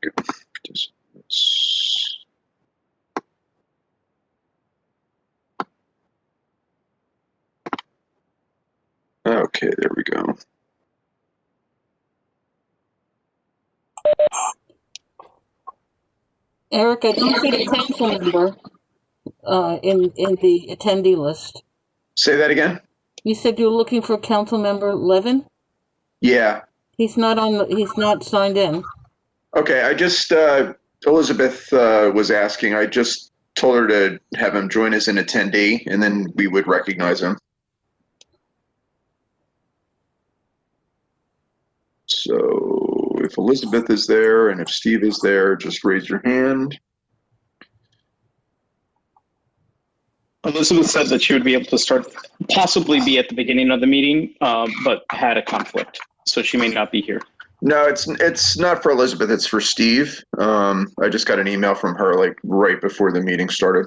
we go. Okay, there we go. Eric, I don't see the council member in the attendee list. Say that again? You said you were looking for council member Levin? Yeah. He's not he's not signed in. Okay, I just, Elizabeth was asking, I just told her to have him join as an attendee, and then we would recognize him. So if Elizabeth is there and if Steve is there, just raise your hand. Elizabeth said that she would be able to start, possibly be at the beginning of the meeting, but had a conflict, so she may not be here. No, it's not for Elizabeth, it's for Steve. I just got an email from her like right before the meeting started.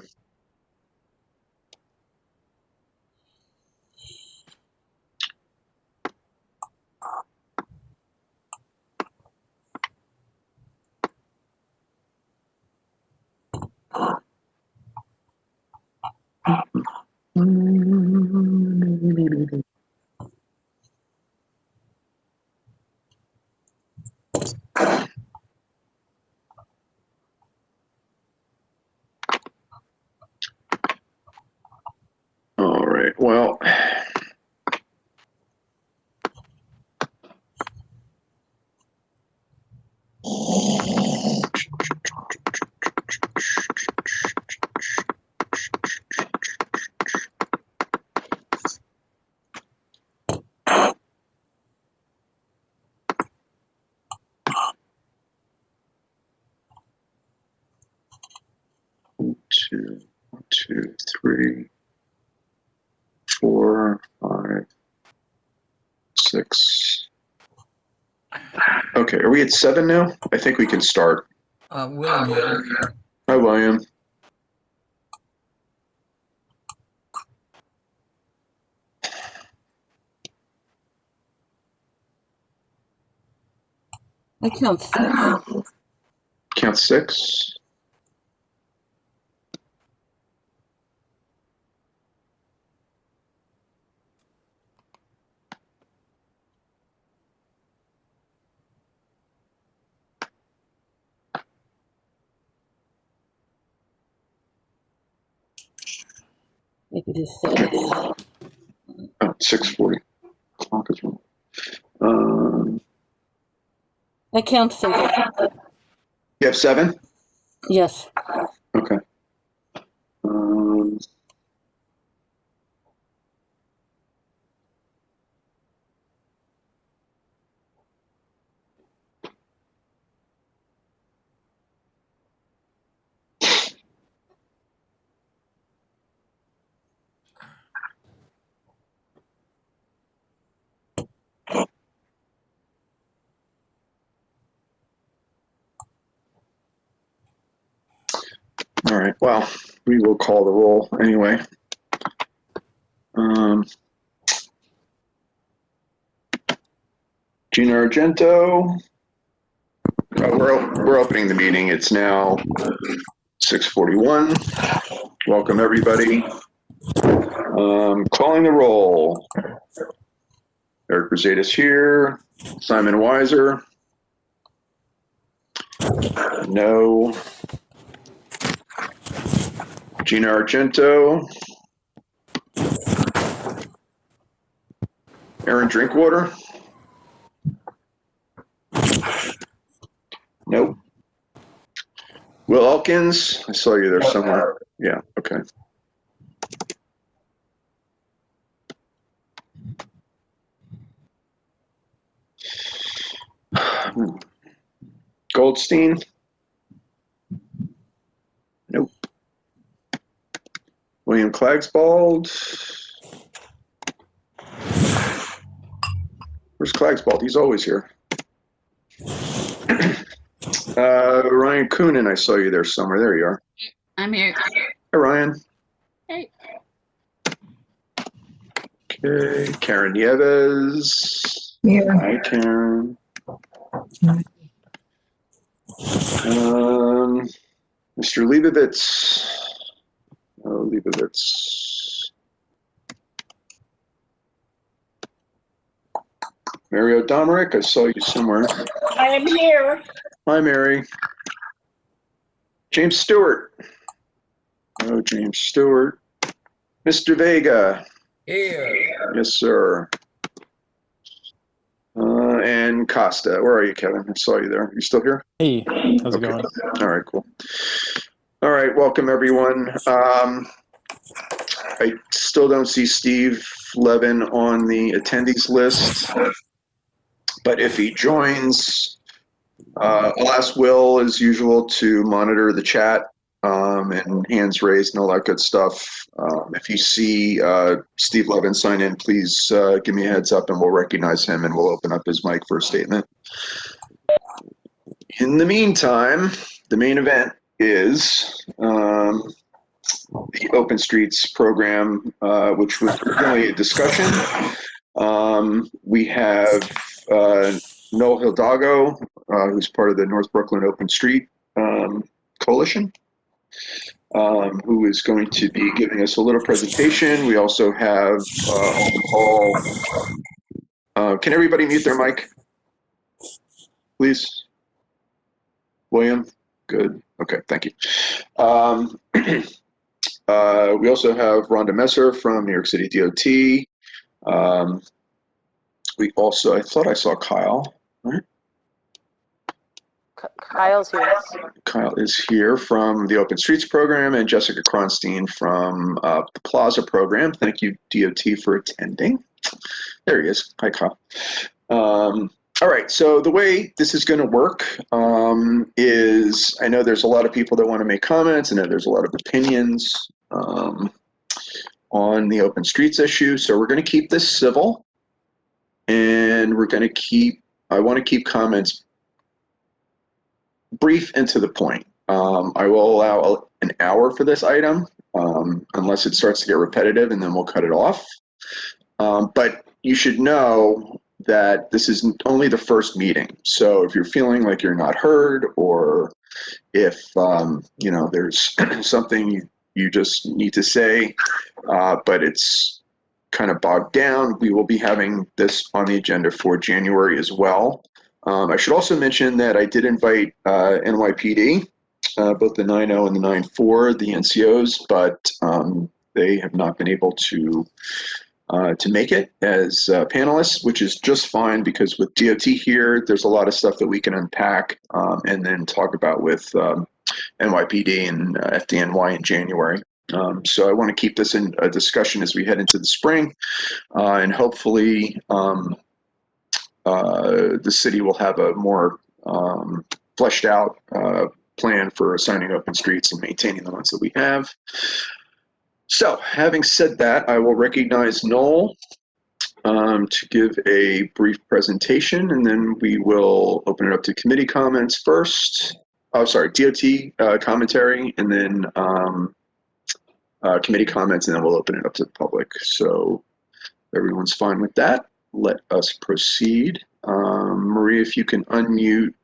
All right, well. Two, three, 4, 5, 6. Okay, are we at 7 now? I think we can start. William here. Hi, William. I count 6. Count 6. Make it is 7. Oh, 6:40. Clock is wrong. I count 7. You have 7? Yes. Okay. All right, well, we will call the roll anyway. Gina Argento. We're opening the meeting. It's now 6:41. Welcome, everybody. Calling the roll. Eric Rosades here. Simon Weiser. No. Gina Argento. Aaron Drinkwater. Nope. Will Elkins. I saw you there somewhere. Yeah, okay. Goldstein. Nope. William Klagsbald. Where's Klagsbald? He's always here. Ryan Coonan, I saw you there somewhere. There you are. I'm here. Hi, Ryan. Hey. Okay, Karen Nieves. Here. Hi, Karen. Mr. Leibovitz. Oh, Leibovitz. Mario Domerick, I saw you somewhere. I am here. Hi, Mary. James Stewart. Oh, James Stewart. Mr. Vega. Here. Yes, sir. And Costa. Where are you, Kevin? I saw you there. You still here? Hey, how's it going? All right, cool. All right, welcome everyone. I still don't see Steve Levin on the attendees list, but if he joins, I'll ask Will, as usual, to monitor the chat and hands raised and all that good stuff. If you see Steve Levin sign in, please give me a heads up and we'll recognize him and we'll open up his mic for a statement. In the meantime, the main event is the Open Streets program, which was originally a discussion. We have Noel Hidalgo, who's part of the North Brooklyn Open Street Coalition, who is going to be giving us a little presentation. We also have on the call. Can everybody mute their mic, please? William? Good. Okay, thank you. We also have Rhonda Messer from New York City DOT. We also, I thought I saw Kyle, right? Kyle's here. Kyle is here from the Open Streets program, and Jessica Kronstein from the Plaza program. Thank you, DOT, for attending. There he is. Hi, Kyle. All right, so the way this is going to work is, I know there's a lot of people that want to make comments. I know there's a lot of opinions on the Open Streets issue. So we're going to keep this civil, and we're going to keep, I want to keep comments brief and to the point. I will allow an hour for this item, unless it starts to get repetitive, and then we'll cut it off. But you should know that this is only the first meeting. So if you're feeling like you're not heard, or if you know, there's something you just need to say, but it's kind of bogged down, we will be having this on the agenda for January as well. I should also mention that I did invite NYPD, both the 9.0 and the 9.4, the NCOs, but they have not been able to make it as panelists, which is just fine, because with DOT here, there's a lot of stuff that we can unpack and then talk about with NYPD and FDNY in January. So I want to keep this in a discussion as we head into the spring, and hopefully the city will have a more fleshed out plan for assigning open streets and maintaining the ones that we have. So having said that, I will recognize Noel to give a brief presentation, and then we will open it up to committee comments first. Oh, sorry, DOT commentary, and then committee comments, and then we'll open it up to the public. So everyone's fine with that. Let us proceed. Maria, if you can unmute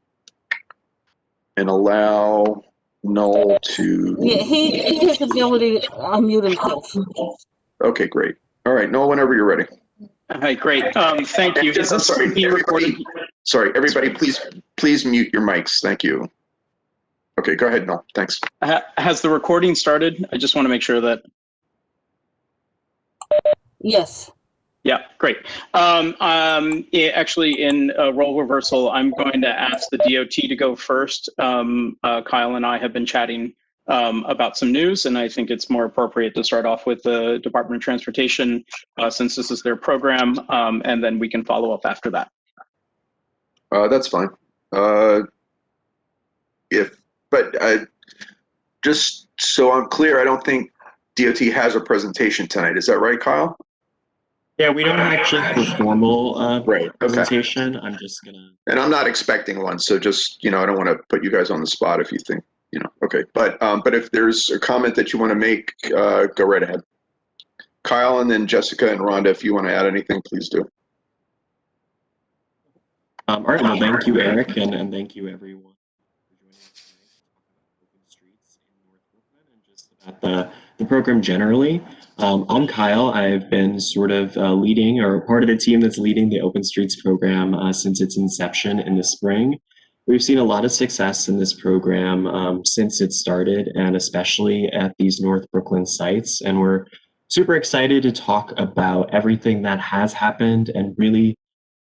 and allow Noel to... Yeah, he has the ability to unmute himself. Okay, great. All right, Noel, whenever you're ready. Hi, great. Thank you. Is this being recorded? Sorry, everybody, please mute your mics. Thank you. Okay, go ahead, Noel. Thanks. Has the recording started? I just want to make sure that. Yes. Yeah, great. Actually, in role reversal, I'm going to ask the DOT to go first. Kyle and I have been chatting about some news, and I think it's more appropriate to start off with the Department of Transportation, since this is their program, and then we can follow up after that. That's fine. Just so I'm clear, I don't think DOT has a presentation tonight. Is that right, Kyle? Yeah, we don't actually have a formal Right. presentation. I'm just gonna. And I'm not expecting one, so just, you know, I don't want to put you guys on the spot if you think, you know, okay. But if there's a comment that you want to make, go right ahead. Kyle, and then Jessica and Rhonda, if you want to add anything, please do. All right. Well, thank you, Eric, and thank you, everyone, for joining us tonight to talk about Open Streets in about the program generally. I'm Kyle. I've been sort of leading or part of the team that's leading the Open Streets program since its inception in the spring. We've seen a lot of success in this program since it started, and especially at these North Brooklyn sites. And we're super excited to talk about everything that has happened, and really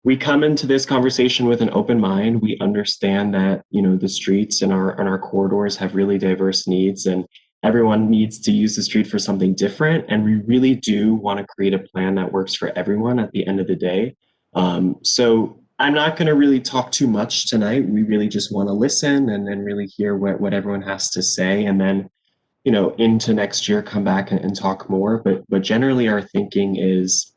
we come into this conversation with an open mind. We understand that, you know, the streets and our corridors have really diverse needs, and everyone needs to use the street for something different. And we really do want to create a plan that works for everyone at the end of the day. So I'm not going to really talk too much tonight. We really just want to listen and really hear what everyone has to say. And then, you know, into next year, come back and talk more. But generally our thinking is,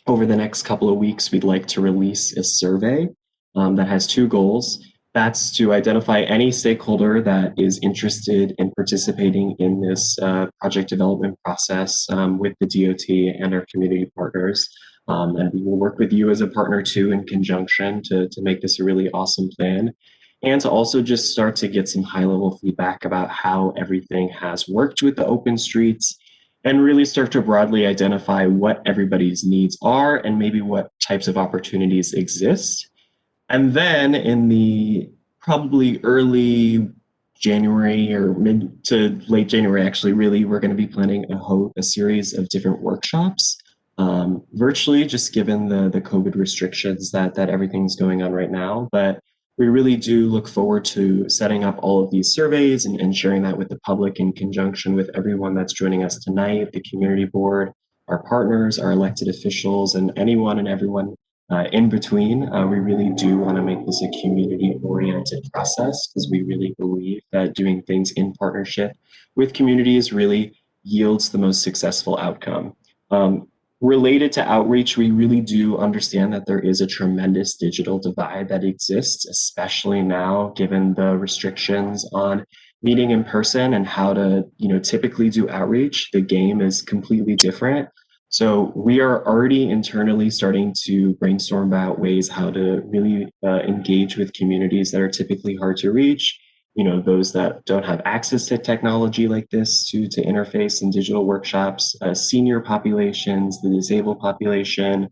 over the next couple of weeks, we'd like to release a survey that has two goals. That's to identify any stakeholder that is interested in participating in this project development process with the DOT and our community partners. And we will work with you as a partner too in conjunction to make this a really awesome plan. And to also just start to get some high level feedback about how everything has worked with the open streets, and really start to broadly identify what everybody's needs are and maybe what types of opportunities exist. And then in the probably early January or mid to late January, actually, really, we're going to be planning a series of different workshops virtually, just given the COVID restrictions that everything's going on right now. But we really do look forward to setting up all of these surveys and sharing that with the public in conjunction with everyone that's joining us tonight, the community board, our partners, our elected officials, and anyone and everyone in between. We really do want to make this a community-oriented process, because we really believe that doing things in partnership with communities really yields the most successful outcome. Related to outreach, we really do understand that there is a tremendous digital divide that exists, especially now, given the restrictions on meeting in person and how to, you know, typically do outreach. The game is completely different. So we are already internally starting to brainstorm about ways how to really engage with communities that are typically hard to reach, you know, those that don't have access to technology like this to interface in digital workshops, senior populations, the disabled population,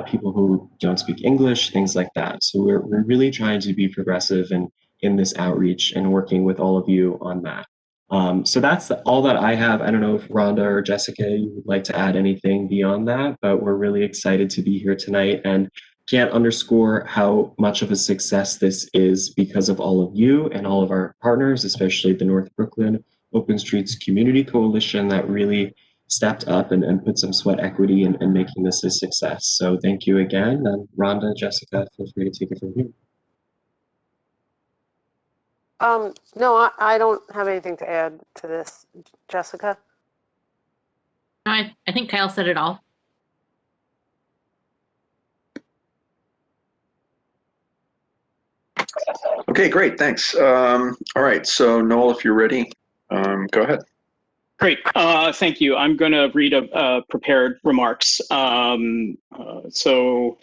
people who don't speak English, things like that. So we're really trying to be progressive in this outreach and working with all of you on that. So that's all that I have. I don't know if Rhonda or Jessica, you would like to add anything beyond that, but we're really excited to be here tonight, and can't underscore how much of a success this is because of all of you and all of our partners, especially the North Brooklyn Open Streets Community Coalition, that really stepped up and put some sweat equity in making this a success. So thank you again. And Rhonda, Jessica, feel free to take it from here. No, I don't have anything to add to this. Jessica? No, I think Kyle said it all. Okay, great, thanks. All right, so Noel, if you're ready, go ahead. Great, thank you. I'm going to read a prepared remarks. I'm Noel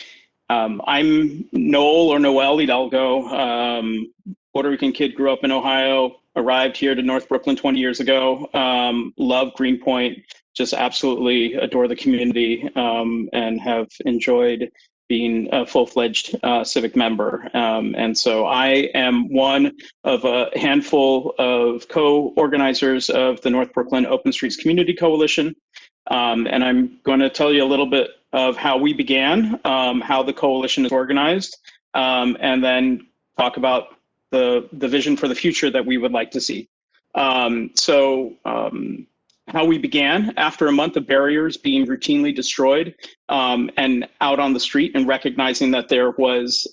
or Noel Hidalgo, Puerto Rican kid, grew up in Ohio, arrived here to North Brooklyn 20 years ago, love Greenpoint, just absolutely adore the community, and have enjoyed being a full-fledged civic member. And so I am one of a handful of co-organizers of the North Brooklyn Open Streets Community Coalition. And I'm going to tell you a little bit of how we began, how the coalition is organized, and then talk about the vision for the future that we would like to see. How we began: after a month of barriers being routinely destroyed and out on the street, and recognizing that there was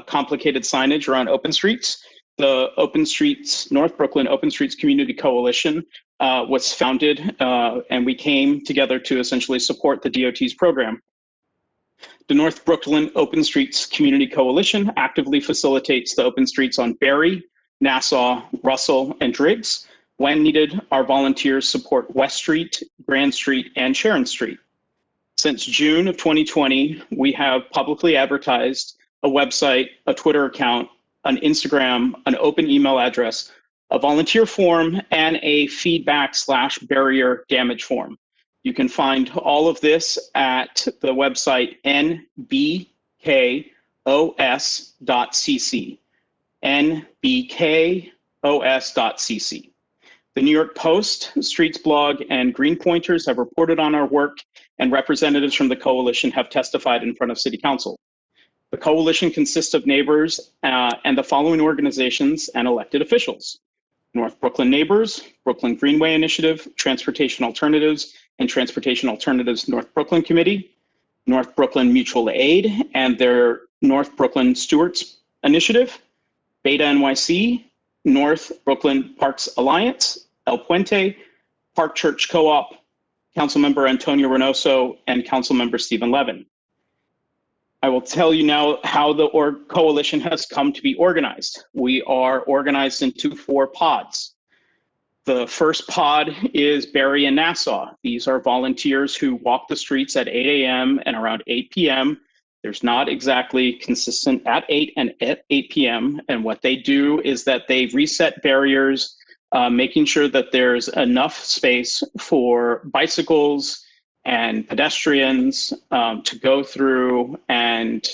complicated signage around open streets, the Open Streets, North Brooklyn Open Streets Community Coalition was founded, and we came together to essentially support the DOT's program. The North Brooklyn Open Streets Community Coalition actively facilitates the open streets on Berry, Nassau, Russell, and Driggs. When needed, our volunteers support West Street, Grand Street, and Sharon Street. Since June of 2020, we have publicly advertised a website, a Twitter account, an Instagram, an open email address, a volunteer form, and a feedback/barrier damage form. You can find all of this at the website nbkos.cc. nbkos.cc. The New York Post, Streets Blog, and Green Pointers have reported on our work, and representatives from the coalition have testified in front of City Council. The coalition consists of neighbors and the following organizations and elected officials: North Brooklyn Neighbors, Brooklyn Greenway Initiative, Transportation Alternatives, and Transportation Alternatives North Brooklyn Committee, North Brooklyn Mutual Aid and their North Brooklyn Stewards Initiative, Beta NYC, North Brooklyn Parks Alliance, El Puente, Park Church Co-op, Councilmember Antonio Reynoso, and Councilmember Stephen Levin. I will tell you now how the coalition has come to be organized. We are organized into 4 pods. The first pod is Barry and Nassau. These are volunteers who walk the streets at 8 a.m. and around 8 p.m. There's not exactly consistent at 8 and at 8 p.m. And what they do is that they reset barriers, making sure that there's enough space for bicycles and pedestrians to go through and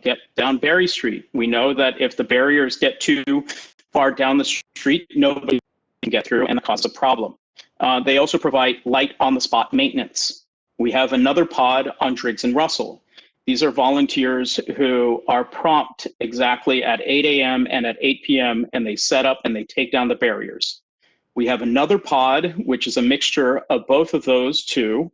get down Berry Street. We know that if the barriers get too far down the street, nobody can get through, and it causes a problem. They also provide light on-the-spot maintenance. We have another pod on Driggs and Russell. These are volunteers who are prompt exactly at 8 a.m. and at 8 p.m., and they set up and they take down the barriers. We have another pod, which is a mixture of both of those two,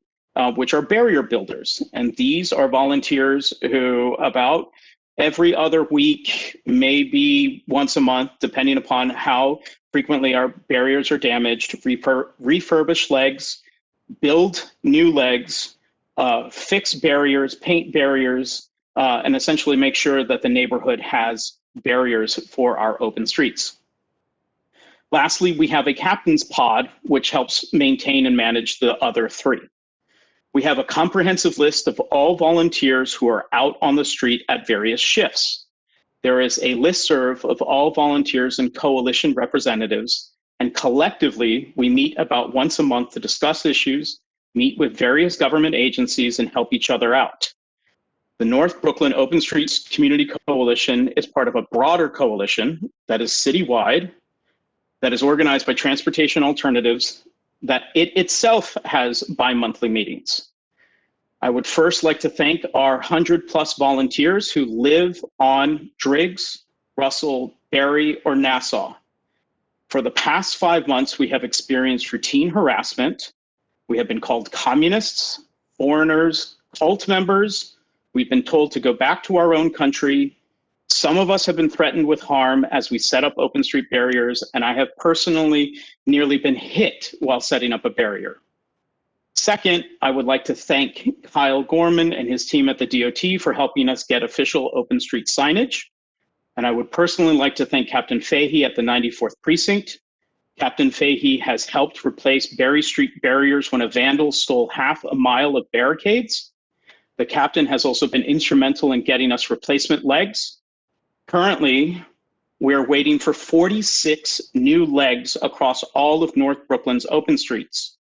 which are barrier builders. And these are volunteers who about every other week, maybe once a month, depending upon how frequently our barriers are damaged, refurbish legs, build new legs, fix barriers, paint barriers, and essentially make sure that the neighborhood has barriers for our open streets. Lastly, we have a captain's pod, which helps maintain and manage the other 3. We have a comprehensive list of all volunteers who are out on the street at various shifts. There is a listserv of all volunteers and coalition representatives, and collectively, we meet about once a month to discuss issues, meet with various government agencies, and help each other out. The North Brooklyn Open Streets Community Coalition is part of a broader coalition that is citywide, that is organized by Transportation Alternatives, that it itself has bi-monthly meetings. I would first like to thank our 100+ volunteers who live on Driggs, Russell, Barry, or Nassau. For the past 5 months, we have experienced routine harassment. We have been called communists, foreigners, cult members. We've been told to go back to our own country. Some of us have been threatened with harm as we set up open street barriers, and I have personally nearly been hit while setting up a barrier. Second, I would like to thank Kyle Gorman and his team at the DOT for helping us get official open street signage. And I would personally like to thank Captain Fahey at the 94th Precinct. Captain Fahey has helped replace Berry Street barriers when a vandal stole half a mile of barricades. The captain has also been instrumental in getting us replacement legs. Currently, we're waiting for 46 new legs across all of North Brooklyn's open streets.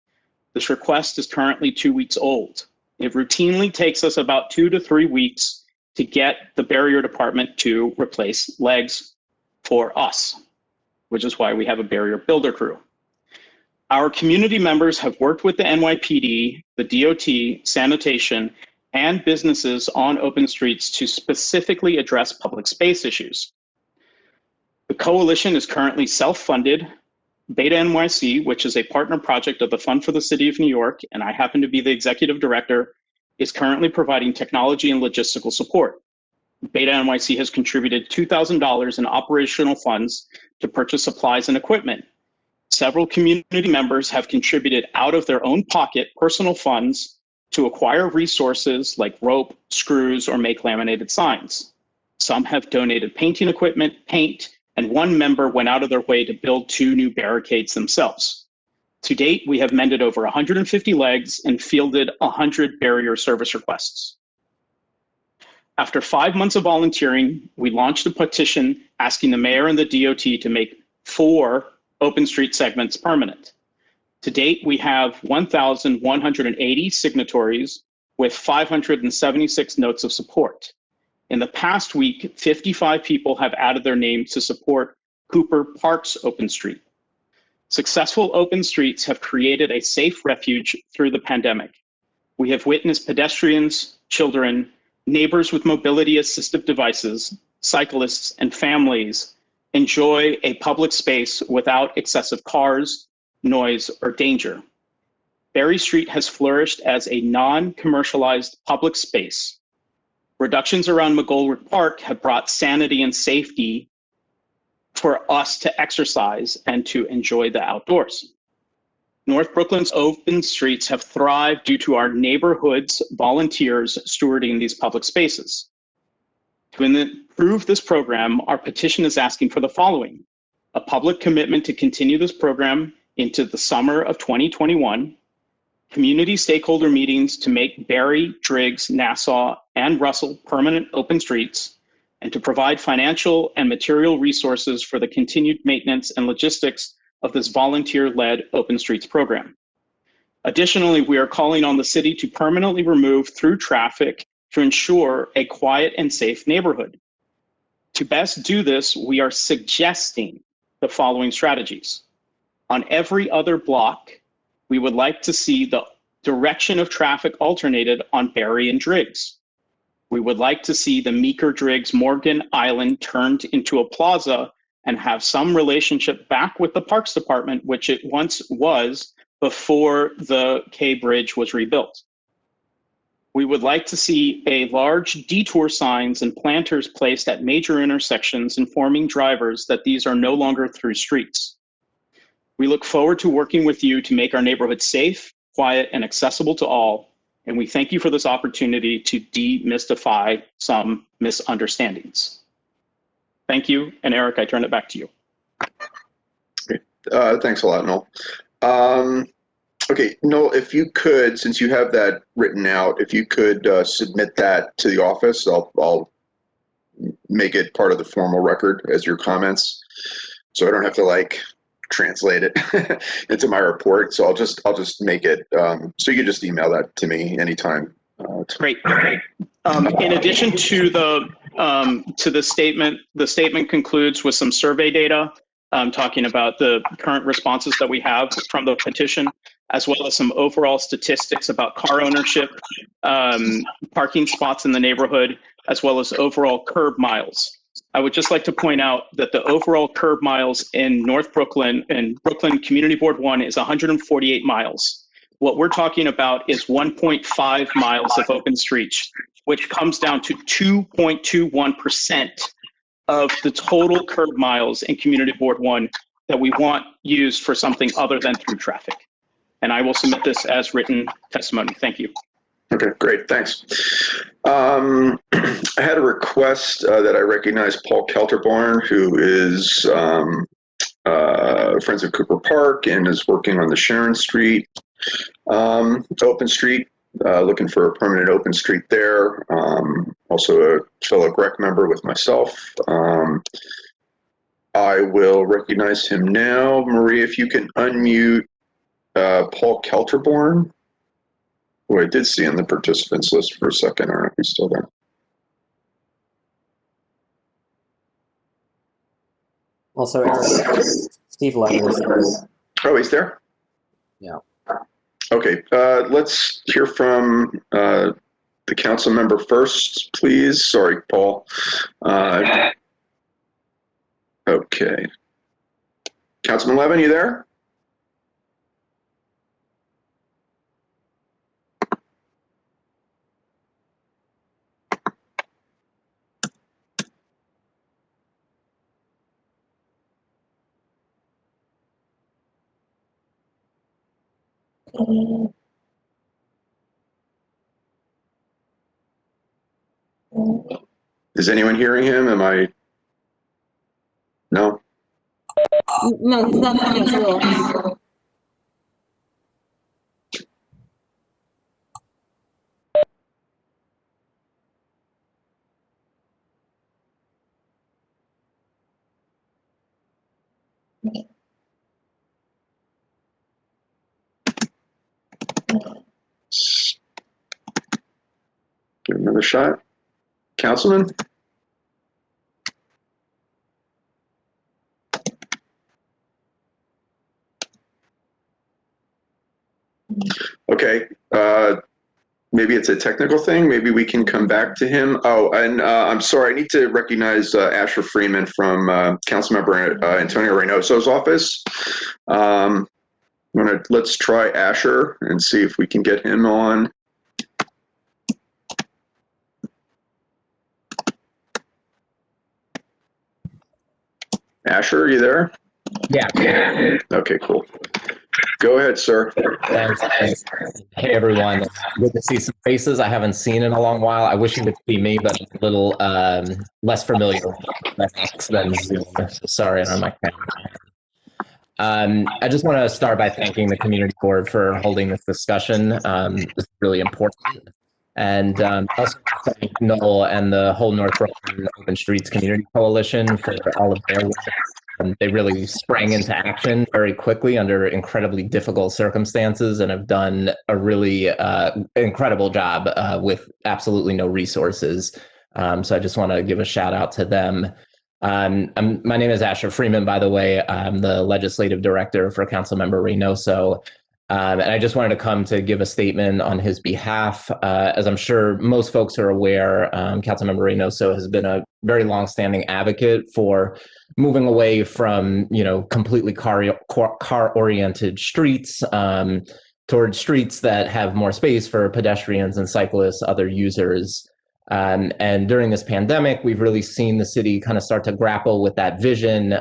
This request is currently 2 weeks old. It routinely takes us about 2 to 3 weeks to get the barrier department to replace legs for us, which is why we have a barrier builder crew. Our community members have worked with the NYPD, the DOT, sanitation, and businesses on open streets to specifically address public space issues. The coalition is currently self-funded. Beta NYC, which is a partner project of the Fund for the City of New York, and I happen to be the executive director, is currently providing technology and logistical support. Beta NYC has contributed $2,000 in operational funds to purchase supplies and equipment. Several community members have contributed out of their own pocket personal funds to acquire resources like rope, screws, or make laminated signs. Some have donated painting equipment, paint, and one member went out of their way to build 2 new barricades themselves. To date, we have mended over 150 legs and fielded 100 barrier service requests. After 5 months of volunteering, we launched a petition asking the mayor and the DOT to make 4 open street segments permanent. To date, we have 1,180 signatories with 576 notes of support. In the past week, 55 people have added their name to support Cooper Park's open street. Successful open streets have created a safe refuge through the pandemic. We have witnessed pedestrians, children, neighbors with mobility assistive devices, cyclists, and families enjoy a public space without excessive cars, noise, or danger. Berry Street has flourished as a non-commercialized public space. Reductions around McGoldrick Park have brought sanity and safety for us to exercise and to enjoy the outdoors. North Brooklyn's open streets have thrived due to our neighborhood's volunteers stewarding these public spaces. To improve this program, our petition is asking for the following: a public commitment to continue this program into the summer of 2021, community stakeholder meetings to make Berry, Driggs, Nassau, and Russell permanent open streets, and to provide financial and material resources for the continued maintenance and logistics of this volunteer-led open streets program. Additionally, we are calling on the city to permanently remove through traffic to ensure a quiet and safe neighborhood. To best do this, we are suggesting the following strategies. On every other block, we would like to see the direction of traffic alternated on Berry and Driggs. We would like to see the Meeker Driggs Morgan Island turned into a plaza and have some relationship back with the Parks Department, which it once was before the K Bridge was rebuilt. We would like to see a large detour signs and planters placed at major intersections informing drivers that these are no longer through streets. We look forward to working with you to make our neighborhood safe, quiet, and accessible to all. And we thank you for this opportunity to demystify some misunderstandings. Thank you. And Eric, I turn it back to you. Thanks a lot, Noel. Okay, Noel, if you could, since you have that written out, if you could submit that to the office, I'll make it part of the formal record as your comments, so I don't have to like translate it into my report. So I'll just make it. So you can just email that to me anytime. Great. In addition to the statement, the statement concludes with some survey data talking about the current responses that we have from the petition, as well as some overall statistics about car ownership, parking spots in the neighborhood, as well as overall curb miles. I would just like to point out that the overall curb miles in North Brooklyn and Brooklyn Community Board 1 is 148 miles. What we're talking about is 1.5 miles of open streets, which comes down to 2.21% of the total curb miles in Community Board 1 that we want used for something other than through traffic. And I will submit this as written testimony. Thank you. Okay, great, thanks. I had a request that I recognize Paul Kelterborn, who is Friends of Cooper Park and is working on the Sharon Street open street, looking for a permanent open street there. Also a fellow GREC member with myself. I will recognize him now. Marie, if you can unmute Paul Kelterborn, who I did see on the participants list for a second. I don't know if he's still there. Also, Eric, Steve Levin is there. Oh, he's there? Yeah. Okay, let's hear from the council member first, please. Sorry, Paul. Okay. Councilman Levin, you there? Is anyone hearing him? Am I? No? No, he's not coming through. Give it another shot. Councilman? Okay, maybe it's a technical thing. Maybe we can come back to him. Oh, and I'm sorry, I need to recognize Asher Freeman from Councilmember Antonio Reynoso's office. Let's try Asher and see if we can get him on. Asher, are you there? Yeah. Okay, cool. Go ahead, sir. Thanks. Hey, everyone. Good to see some faces I haven't seen in a long while. I wish you could see me, but I'm a little less familiar with Webex than Zoom. Sorry, I don't have my camera. I just want to start by thanking the community board for holding this discussion. It's really important. And also thank Noel and the whole North Brooklyn Open Streets Community Coalition for all of their work. They really sprang into action very quickly under incredibly difficult circumstances and have done a really incredible job with absolutely no resources. So I just want to give a shout out to them. My name is Asher Freeman, by the way. I'm the legislative director for Councilmember Reynoso. And I just wanted to come to give a statement on his behalf. As I'm sure most folks are aware, Councilmember Reynoso has been a very longstanding advocate for moving away from, completely car-oriented streets towards streets that have more space for pedestrians and cyclists, other users. And during this pandemic, we've really seen the city kind of start to grapple with that vision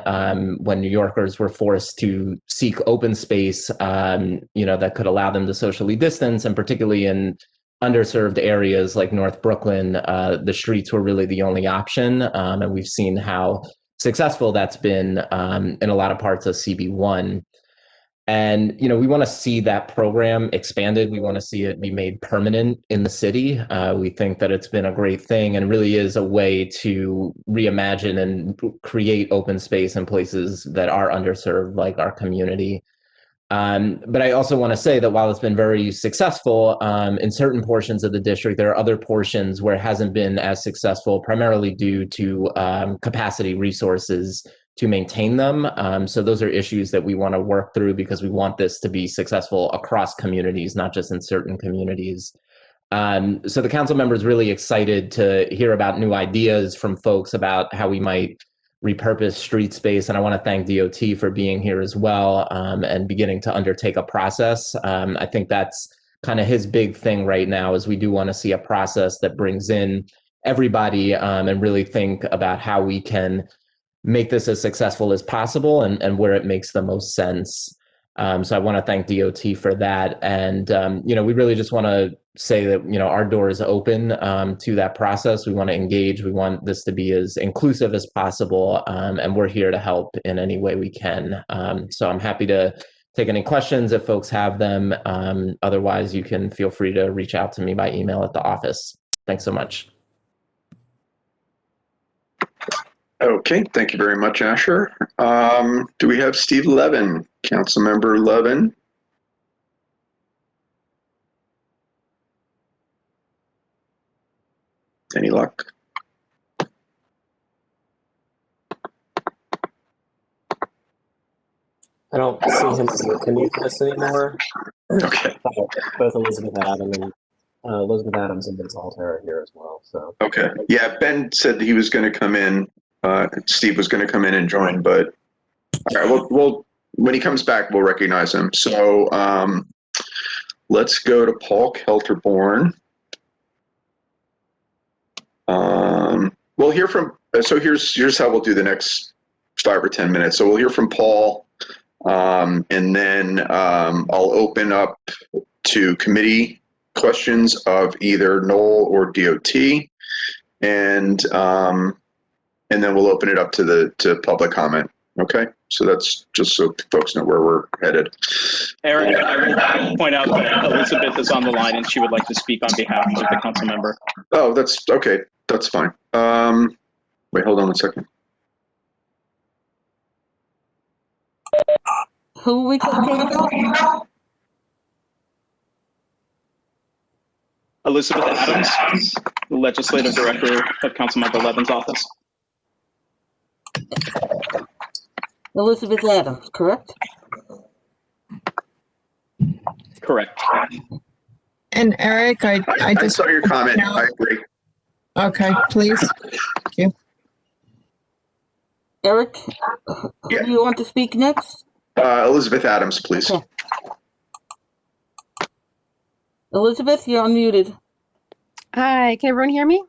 when New Yorkers were forced to seek open space, that could allow them to socially distance, and particularly in underserved areas like North Brooklyn, the streets were really the only option. And we've seen how successful that's been in a lot of parts of CB1. And, we want to see that program expanded. We want to see it be made permanent in the city. We think that it's been a great thing and really is a way to reimagine and create open space in places that are underserved, like our community. But I also want to say that while it's been very successful in certain portions of the district, there are other portions where it hasn't been as successful, primarily due to capacity resources to maintain them. So those are issues that we want to work through because we want this to be successful across communities, not just in certain communities. So the council member is really excited to hear about new ideas from folks about how we might repurpose street space. And I want to thank DOT for being here as well and beginning to undertake a process. I think that's kind of his big thing right now is we do want to see a process that brings in everybody and really think about how we can make this as successful as possible and where it makes the most sense. So I want to thank DOT for that. And, we really just want to say that, our door is open to that process. We want to engage. We want this to be as inclusive as possible. And we're here to help in any way we can. So I'm happy to take any questions if folks have them. Otherwise, you can feel free to reach out to me by email at the office. Thanks so much. Okay, thank you very much, Asher. Do we have Steve Levin, Councilmember Levin? Any luck? I don't see him as a commute list anymore. Okay. Both Elizabeth Adams and Ms. Alter are here as well. So Okay. Yeah, Ben said he was going to come in. Steve was going to come in and join, but all right, we'll when he comes back, we'll recognize him. So let's go to Paul Kelterborn. We'll hear from. So here's how we'll do the next 5 or 10 minutes. So we'll hear from Paul, and then I'll open up to committee questions of either Noel or DOT, and then we'll open it up to public comment. Okay, so that's just so folks know where we're headed. Eric, I will point out that Elizabeth is on the line and she would like to speak on behalf of the council member. Oh, that's okay. That's fine. Wait, hold on 1 second. Who are we talking about? Elizabeth Adams, the Legislative Director of Councilmember Levin's office. Elizabeth Adams, correct? Correct. And Eric, I I just, saw your comment. I agree. okay, please. Eric, Yeah. who do you want to speak next? Elizabeth Adams, please. Okay. Elizabeth, you're unmuted. Hi, can everyone hear me?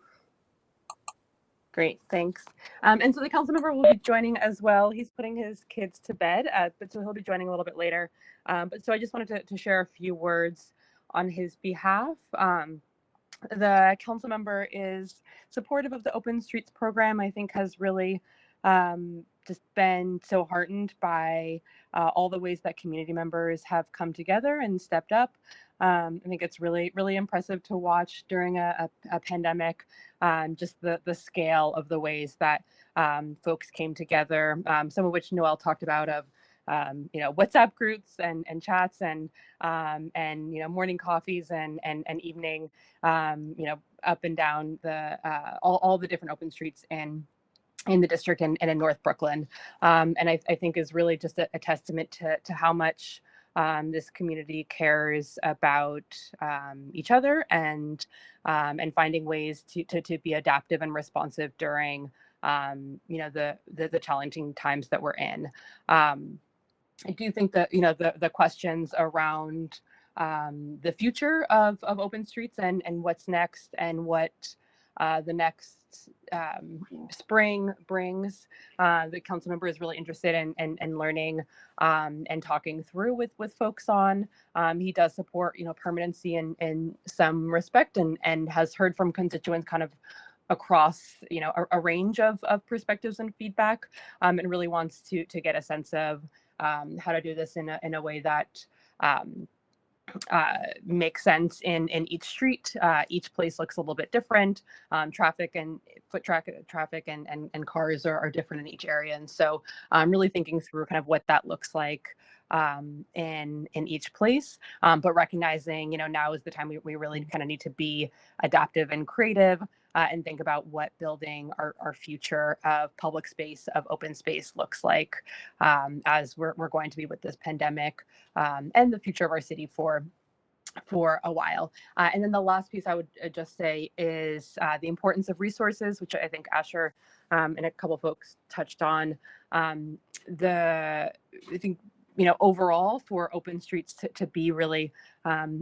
Great, thanks. And so the council member will be joining as well. He's putting his kids to bed, but so he'll be joining a little bit later. But so I just wanted to share a few words on his behalf. The council member is supportive of the Open Streets program. I think has really just been so heartened by all the ways that community members have come together and stepped up. I think it's really, really impressive to watch during a pandemic, just the scale of the ways that folks came together, some of which Noel talked about of, WhatsApp groups and chats and morning coffees and evening, up and down the all the different open streets in the district and in North Brooklyn. And I think is really just a testament to how much this community cares about each other and finding ways to be adaptive and responsive during the challenging times that we're in. I do think that the questions around the future of open streets and what's next and what the next spring brings. The council member is really interested in learning and talking through with folks on. He does support permanency in some respect and has heard from constituents kind of across a range of perspectives and feedback, and really wants to get a sense of how to do this in a way that makes sense in each street. Each place looks a little bit different. Traffic and traffic and cars are different in each area. And so I'm really thinking through kind of what that looks like in each place, but recognizing, now is the time we really kind of need to be adaptive and creative and think about what building our future of public space, of open space looks like as we're going to be with this pandemic and the future of our city for a while. And then the last piece I would just say is the importance of resources, which I think Asher and a couple folks touched on. I think, overall for open streets to be really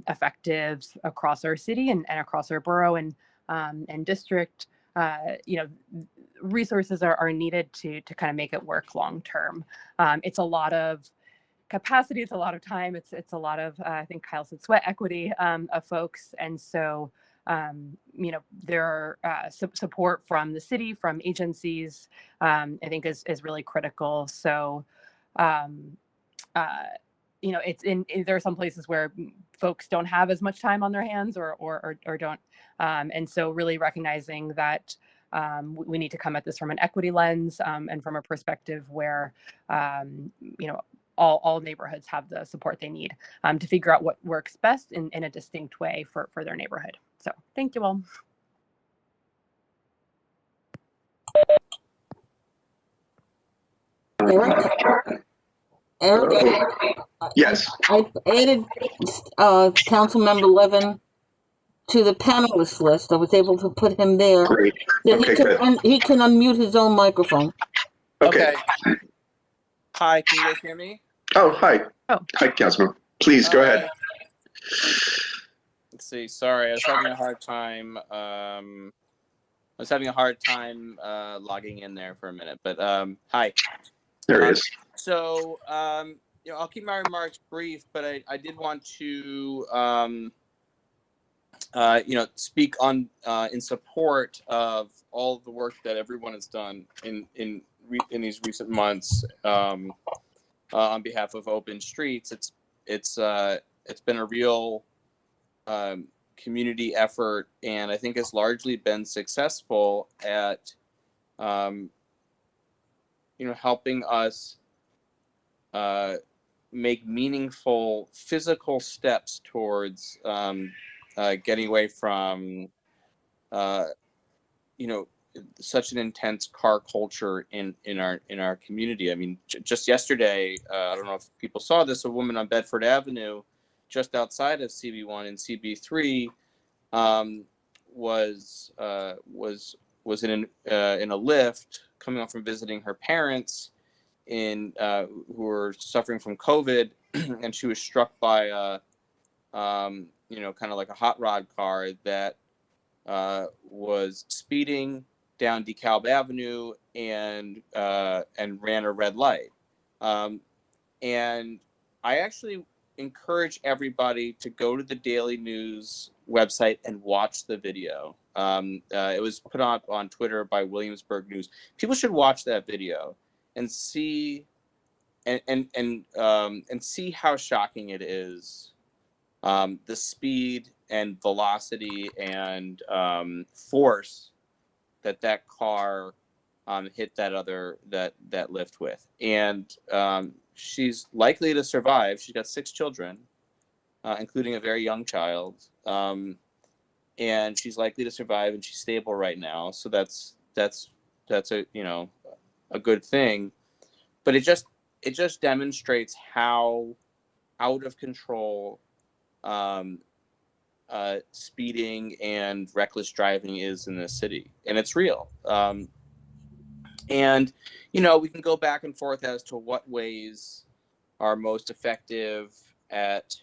effective across our city and across our borough and district, resources are needed to kind of make it work long term. It's a lot of capacity, it's a lot of time, it's a lot of I think Kyle said sweat equity of folks, and so there are support from the city, from agencies, I think is really critical. So there are some places where folks don't have as much time on their hands or don't, and so really recognizing that we need to come at this from an equity lens and from a perspective where all neighborhoods have the support they need to figure out what works best in a distinct way for their neighborhood. So thank you all. Eric, Yes. I added Councilmember Levin to the panelist list. I was able to put him there. Great. Then Okay, good. he can unmute his own microphone. Okay. Hi, can you guys hear me? Oh, hi. Oh. Hi, Councilman. Please go ahead. Let's see. Sorry, I was having a hard time. Logging in there for a minute, but hi. There it is. So, I'll keep my remarks brief, but I did want to, speak on in support of all of the work that everyone has done in these recent months on behalf of Open Streets. It's been a real community effort, and I think has largely been successful at helping us make meaningful physical steps towards getting away from, you know, such an intense car culture in our community. I mean, just yesterday, I don't know if people saw this, a woman on Bedford Avenue, just outside of CB1 and CB3, was in a lift coming up from visiting her parents who were suffering from COVID, and she was struck by you know, kind of like a hot rod car that was speeding down DeKalb Avenue and ran a red light. And I actually encourage everybody to go to the Daily News website and watch the video. It was put on Twitter by Williamsburg News. People should watch that video and see and see how shocking it is. The speed and velocity and force that car hit that lift with, and she's likely to survive. She's got 6 children, including a very young child, and she's likely to survive, and she's stable right now. So that's a, you know, a good thing, but it just demonstrates how out of control speeding and reckless driving is in this city, and it's real. And you know, we can go back and forth as to what ways are most effective at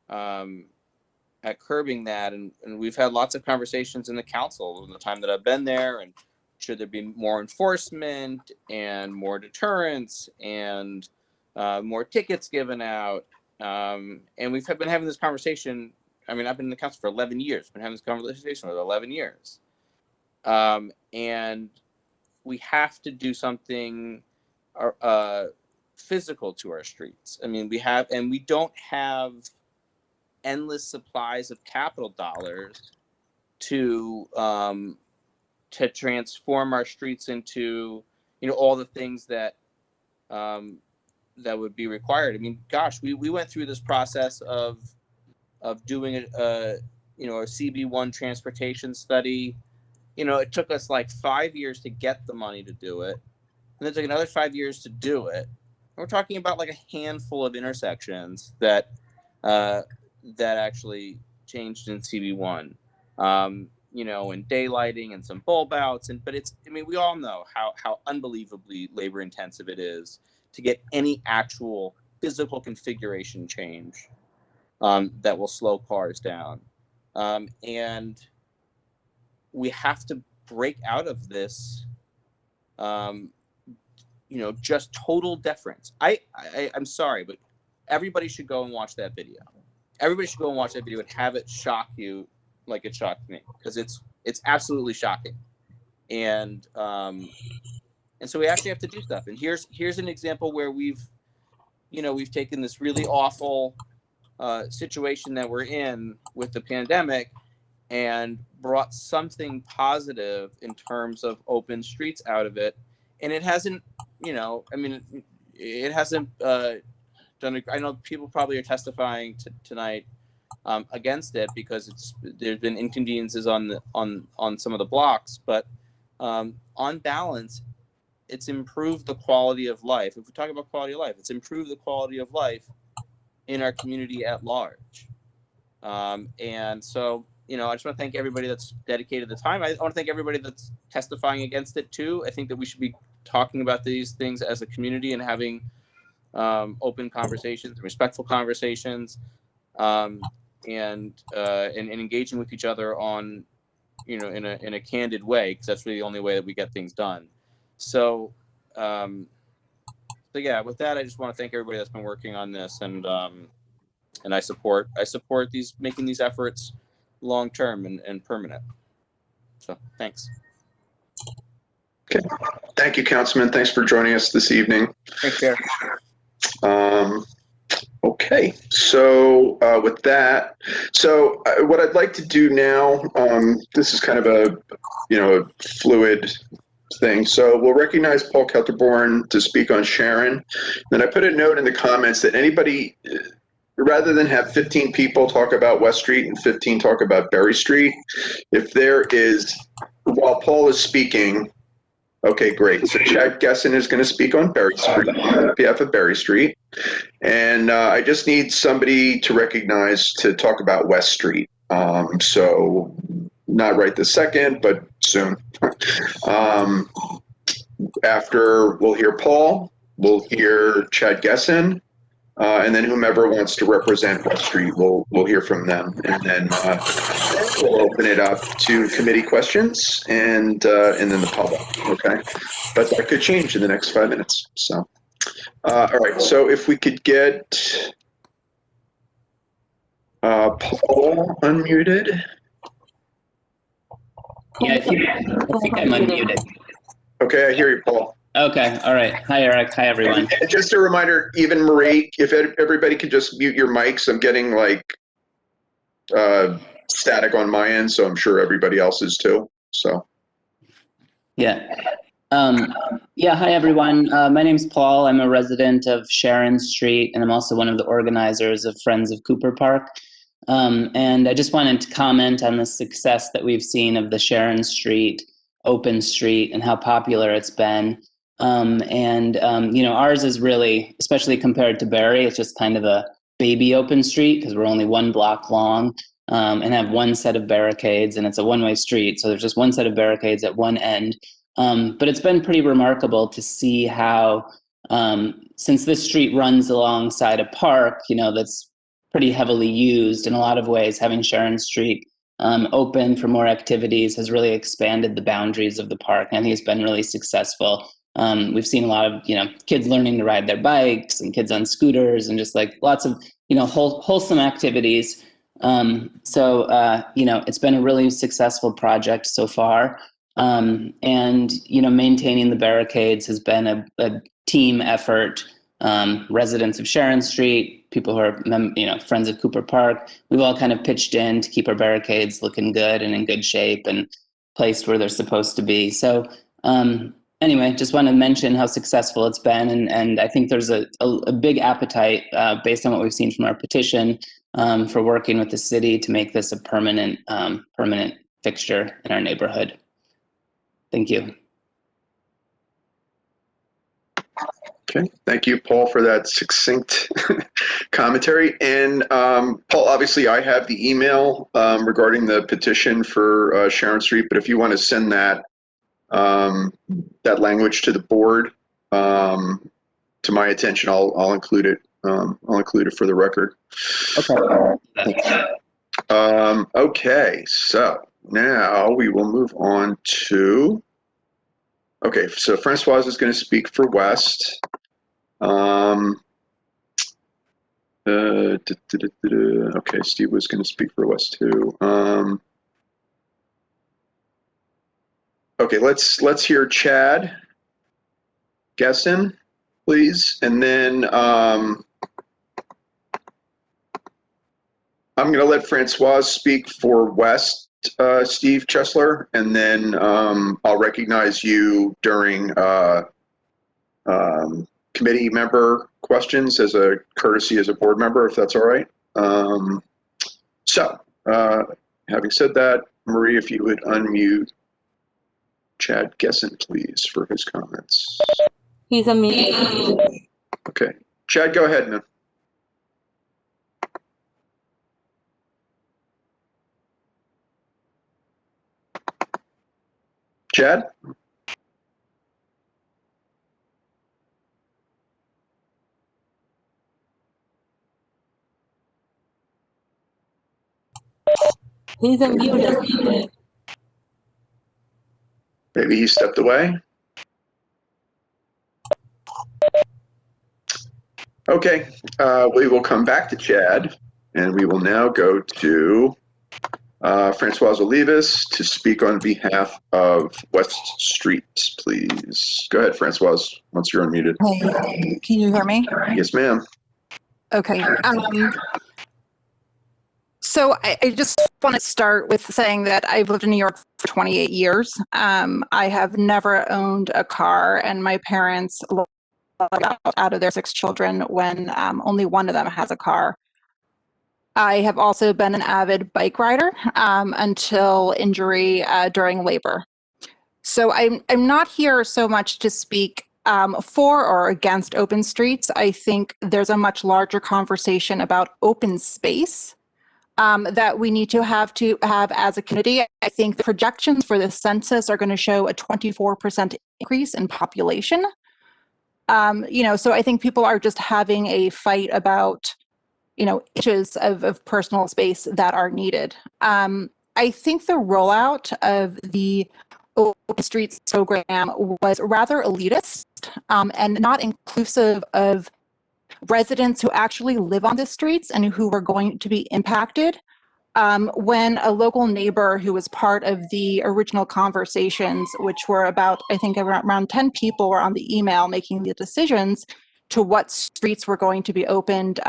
curbing that, and we've had lots of conversations in the council in the time that I've been there, and should there be more enforcement and more deterrence and more tickets given out. And we've been having this conversation. I mean, I've been in the council for 11 years, been having this conversation for 11 years. And we have to do something physical to our streets. I mean, we don't have endless supplies of capital dollars to transform our streets into, you know, all the things that that would be required. I mean, gosh, we went through this process of doing a CB1 transportation study. You know, it took us like 5 years to get the money to do it, and it took another 5 years to do it. And we're talking about like a handful of intersections that actually changed in CB1. You know, and daylighting and some bulb outs, but I mean, we all know how unbelievably labor intensive it is to get any actual physical configuration change that will slow cars down. And we have to break out of this, you know, just total deference. I'm sorry, but everybody should go and watch that video. Everybody should go and watch that video and have it shock you like it shocked me, because it's absolutely shocking. And so we actually have to do stuff. And here's an example where we've taken this really awful situation that we're in with the pandemic and brought something positive in terms of open streets out of it. And it hasn't, you know, I mean, it hasn't done. I know people probably are testifying tonight against it because there's been inconveniences on some of the blocks, but on balance, it's improved the quality of life. If we talk about quality of life, it's improved the quality of life in our community at large. And so, you know, I just want to thank everybody that's dedicated the time. I want to thank everybody that's testifying against it too. I think that we should be talking about these things as a community and having open conversations, respectful conversations, and engaging with each other on, you know, in a candid way, because that's really the only way that we get things done. So, yeah, with that, I just want to thank everybody that's been working on this, and I support making these efforts long term and permanent. So, thanks. Okay, thank you, Councilman. Thanks for joining us this evening. Take care. Okay, so with that, what I'd like to do now, this is kind of a fluid thing. So we'll recognize Paul Kelterborn to speak on Sharon. Then I put a note in the comments that anybody rather than have 15 people talk about West Street and 15 talk about Berry Street, if there is, while Paul is speaking, okay, great. So Chad Gessen is going to speak on Berry Street, on behalf of Berry Street. And I just need somebody to recognize to talk about West Street. So not right this second, but soon. After we'll hear Paul, we'll hear Chad Gessen, and then whomever wants to represent West Street, we'll hear from them. And then we'll open it up to committee questions and then the public, okay? But that could change in the next 5 minutes, so. All right, so if we could get Paul unmuted. Yeah, I think I'm unmuted. Okay, I hear you, Paul. Okay, all right. Hi, Eric. Hi, everyone. And just a reminder, even Marie, if everybody could just mute your mics, I'm getting like static on my end, so I'm sure everybody else is too, so. Yeah. Yeah, hi, everyone. My name's Paul. I'm a resident of Sharon Street, and I'm also one of the organizers of Friends of Cooper Park. And I just wanted to comment on the success that we've seen of the Sharon Street open street and how popular it's been. You know, ours is really, especially compared to Berry, it's just kind of a baby open street because we're only 1 block long and have 1 set of barricades, and it's a one-way street. So there's just 1 set of barricades at one end. But it's been pretty remarkable to see how, since this street runs alongside a park, you know, that's pretty heavily used in a lot of ways, having Sharon Street open for more activities has really expanded the boundaries of the park. And I think it's been really successful. We've seen a lot of, you know, kids learning to ride their bikes and kids on scooters and just like lots of, you know, wholesome activities. You know, it's been a really successful project so far. You know, maintaining the barricades has been a team effort. Residents of Sharon Street, people who are, you know, friends of Cooper Park, we've all kind of pitched in to keep our barricades looking good and in good shape and placed where they're supposed to be. So anyway, just want to mention how successful it's been. And I think there's a big appetite based on what we've seen from our petition for working with the city to make this a permanent fixture in our neighborhood. Thank you. Okay, thank you, Paul, for that succinct commentary. And Paul, obviously I have the email regarding the petition for Sharon Street, but if you want to send that language to the board to my attention, I'll include it. I'll include it for the record. Okay. Okay, so now we will move on to. Okay, so Francoise is going to speak for West. Okay, Steve was going to speak for West too. Okay, let's hear Chad Gessen, please, and then I'm going to let Francoise speak for West. Steve Chesler, and then I'll recognize you during committee member questions as a courtesy as a board member, if that's all right. Having said that, Marie, if you would unmute Chad Gessen, please, for his comments. He's unmuted. Okay. Chad, go ahead, man. Chad? He's unmuted. Maybe he stepped away. Okay, we will come back to Chad, and we will now go to Francoise Olivas to speak on behalf of West Street, please. Go ahead, Francoise, once you're unmuted. Hey, can you hear me? Yes, ma'am. Okay. So I just want to start with saying that I've lived in New York for 28 years. I have never owned a car, and my parents out of their 6 children when only one of them has a car. I have also been an avid bike rider until injury during labor. So I'm not here so much to speak for or against open streets. I think there's a much larger conversation about open space that we need to have as a community. I think the projections for the census are going to show a 24% increase in population. So I think people are just having a fight about, inches of personal space that are needed. I think the rollout of the Open Streets program was rather elitist and not inclusive of residents who actually live on the streets and who were going to be impacted. When a local neighbor who was part of the original conversations, which were about, I think around 10 people were on the email making the decisions to what streets were going to be opened,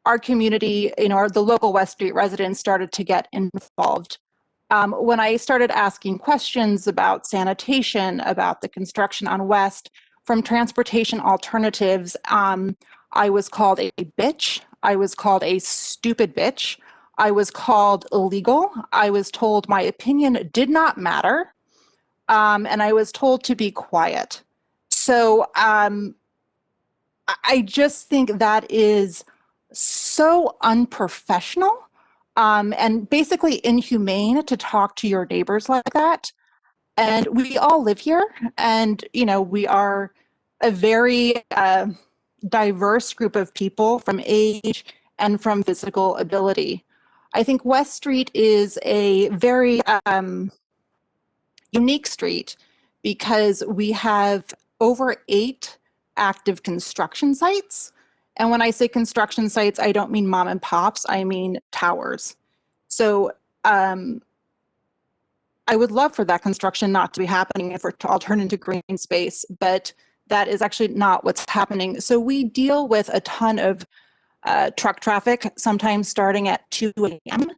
our community, the local West Street residents started to get involved. When I started asking questions about sanitation, about the construction on West, from Transportation Alternatives, I was called a bitch. I was called a stupid bitch. I was called illegal. I was told my opinion did not matter. And I was told to be quiet. So I just think that is so unprofessional and basically inhumane to talk to your neighbors like that. And we all live here, and we are a very diverse group of people from age and from physical ability. I think West Street is a very unique street because we have over 8 active construction sites. And when I say construction sites, I don't mean mom and pops, I mean towers. So I would love for that construction not to be happening if we're all turned into green space, but that is actually not what's happening. So we deal with a ton of truck traffic, sometimes starting at 2 a.m.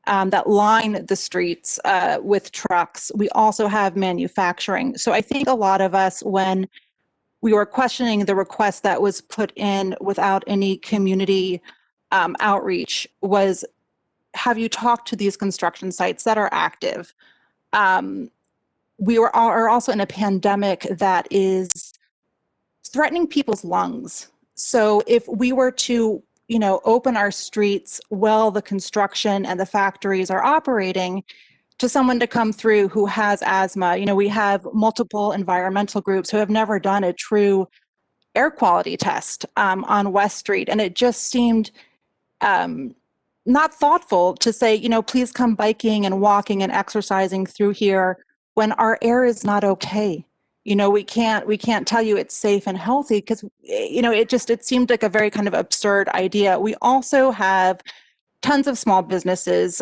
That line the streets with trucks. We also have manufacturing. So I think a lot of us, when we were questioning the request that was put in without any community outreach, was, have you talked to these construction sites that are active? We are also in a pandemic that is threatening people's lungs. So if we were to, open our streets while the construction and the factories are operating, to someone to come through who has asthma, we have multiple environmental groups who have never done a true air quality test on West Street. And it just seemed not thoughtful to say, please come biking and walking and exercising through here when our air is not okay. We can't tell you it's safe and healthy because, it seemed like a very kind of absurd idea. We also have tons of small businesses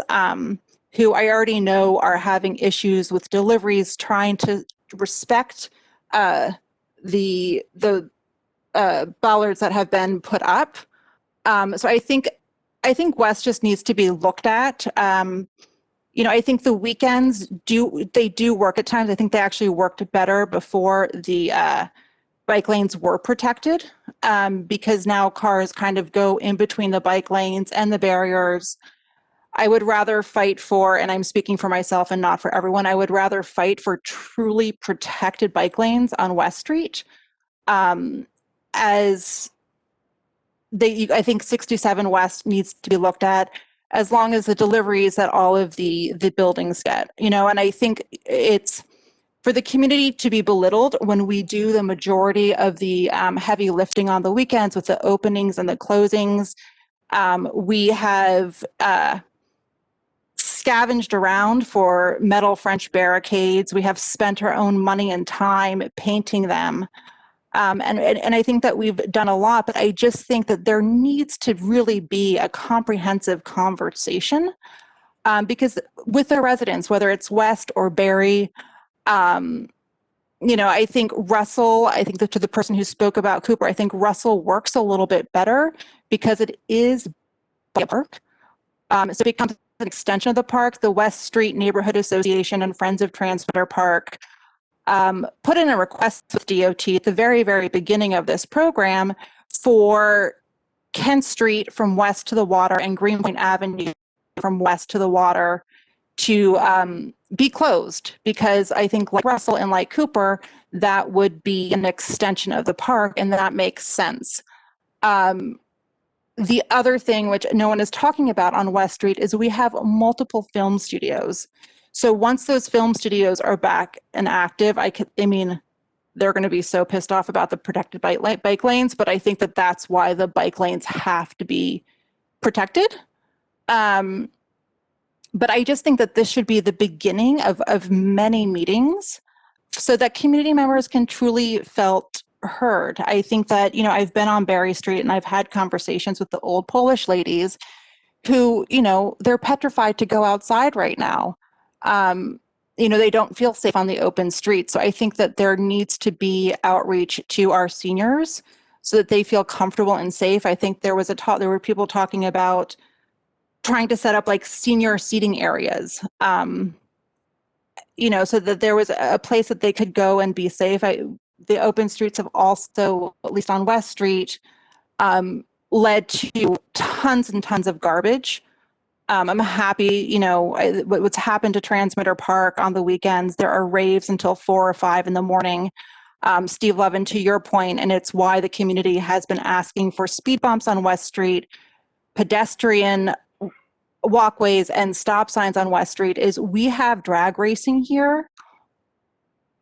who I already know are having issues with deliveries, trying to respect the bollards that have been put up. So I think West just needs to be looked at. I think the weekends do work at times. I think they actually worked better before the bike lanes were protected because now cars kind of go in between the bike lanes and the barriers. I would rather fight for, and I'm speaking for myself and not for everyone, I would rather fight for truly protected bike lanes on West Street. I think 67 West needs to be looked at, as long as the deliveries that all of the buildings get, and I think it's for the community to be belittled when we do the majority of the heavy lifting on the weekends with the openings and the closings. We have scavenged around for metal French barricades. We have spent our own money and time painting them. And I think that we've done a lot, but I just think that there needs to really be a comprehensive conversation because with the residents, whether it's West or Barry, I think Russell, to the person who spoke about Cooper, I think Russell works a little bit better because it is a park. So it becomes an extension of the park. The West Street Neighborhood Association and Friends of Transmitter Park put in a request with DOT at the very, very beginning of this program for Kent Street from west to the water and Greenpoint Avenue from west to the water to be closed, because I think like Russell and like Cooper, that would be an extension of the park, and that makes sense. The other thing, which no one is talking about on West Street, is we have multiple film studios. So once those film studios are back and active, I mean, they're going to be so pissed off about the protected bike lanes, but I think that that's why the bike lanes have to be protected. But I just think that this should be the beginning of many meetings so that community members can truly felt heard. I think that, you know, I've been on Berry Street and I've had conversations with the old Polish ladies who, you know, they're petrified to go outside right now. You know, they don't feel safe on the open street. So I think that there needs to be outreach to our seniors so that they feel comfortable and safe. I think there were people talking about trying to set up like senior seating areas, you know, so that there was a place that they could go and be safe. The open streets have also, at least on West Street, led to tons and tons of garbage. I'm happy, you know, what's happened to Transmitter Park on the weekends. There are raves until 4 or 5 in the morning. Steve Levin, to your point, and it's why the community has been asking for speed bumps on West Street, pedestrian walkways and stop signs on West Street, is we have drag racing here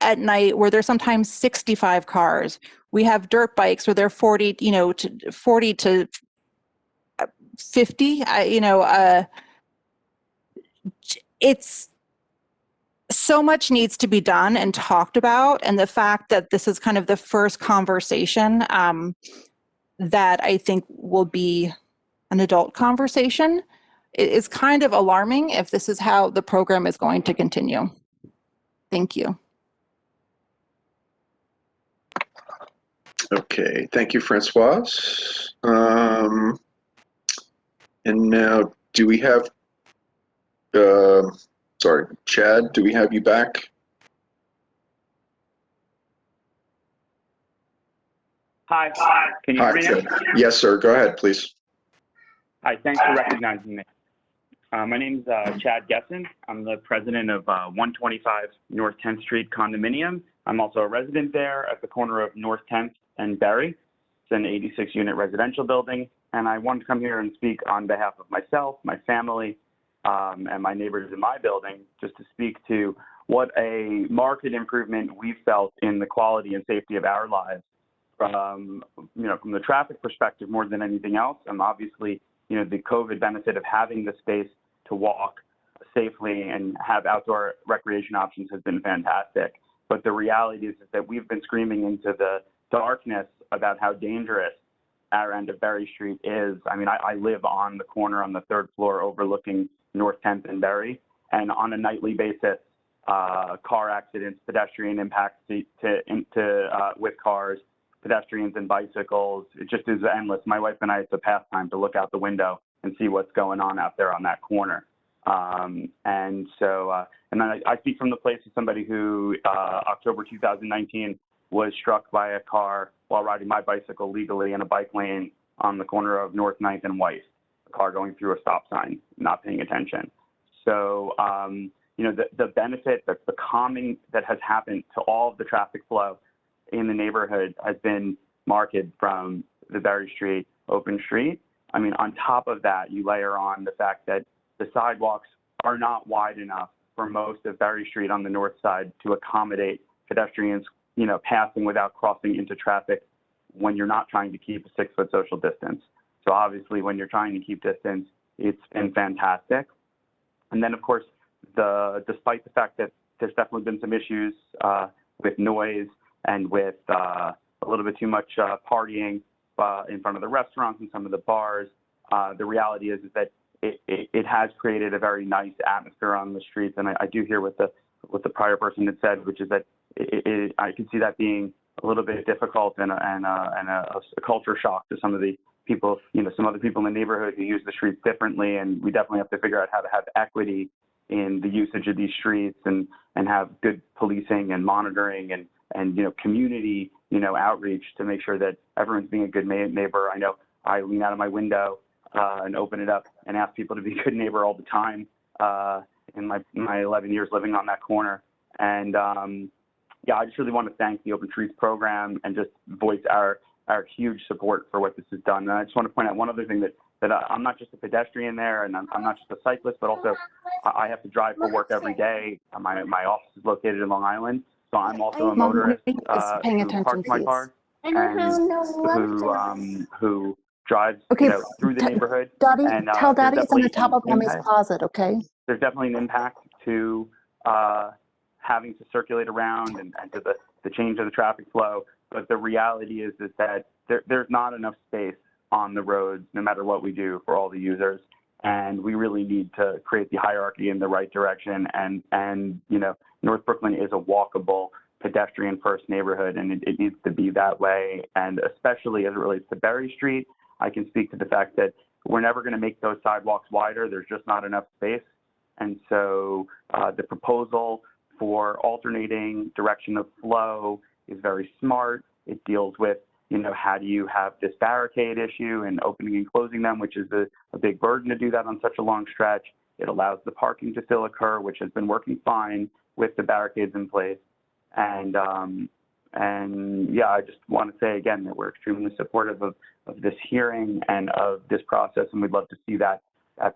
at night where there's sometimes 65 cars. We have dirt bikes where they're 40, you know, to 40 to 50, you know, it's so much needs to be done and talked about. And the fact that this is kind of the first conversation that I think will be an adult conversation is kind of alarming if this is how the program is going to continue. Thank you. Okay, thank you, Francoise. And now, do we have, sorry, Chad, do we have you back? Hi, can you Hi, hear me Chad. now? Yes, sir, go ahead, please. Hi, thanks for recognizing me. My name is Chad Gessen. I'm the president of 125 North 10th Street Condominium. I'm also a resident there at the corner of North 10th and Berry. It's an 86-unit residential building, and I wanted to come here and speak on behalf of myself, my family, and my neighbors in my building, just to speak to what a marked improvement we've felt in the quality and safety of our lives from, you know, from the traffic perspective more than anything else. And obviously, you know, the COVID benefit of having the space to walk safely and have outdoor recreation options has been fantastic. But the reality is that we've been screaming into the darkness about how dangerous our end of Berry Street is. I mean, I live on the corner on the 3rd floor overlooking North 10th and Berry, and on a nightly basis, car accidents, pedestrian impacts with cars, pedestrians and bicycles. It just is endless. My wife and I, it's a pastime to look out the window and see what's going on out there on that corner. And so, and then I speak from the place of somebody who, October 2019, was struck by a car while riding my bicycle legally in a bike lane on the corner of North 9th and Weiss. A car going through a stop sign, not paying attention. So, you know, the benefit, the calming that has happened to all of the traffic flow in the neighborhood has been marked from the Berry Street open street. I mean, on top of that, you layer on the fact that the sidewalks are not wide enough for most of Berry Street on the north side to accommodate pedestrians, you know, passing without crossing into traffic when you're not trying to keep a 6-foot social distance. So obviously, when you're trying to keep distance, it's been fantastic. And then, of course, despite the fact that there's definitely been some issues with noise and with a little bit too much partying in front of the restaurants and some of the bars, the reality is that it has created a very nice atmosphere on the streets. And I do hear what the prior person had said, which is that I can see that being a little bit difficult and a culture shock to some of the people, you know, some other people in the neighborhood who use the streets differently. And we definitely have to figure out how to have equity in the usage of these streets and have good policing and monitoring and you know, community, you know, outreach to make sure that everyone's being a good neighbor. I know I lean out of my window and open it up and ask people to be a good neighbor all the time in my 11 years living on that corner. And yeah, I just really want to thank the Open Streets program and just voice our huge support for what this has done. And I just want to point out one other thing, that I'm not just a pedestrian there, and I'm not just a cyclist, but also I have to drive for work every day. My office is located in Long Island, so I'm also a motorist who parks my car and who drives through the neighborhood. Daddy, and tell Daddy there's it's in the definitely top of an Mommy's impact. closet, okay? There's definitely an impact to having to circulate around and to the change of the traffic flow. But the reality is that there's not enough space on the roads, no matter what we do, for all the users. And we really need to create the hierarchy in the right direction. And North Brooklyn is a walkable, pedestrian-first neighborhood, and it needs to be that way. And especially as it relates to Berry Street, I can speak to the fact that we're never going to make those sidewalks wider. There's just not enough space. And so the proposal for alternating direction of flow is very smart. It deals with, how do you have this barricade issue and opening and closing them, which is a big burden to do that on such a long stretch. It allows the parking to still occur, which has been working fine with the barricades in place. And yeah, I just want to say again that we're extremely supportive of this hearing and of this process, and we'd love to see that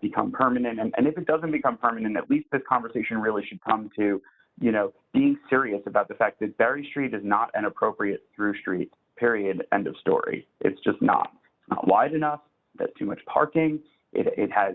become permanent. And if it doesn't become permanent, at least this conversation really should come to, being serious about the fact that Berry Street is not an appropriate through street, period, end of story. It's just not. It's not wide enough. There's too much parking. It has,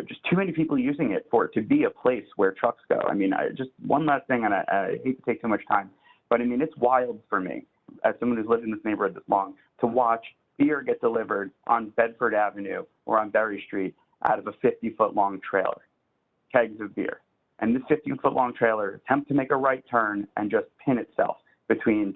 just too many people using it for it to be a place where trucks go. I mean, just one last thing, and I hate to take too much time, but I mean, it's wild for me, as someone who's lived in this neighborhood this long, to watch beer get delivered on Bedford Avenue or on Berry Street out of a 50-foot long trailer, kegs of beer. And this 15-foot long trailer attempts to make a right turn and just pin itself between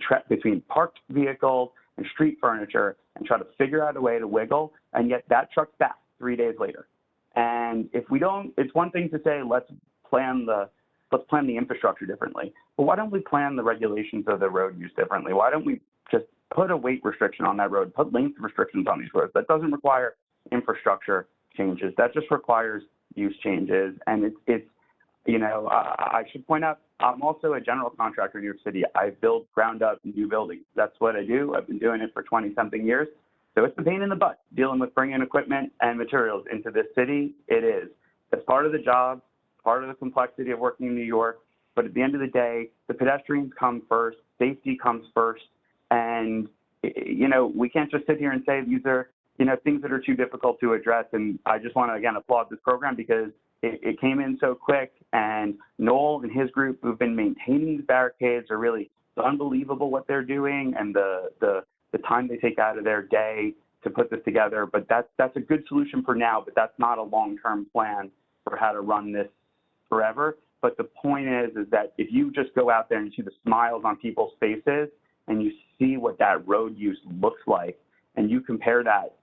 parked vehicles and street furniture and try to figure out a way to wiggle, and yet that truck's back 3 days later. And if we don't, it's one thing to say, let's plan the infrastructure differently, but why don't we plan the regulations of the road use differently? Why don't we just put a weight restriction on that road, put length restrictions on these roads? That doesn't require infrastructure changes. That just requires use changes. And it's I should point out, I'm also a general contractor in New York City. I build ground up new buildings. That's what I do. I've been doing it for 20-something years. So it's a pain in the butt dealing with bringing equipment and materials into this city. It is. It's part of the job, part of the complexity of working in New York. But at the end of the day, the pedestrians come first, safety comes first. And, we can't just sit here and say these are, things that are too difficult to address. And I just want to, again, applaud this program because it came in so quick, and Noel and his group who've been maintaining the barricades are really, it's unbelievable what they're doing and the time they take out of their day to put this together. But that's a good solution for now, but that's not a long-term plan for how to run this forever. But the point is that if you just go out there and see the smiles on people's faces and you see what that road use looks like, and you compare that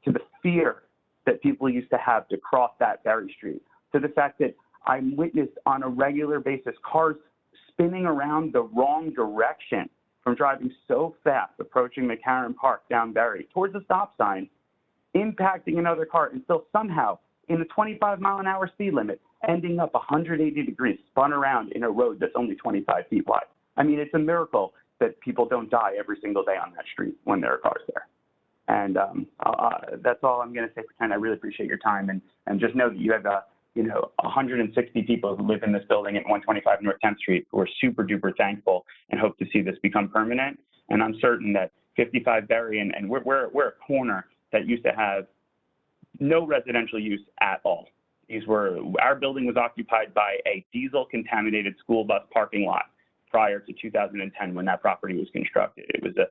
to the fear that people used to have to cross that Berry Street, to the fact that I'm witnessed on a regular basis cars spinning around the wrong direction from driving so fast, approaching McCarran Park down Berry towards the stop sign, impacting another car, and still somehow in the 25-mile-an-hour speed limit, ending up 180 degrees, spun around in a road that's only 25 feet wide. I mean, it's a miracle that people don't die every single day on that street when there are cars there. And that's all I'm going to say for tonight. I really appreciate your time, and just know that you have 160 people who live in this building at 125 North 10th Street who are super duper thankful and hope to see this become permanent. And I'm certain that 55 Berry, and we're a corner that used to have no residential use at all. Our building was occupied by a diesel contaminated school bus parking lot prior to 2010 when that property was constructed. It was an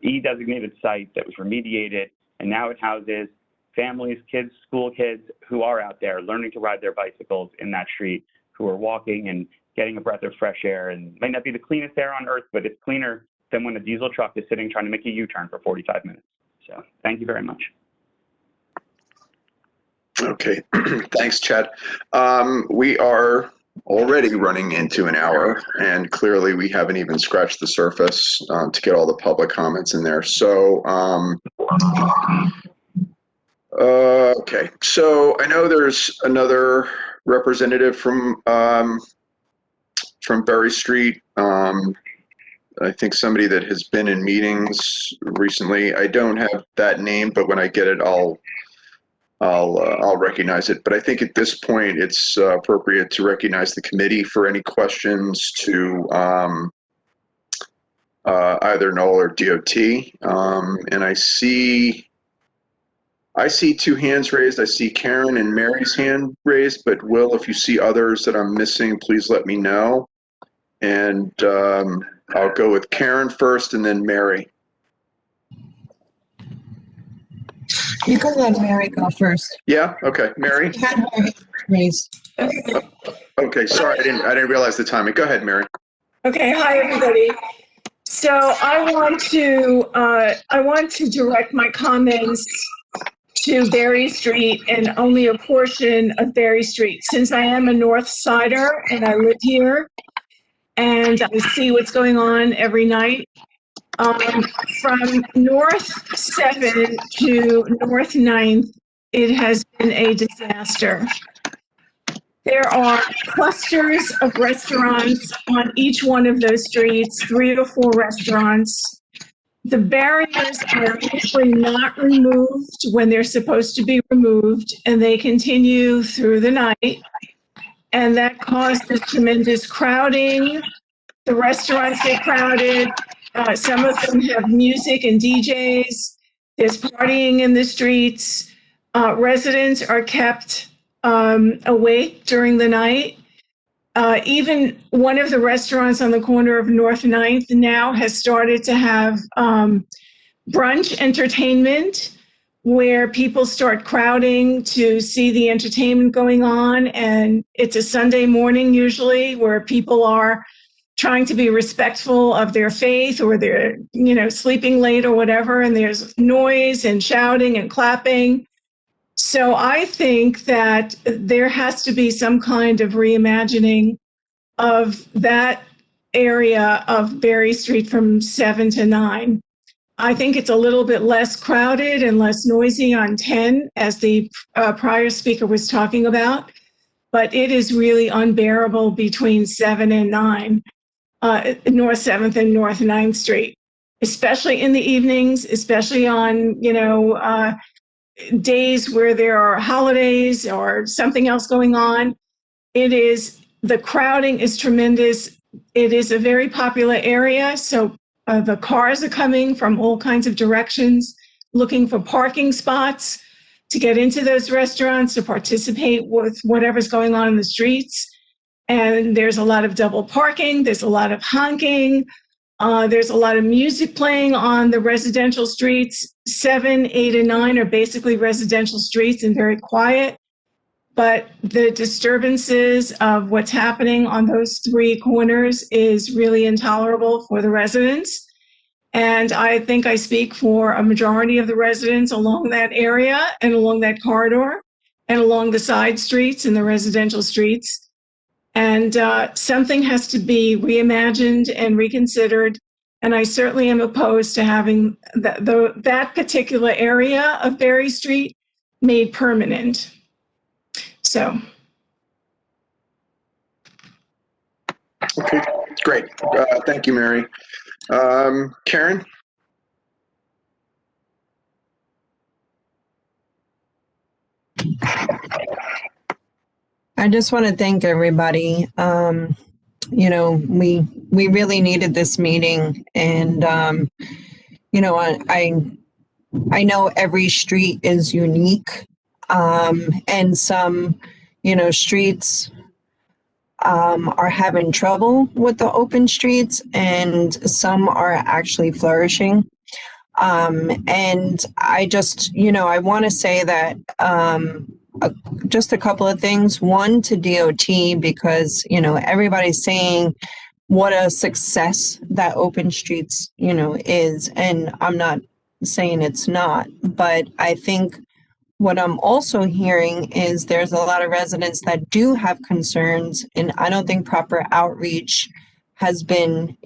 E-designated site that was remediated, and now it houses families, kids, school kids who are out there learning to ride their bicycles in that street, who are walking and getting a breath of fresh air. And it might not be the cleanest air on earth, but it's cleaner than when a diesel truck is sitting trying to make a U-turn for 45 minutes. So thank you very much. Okay, thanks, Chad. We are already running into an hour, and clearly we haven't even scratched the surface to get all the public comments in there. So Okay, so I know there's another representative from Berry Street. I think somebody that has been in meetings recently. I don't have that name, but when I get it, I'll recognize it. But I think at this point, it's appropriate to recognize the committee for any questions to either Noel or DOT. And I see two hands raised. I see Karen and Mary's hand raised, but Will, if you see others that I'm missing, please let me know. And I'll go with Karen first and then Mary. You can let Mary go first. Yeah, okay, Mary. She had her hand raised. Okay, sorry, I didn't realize the timing. Go ahead, Mary. Okay, hi, everybody. So I want to direct my comments to Berry Street and only a portion of Berry Street, since I am a North Sider and I live here and I see what's going on every night. From North 7 to North 9th, it has been a disaster. There are clusters of restaurants on each one of those streets, 3 to 4 restaurants. The barriers are usually not removed when they're supposed to be removed, and they continue through the night. And that causes tremendous crowding. The restaurants get crowded. Some of them have music and DJs. There's partying in the streets. Residents are kept awake during the night. Even one of the restaurants on the corner of North 9th now has started to have brunch entertainment where people start crowding to see the entertainment going on. And it's a Sunday morning usually where people are trying to be respectful of their faith, or they're, sleeping late or whatever. And there's noise and shouting and clapping. So I think that there has to be some kind of reimagining of that area of Berry Street from 7 to 9. I think it's a little bit less crowded and less noisy on 10, as the prior speaker was talking about, but it is really unbearable between 7 and 9, North 7th and North 9th Street, especially in the evenings, especially on, days where there are holidays or something else going on. The crowding is tremendous. It is a very popular area, so the cars are coming from all kinds of directions, looking for parking spots to get into those restaurants, to participate with whatever's going on in the streets. And there's a lot of double parking, there's a lot of honking, there's a lot of music playing on the residential streets. 7, 8, and 9 are basically residential streets and very quiet. But the disturbances of what's happening on those 3 corners is really intolerable for the residents. And I think I speak for a majority of the residents along that area and along that corridor and along the side streets and the residential streets. And something has to be reimagined and reconsidered. And I certainly am opposed to having that particular area of Berry Street made permanent. So. Okay, great. Thank you, Mary. Karen? I just want to thank everybody. We really needed this meeting, and I know every street is unique, and some streets are having trouble with the open streets, and some are actually flourishing. And I just, I want to say that just a couple of things. One, to DOT, because, everybody's saying what a success that open streets, is. And I'm not saying it's not, but I think what I'm also hearing is there's a lot of residents that do have concerns, and I don't think proper outreach has been,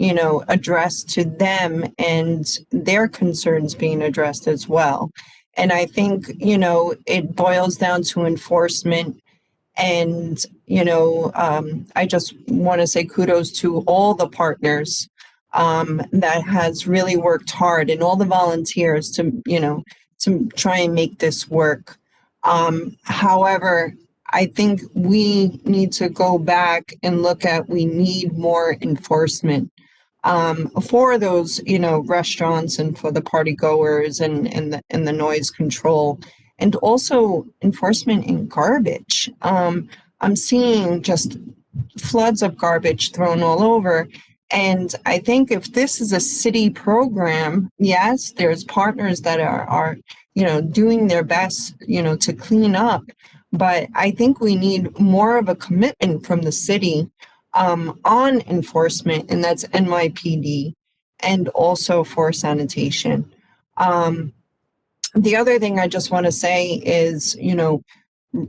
addressed to them and their concerns being addressed as well. And I think, it boils down to enforcement. And, I just want to say kudos to all the partners that has really worked hard and all the volunteers to try and make this work. However, I think we need to go back and look at, we need more enforcement for those, restaurants and for the party goers and the noise control, and also enforcement in garbage. I'm seeing just floods of garbage thrown all over. And I think if this is a city program, yes, there's partners that are doing their best, to clean up. But I think we need more of a commitment from the city on enforcement, and that's NYPD, and also for sanitation. The other thing I just want to say is,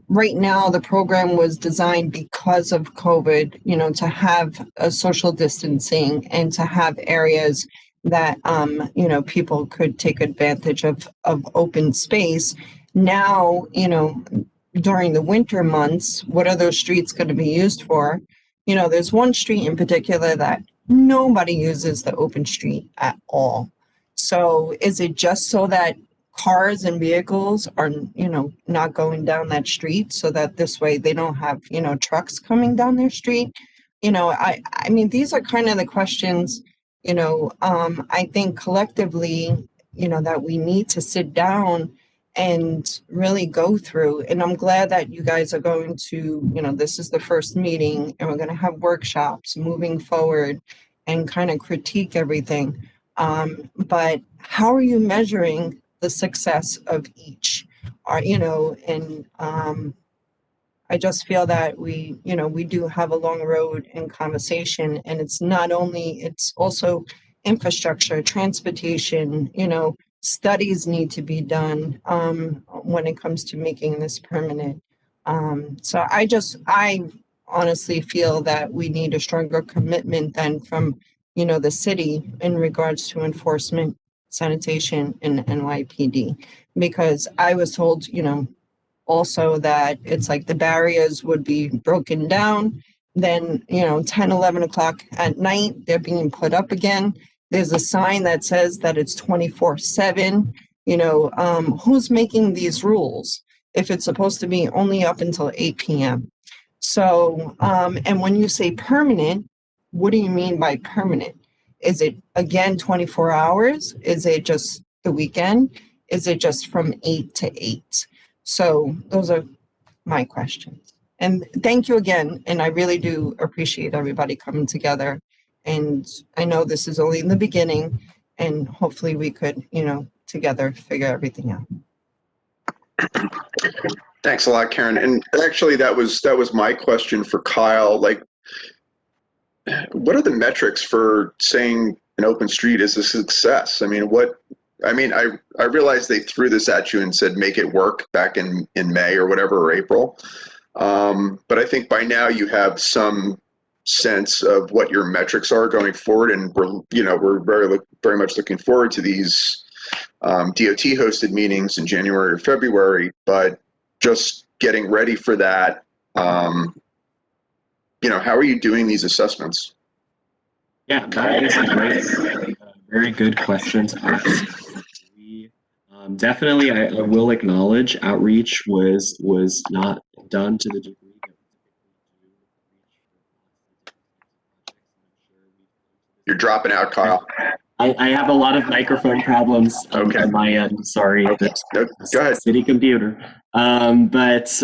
right now the program was designed because of COVID, to have a social distancing and to have areas that, people could take advantage of open space. Now, during the winter months, what are those streets going to be used for? There's one street in particular that nobody uses the open street at all. So is it just so that cars and vehicles are, not going down that street, so that this way they don't have, trucks coming down their street? I mean, these are kind of the questions, I think collectively, that we need to sit down and really go through. And I'm glad that you guys are going to, this is the first meeting, and we're going to have workshops moving forward and kind of critique everything. But how are you measuring the success of each? I just feel that we do have a long road in conversation, and it's also infrastructure, transportation, studies need to be done when it comes to making this permanent. So I honestly feel that we need a stronger commitment than from, the city in regards to enforcement, sanitation, and NYPD, because I was told, also that it's like the barriers would be broken down, then 10, 11 o'clock at night they're being put up again. There's a sign that says that it's 24/7. Who's making these rules if it's supposed to be only up until 8 p.m.? So, and when you say permanent, what do you mean by permanent? Is it, again, 24 hours? Is it just the weekend? Is it just from 8 to 8? So those are my questions. And thank you again. And I really do appreciate everybody coming together. And I know this is only in the beginning, and hopefully we could, together figure everything out. Thanks a lot, Karen. And actually, that was my question for Kyle. Like, what are the metrics for saying an open street is a success? I mean, I realized they threw this at you and said make it work back in May or whatever, or April. But I think by now you have some sense of what your metrics are going forward, and we're very much looking forward to these DOT hosted meetings in January or February. But just getting ready for that, how are you doing these assessments? Yeah, that is a great, very good question to ask. We definitely, I will acknowledge, outreach was not done to the degree that we typically do. You're dropping out, Kyle. I have a lot of microphone problems on my end. Sorry, Go ahead. City computer. But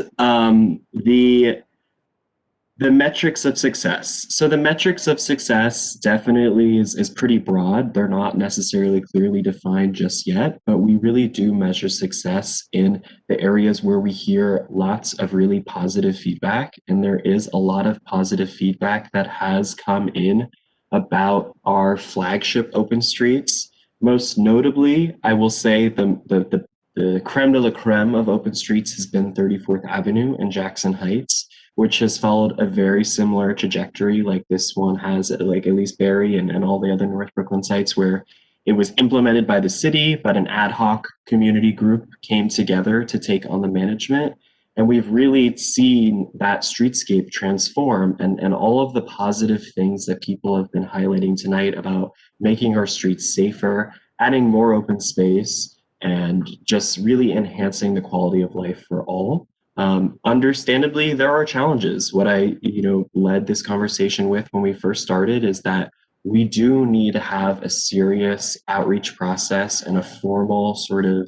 the metrics of success. So the metrics of success definitely is pretty broad. They're not necessarily clearly defined just yet, but we really do measure success in the areas where we hear lots of really positive feedback. And there is a lot of positive feedback that has come in about our flagship open streets. Most notably, I will say the creme de la creme of open streets has been 34th Avenue and Jackson Heights, which has followed a very similar trajectory like this one has, like at least Barry and all the other North Brooklyn sites, where it was implemented by the city, but an ad hoc community group came together to take on the management. And we've really seen that streetscape transform, and all of the positive things that people have been highlighting tonight about making our streets safer, adding more open space, and just really enhancing the quality of life for all. Understandably, there are challenges. What I, led this conversation with when we first started is that we do need to have a serious outreach process and a formal sort of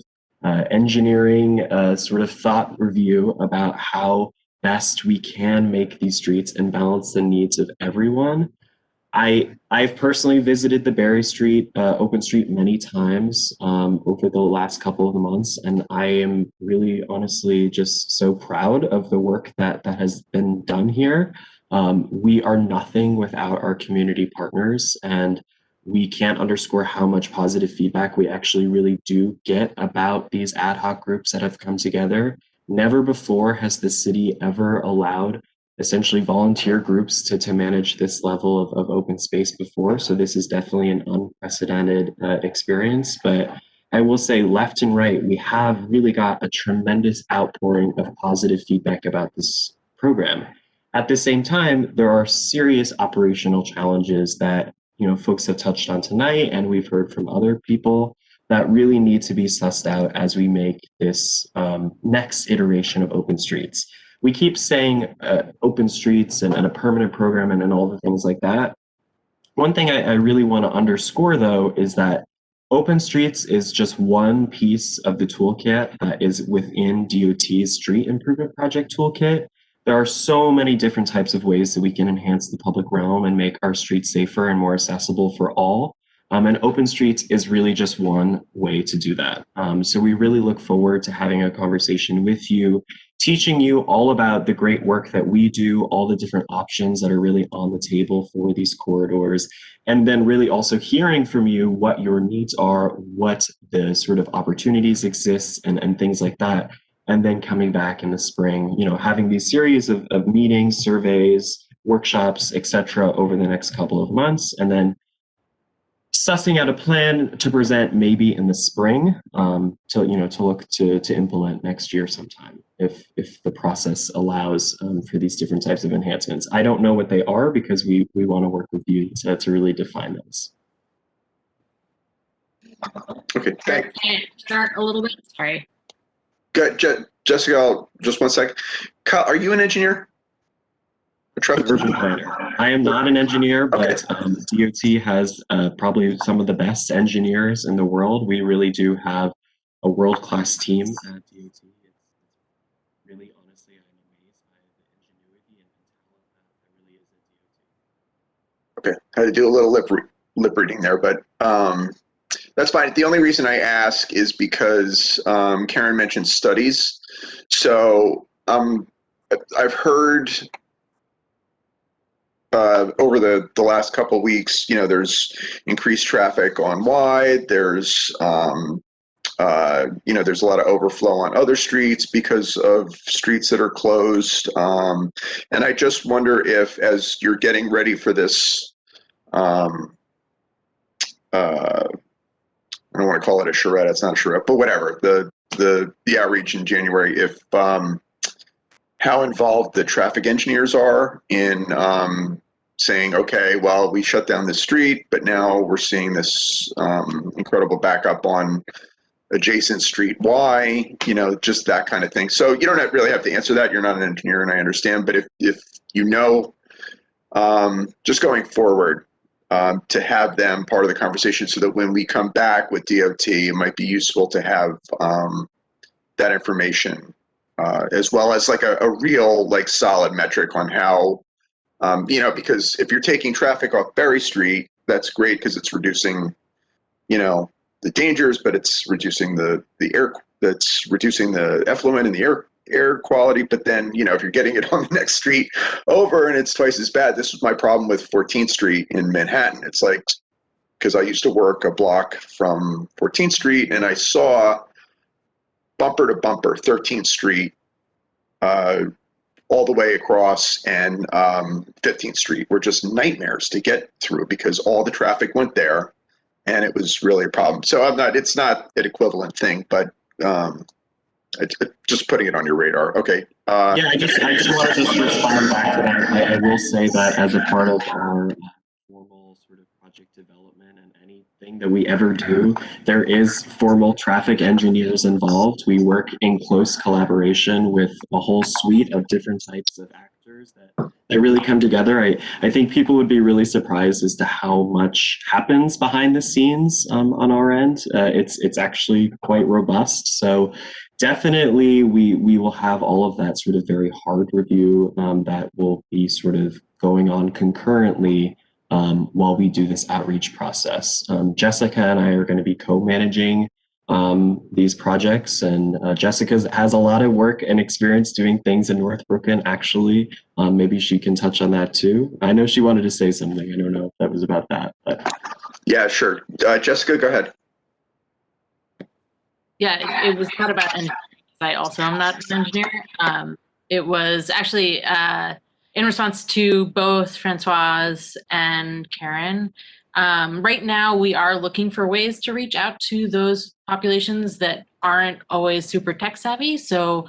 engineering sort of thought review about how best we can make these streets and balance the needs of everyone. I've personally visited the Berry Street open street many times over the last couple of months, and I am really honestly just so proud of the work that has been done here. We are nothing without our community partners, and we can't underscore how much positive feedback we actually really do get about these ad hoc groups that have come together. Never before has the city ever allowed essentially volunteer groups to manage this level of open space before. So this is definitely an unprecedented experience. But I will say left and right, we have really got a tremendous outpouring of positive feedback about this program. At the same time, there are serious operational challenges that folks have touched on tonight, and we've heard from other people that really need to be sussed out as we make this next iteration of Open Streets. We keep saying open streets and a permanent program and all the things like that. One thing I really want to underscore, though, is that Open Streets is just one piece of the toolkit that is within DOT's Street Improvement Project toolkit. There are so many different types of ways that we can enhance the public realm and make our streets safer and more accessible for all. And Open Streets is really just one way to do that. So we really look forward to having a conversation with you, teaching you all about the great work that we do, all the different options that are really on the table for these corridors, and then really also hearing from you what your needs are, what the sort of opportunities exist, and things like that. And then coming back in the spring, having these series of meetings, surveys, workshops, etc. over the next couple of months, and then sussing out a plan to present maybe in the spring to look to implement next year sometime if the process allows for these different types of enhancements. I don't know what they are because we want to work with you to really define those. Okay, thanks. Can I start a little bit? Sorry. Good, Jessica, just one sec. Kyle, are you an engineer? Urban planner. I am not an engineer, but DOT has probably some of the best engineers in the world. We really do have a world-class team at DOT. It's really, honestly, I'm amazed by the ingenuity and talent that really is at DOT. Okay, I had to do a little lip reading there, but that's fine. The only reason I ask is because Karen mentioned studies. So I've heard over the last couple of weeks, there's increased traffic on Wide. There's there's a lot of overflow on other streets because of streets that are closed. And I just wonder if, as you're getting ready for this, I don't want to call it a charrette. It's not a charrette, but whatever. The outreach in January, if how involved the traffic engineers are in saying, okay, well, we shut down this street, but now we're seeing this incredible backup on adjacent street Y, just that kind of thing. So you don't really have to answer that. You're not an engineer, and I understand. But if just going forward, to have them part of the conversation so that when we come back with DOT, it might be useful to have that information as well as like a real solid metric on how, because if you're taking traffic off Berry Street, that's great because it's reducing, the dangers, but it's reducing the air, that's reducing the effluent and the air quality. But then, if you're getting it on the next street over and it's twice as bad, this was my problem with 14th Street in Manhattan. It's like, because I used to work a block from 14th Street and I saw bumper to bumper 13th Street all the way across, and 15th Street were just nightmares to get through because all the traffic went there, and it was really a problem. So it's not an equivalent thing, but just putting it on your radar. Okay. Yeah, I just wanted to respond back to that. I will say that as a part of our formal sort of project development and anything that we ever do, there is formal traffic engineers involved. We work in close collaboration with a whole suite of different types of actors that really come together. I think people would be really surprised as to how much happens behind the scenes on our end. It's actually quite robust. So definitely we will have all of that sort of very hard review that will be sort of going on concurrently while we do this outreach process. Jessica and I are going to be co-managing these projects, and Jessica has a lot of work and experience doing things in North Brooklyn, actually. Maybe she can touch on that too. I know she wanted to say something. I don't know if that was about that, but. Yeah, sure. Jessica, go ahead. Yeah, it was not about engineering. I also am not an engineer. It was actually in response to both Francoise and Karen. Right now, we are looking for ways to reach out to those populations that aren't always super tech savvy. So,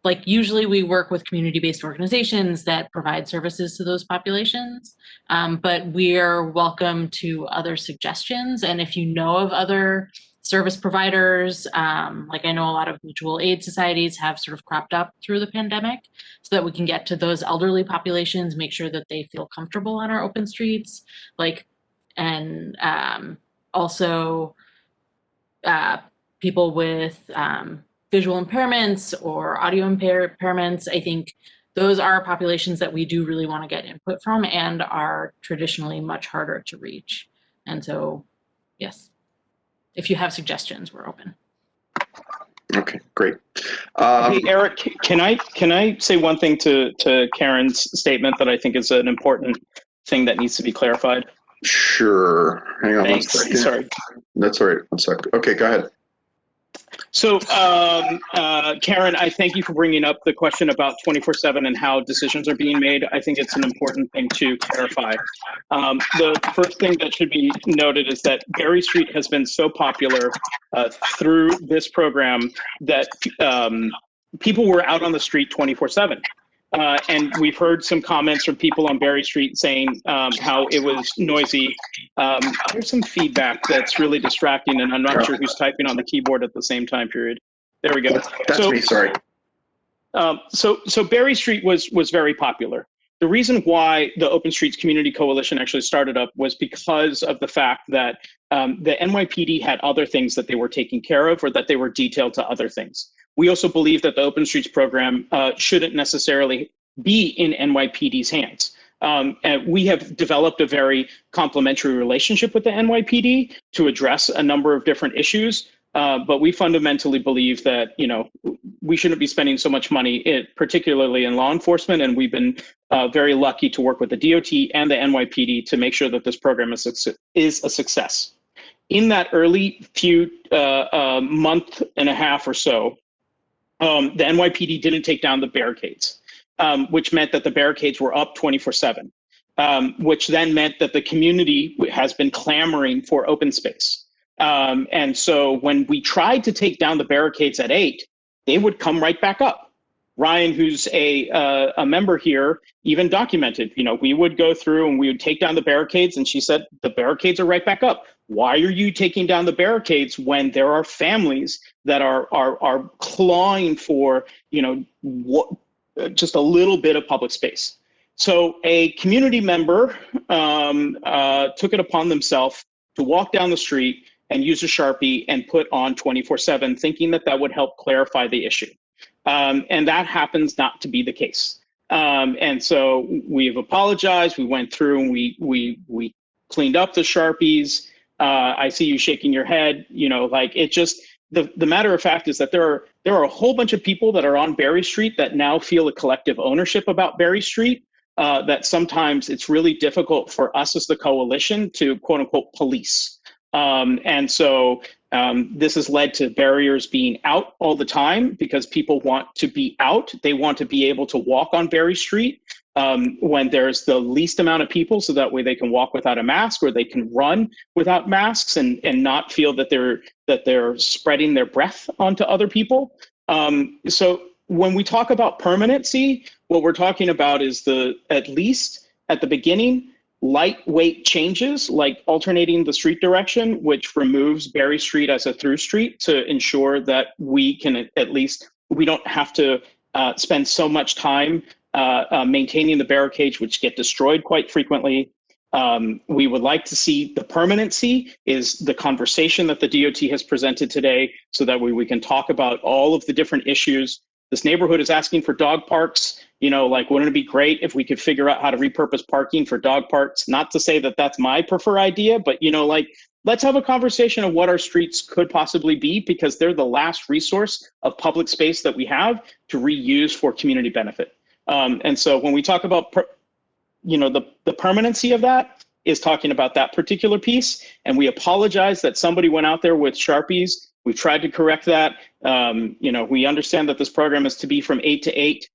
like, usually we work with community-based organizations that provide services to those populations, but we're welcome to other suggestions. And if you know of other service providers, like I know a lot of mutual aid societies have sort of cropped up through the pandemic, so that we can get to those elderly populations, make sure that they feel comfortable on our open streets, and also people with visual impairments or audio impairments. I think those are populations that we do really want to get input from and are traditionally much harder to reach. And so, yes. If you have suggestions, we're open. Okay, great. Hey, Eric, can I say one thing to Karen's statement that I think is an important thing that needs to be clarified? Sure. Hang on Thanks. one second. Sorry. That's all right. One sec. Okay, go ahead. So, Karen, I thank you for bringing up the question about 24/7 and how decisions are being made. I think it's an important thing to clarify. The first thing that should be noted is that Berry Street has been so popular through this program that people were out on the street 24/7. And we've heard some comments from people on Berry Street saying how it was noisy. There's some feedback that's really distracting, and I'm not sure who's typing on the keyboard at the same time period. There we go. That's me, sorry. So Berry Street was very popular. The reason why the Open Streets Community Coalition actually started up was because of the fact that the NYPD had other things that they were taking care of, or that they were detailed to other things. We also believe that the Open Streets program shouldn't necessarily be in NYPD's hands. And we have developed a very complementary relationship with the NYPD to address a number of different issues. But we fundamentally believe that, we shouldn't be spending so much money, particularly in law enforcement. And we've been very lucky to work with the DOT and the NYPD to make sure that this program is a success. In that early few month and a half or so, the NYPD didn't take down the barricades, which meant that the barricades were up 24/7, which then meant that the community has been clamoring for open space. And so when we tried to take down the barricades at 8, they would come right back up. Ryan, who's a member here, even documented, we would go through and we would take down the barricades, and she said, the barricades are right back up. Why are you taking down the barricades when there are families that are clawing for, just a little bit of public space? So a community member took it upon themselves to walk down the street and use a Sharpie and put on 24/7, thinking that that would help clarify the issue. And that happens not to be the case. And so we've apologized. We went through and we cleaned up the Sharpies. I see you shaking your head, it just, the matter of fact is that there are a whole bunch of people that are on Berry Street that now feel a collective ownership about Berry Street, that sometimes it's really difficult for us as the coalition to quote unquote police. And so This has led to barriers being out all the time because people want to be out. They want to be able to walk on Berry Street when there's the least amount of people, so that way they can walk without a mask, or they can run without masks and not feel that they're spreading their breath onto other people. So when we talk about permanency, what we're talking about is at least at the beginning, lightweight changes like alternating the street direction, which removes Berry Street as a through street to ensure that we can we don't have to spend so much time maintaining the barricades, which get destroyed quite frequently. We would like to see the permanency is the conversation that the DOT has presented today, so that we can talk about all of the different issues. This neighborhood is asking for dog parks. Wouldn't it be great if we could figure out how to repurpose parking for dog parks? Not to say that that's my preferred idea, but let's have a conversation of what our streets could possibly be, because they're the last resource of public space that we have to reuse for community benefit. And so when we talk about, the permanency of that is talking about that particular piece. And we apologize that somebody went out there with Sharpies. We've tried to correct that. We understand that this program is to be from 8 to 8.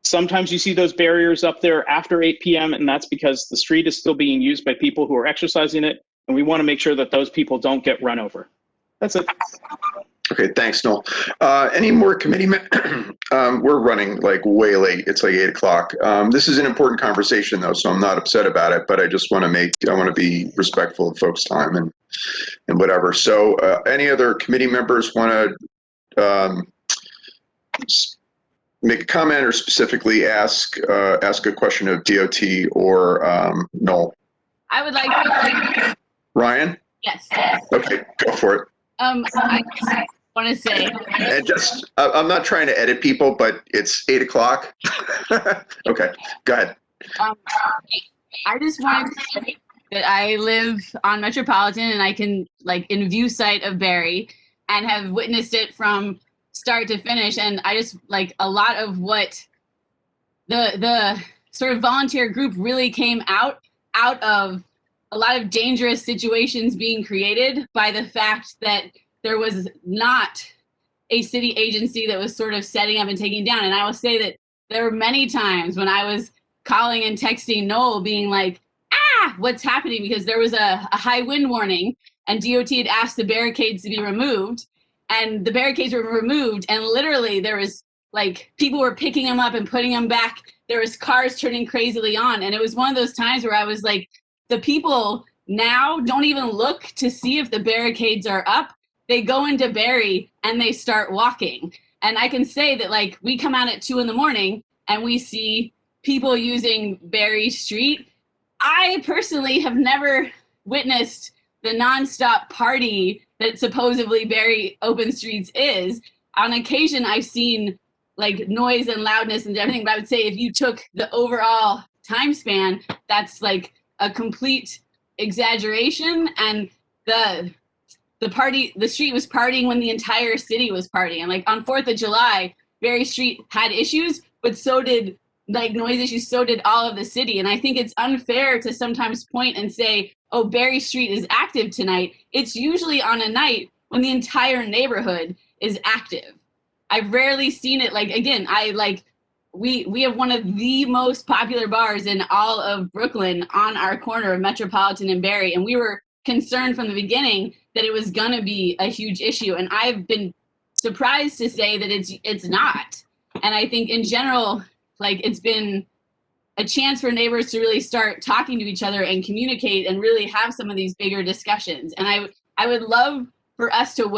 Sometimes you see those barriers up there after 8 p.m. and that's because the street is still being used by people who are exercising it. And we want to make sure that those people don't get run over. That's it. Okay, thanks, Noel. Any more committee? We're running way late. It's 8 o'clock. This is an important conversation though, so I'm not upset about it, but I just want to be respectful of folks' time and whatever. So any other committee members want to make a comment or specifically ask a question of DOT or Noel? I would like to. Ryan? Yes. Okay, go for it. I want to say. And I'm not trying to edit people, but it's 8 o'clock. Okay, go ahead. I just wanted to say that I live on Metropolitan and I can in view sight of Berry and have witnessed it from start to finish. And I just a lot of what the sort of volunteer group really came out of a lot of dangerous situations being created by the fact that there was not a city agency that was sort of setting up and taking down. And I will say that there were many times when I was calling and texting Noel being what's happening? Because there was a high wind warning and DOT had asked the barricades to be removed, and the barricades were removed, and literally there was people were picking them up and putting them back. There was cars turning crazily on. And it was one of those times where I was the people now don't even look to see if the barricades are up. They go into Berry and they start walking. And I can say that we come out at 2 a.m. and we see people using Berry Street. I personally have never witnessed the nonstop party that supposedly Berry Open Streets is. On occasion, I've seen noise and loudness and everything, but I would say if you took the overall time span, that's a complete exaggeration. And the street was partying when the entire city was partying. And on 4th of July, Berry Street had issues, but so did noise issues, so did all of the city. And I think it's unfair to sometimes point and say, oh, Berry Street is active tonight. It's usually on a night when the entire neighborhood is active. I've rarely seen it. Again, we have one of the most popular bars in all of Brooklyn on our corner of Metropolitan and Berry. And we were concerned from the beginning that it was gonna be a huge issue. And I've been surprised to say that it's not. And I think in general, it's been a chance for neighbors to really start talking to each other and communicate and really have some of these bigger discussions. And I would love for us to a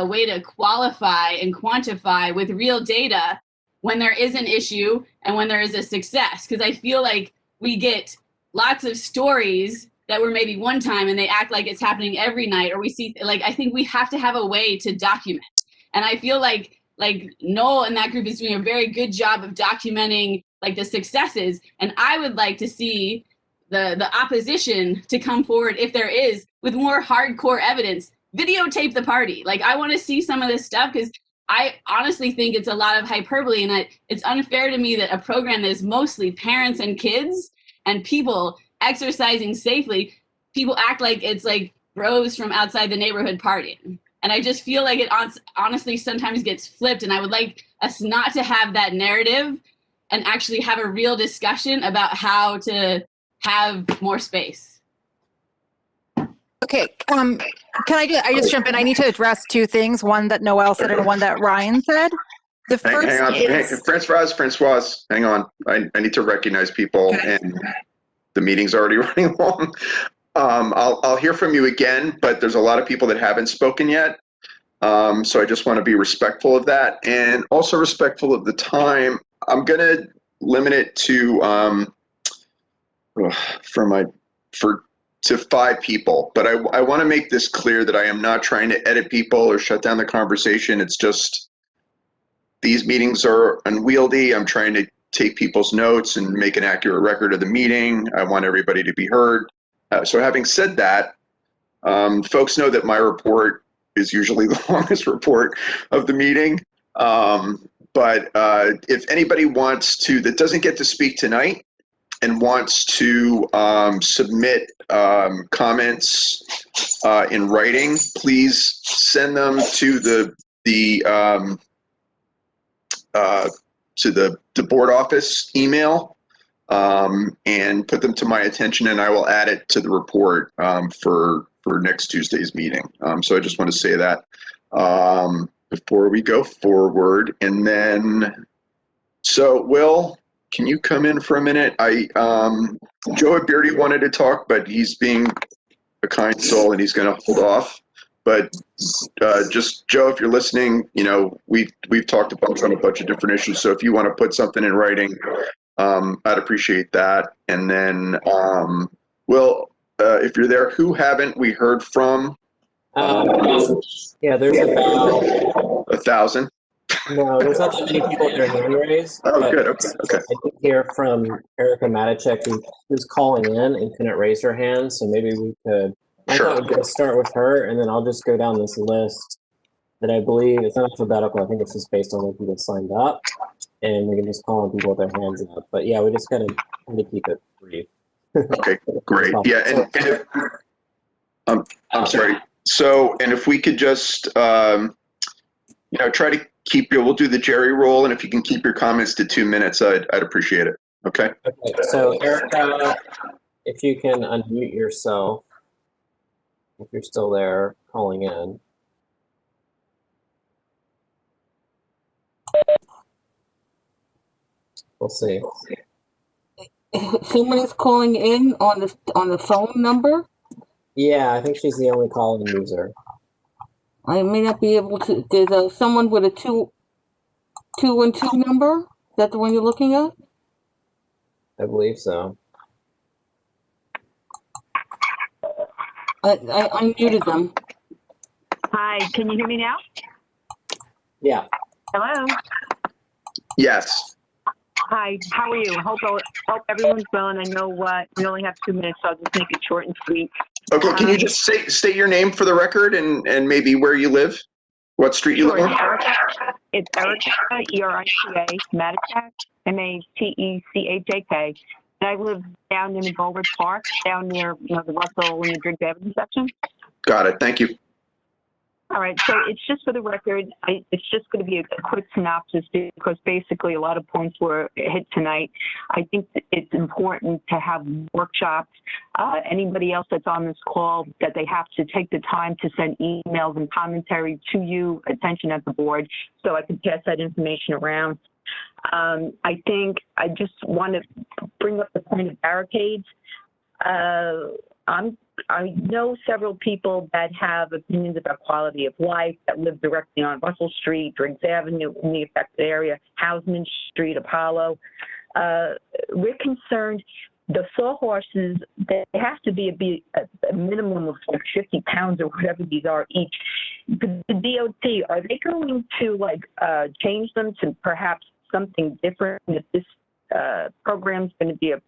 way to qualify and quantify with real data when there is an issue and when there is a success. Because I feel we get lots of stories that were maybe one time and they act like it's happening every night, or we see, I think we have to have a way to document. And I feel like Noel and that group is doing a very good job of documenting the successes. And I would like to see the opposition to come forward, if there is, with more hardcore evidence. Videotape the party. I want to see some of this stuff, because I honestly think it's a lot of hyperbole, and it's unfair to me that a program that is mostly parents and kids and people exercising safely, people act like it's bros from outside the neighborhood partying. And I just feel like it honestly sometimes gets flipped. And I would like us not to have that narrative and actually have a real discussion about how to have more space. Okay, can I just jump in? I need to address two things, one that Noel said and one that Ryan said. The first Hang on, is... Francoise, hang on. I need to recognize people, and the meeting's already running long. I'll hear from you again, but there's a lot of people that haven't spoken yet. So I just want to be respectful of that, and also respectful of the time. I'm gonna limit it to to 5 people, but I want to make this clear that I am not trying to edit people or shut down the conversation. It's just these meetings are unwieldy. I'm trying to take people's notes and make an accurate record of the meeting. I want everybody to be heard. So having said that, folks know that my report is usually the longest report of the meeting. But if anybody wants to, that doesn't get to speak tonight and wants to submit comments in writing, please send them to the board office email and put them to my attention, and I will add it to the report for next Tuesday's meeting. So I just want to say that before we go forward. And then, so Will, can you come in for a minute? Joe Beardy wanted to talk, but he's being a kind soul and he's going to hold off. But just Joe, if you're listening, you know, we've talked a bunch on a bunch of different issues. So if you want to put something in writing, I'd appreciate that. And then, Will, if you're there, who haven't we heard from? Yeah, there's about 1,000. No, there's not that many people with their hand raised. Oh, good. Okay. I did hear from Erica Matichek, who's calling in and couldn't raise her hand. So maybe we could. I thought we'd just start with her, and then I'll just go down this list that I believe it's not alphabetical. I think it's just based on when people signed up, and we can just call on people with their hands up. But yeah, we just gotta keep it brief. Okay, great. Yeah, and if, I'm sorry. So, and if we could just, you know, try to keep we'll do the Jerry roll, and if you can keep your comments to 2 minutes, I'd appreciate it. Okay. Okay. So, Erica, if you can unmute yourself, if you're still there calling in. We'll see. Somebody's calling in on the phone number? Yeah, I think she's the only calling user. I may not be able to. There's someone with a 212 number. Is that the one you're looking at? I believe so. I muted them. Hi, can you hear me now? Yeah. Hello. Yes. Hi, how are you? Hope everyone's well, and I know we only have 2 minutes, so I'll just make it short and sweet. Okay, can you just state your name for the record and maybe where you live? What street you live on? It's Erica, E-R-I-C-A, Matichak, M-A-T-E-C-H-A-K. And I live down in the Goldwood Park, down near the Russell and the Driggs Avenue section. Got it. Thank you. All right, so it's just for the record. It's just going to be a quick synopsis because basically a lot of points were hit tonight. I think that it's important to have workshops. Anybody else that's on this call, that they have to take the time to send emails and commentary to you, attention at the board, so I can pass that information around. I think I just want to bring up the point of barricades. I know several people that have opinions about quality of life that live directly on Russell Street, Driggs Avenue in the affected area, Hausman Street, Apollo. We're concerned the sawhorses, they have to be a minimum of like 50 pounds or whatever these are each. The DOT, are they going to change them to perhaps something different if this program's going to be a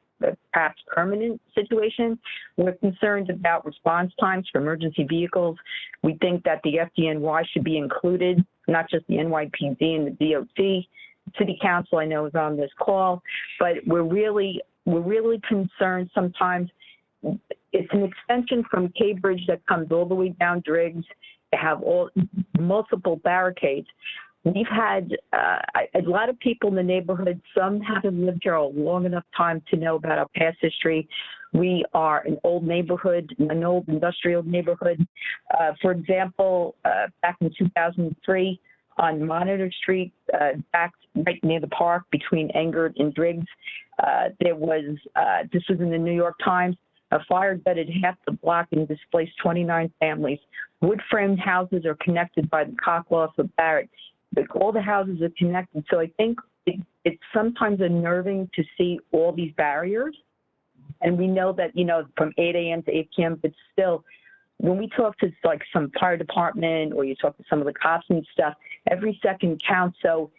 perhaps permanent situation? We're concerned about response times for emergency vehicles. We think that the FDNY should be included, not just the NYPD and the DOT. City Council, I know, is on this call, but we're really concerned sometimes. It's an extension from Cambridge that comes all the way down Driggs, have multiple barricades. We've had a lot of people in the neighborhood. Some haven't lived here a long enough time to know about our past history. We are an old neighborhood, an old industrial neighborhood. For example, back in 2003 on Monitor Street, back right near the park between Engert and Driggs, there was, this was in the New York Times, a fire gutted half the block and displaced 29 families. Wood-framed houses are connected by the cockloft of Barrett. All the houses are connected. So I think it's sometimes unnerving to see all these barriers. And we know that, from 8 a.m. to 8 p.m., but still, when we talk to like some fire department or you talk to some of the cops and stuff, every second counts. So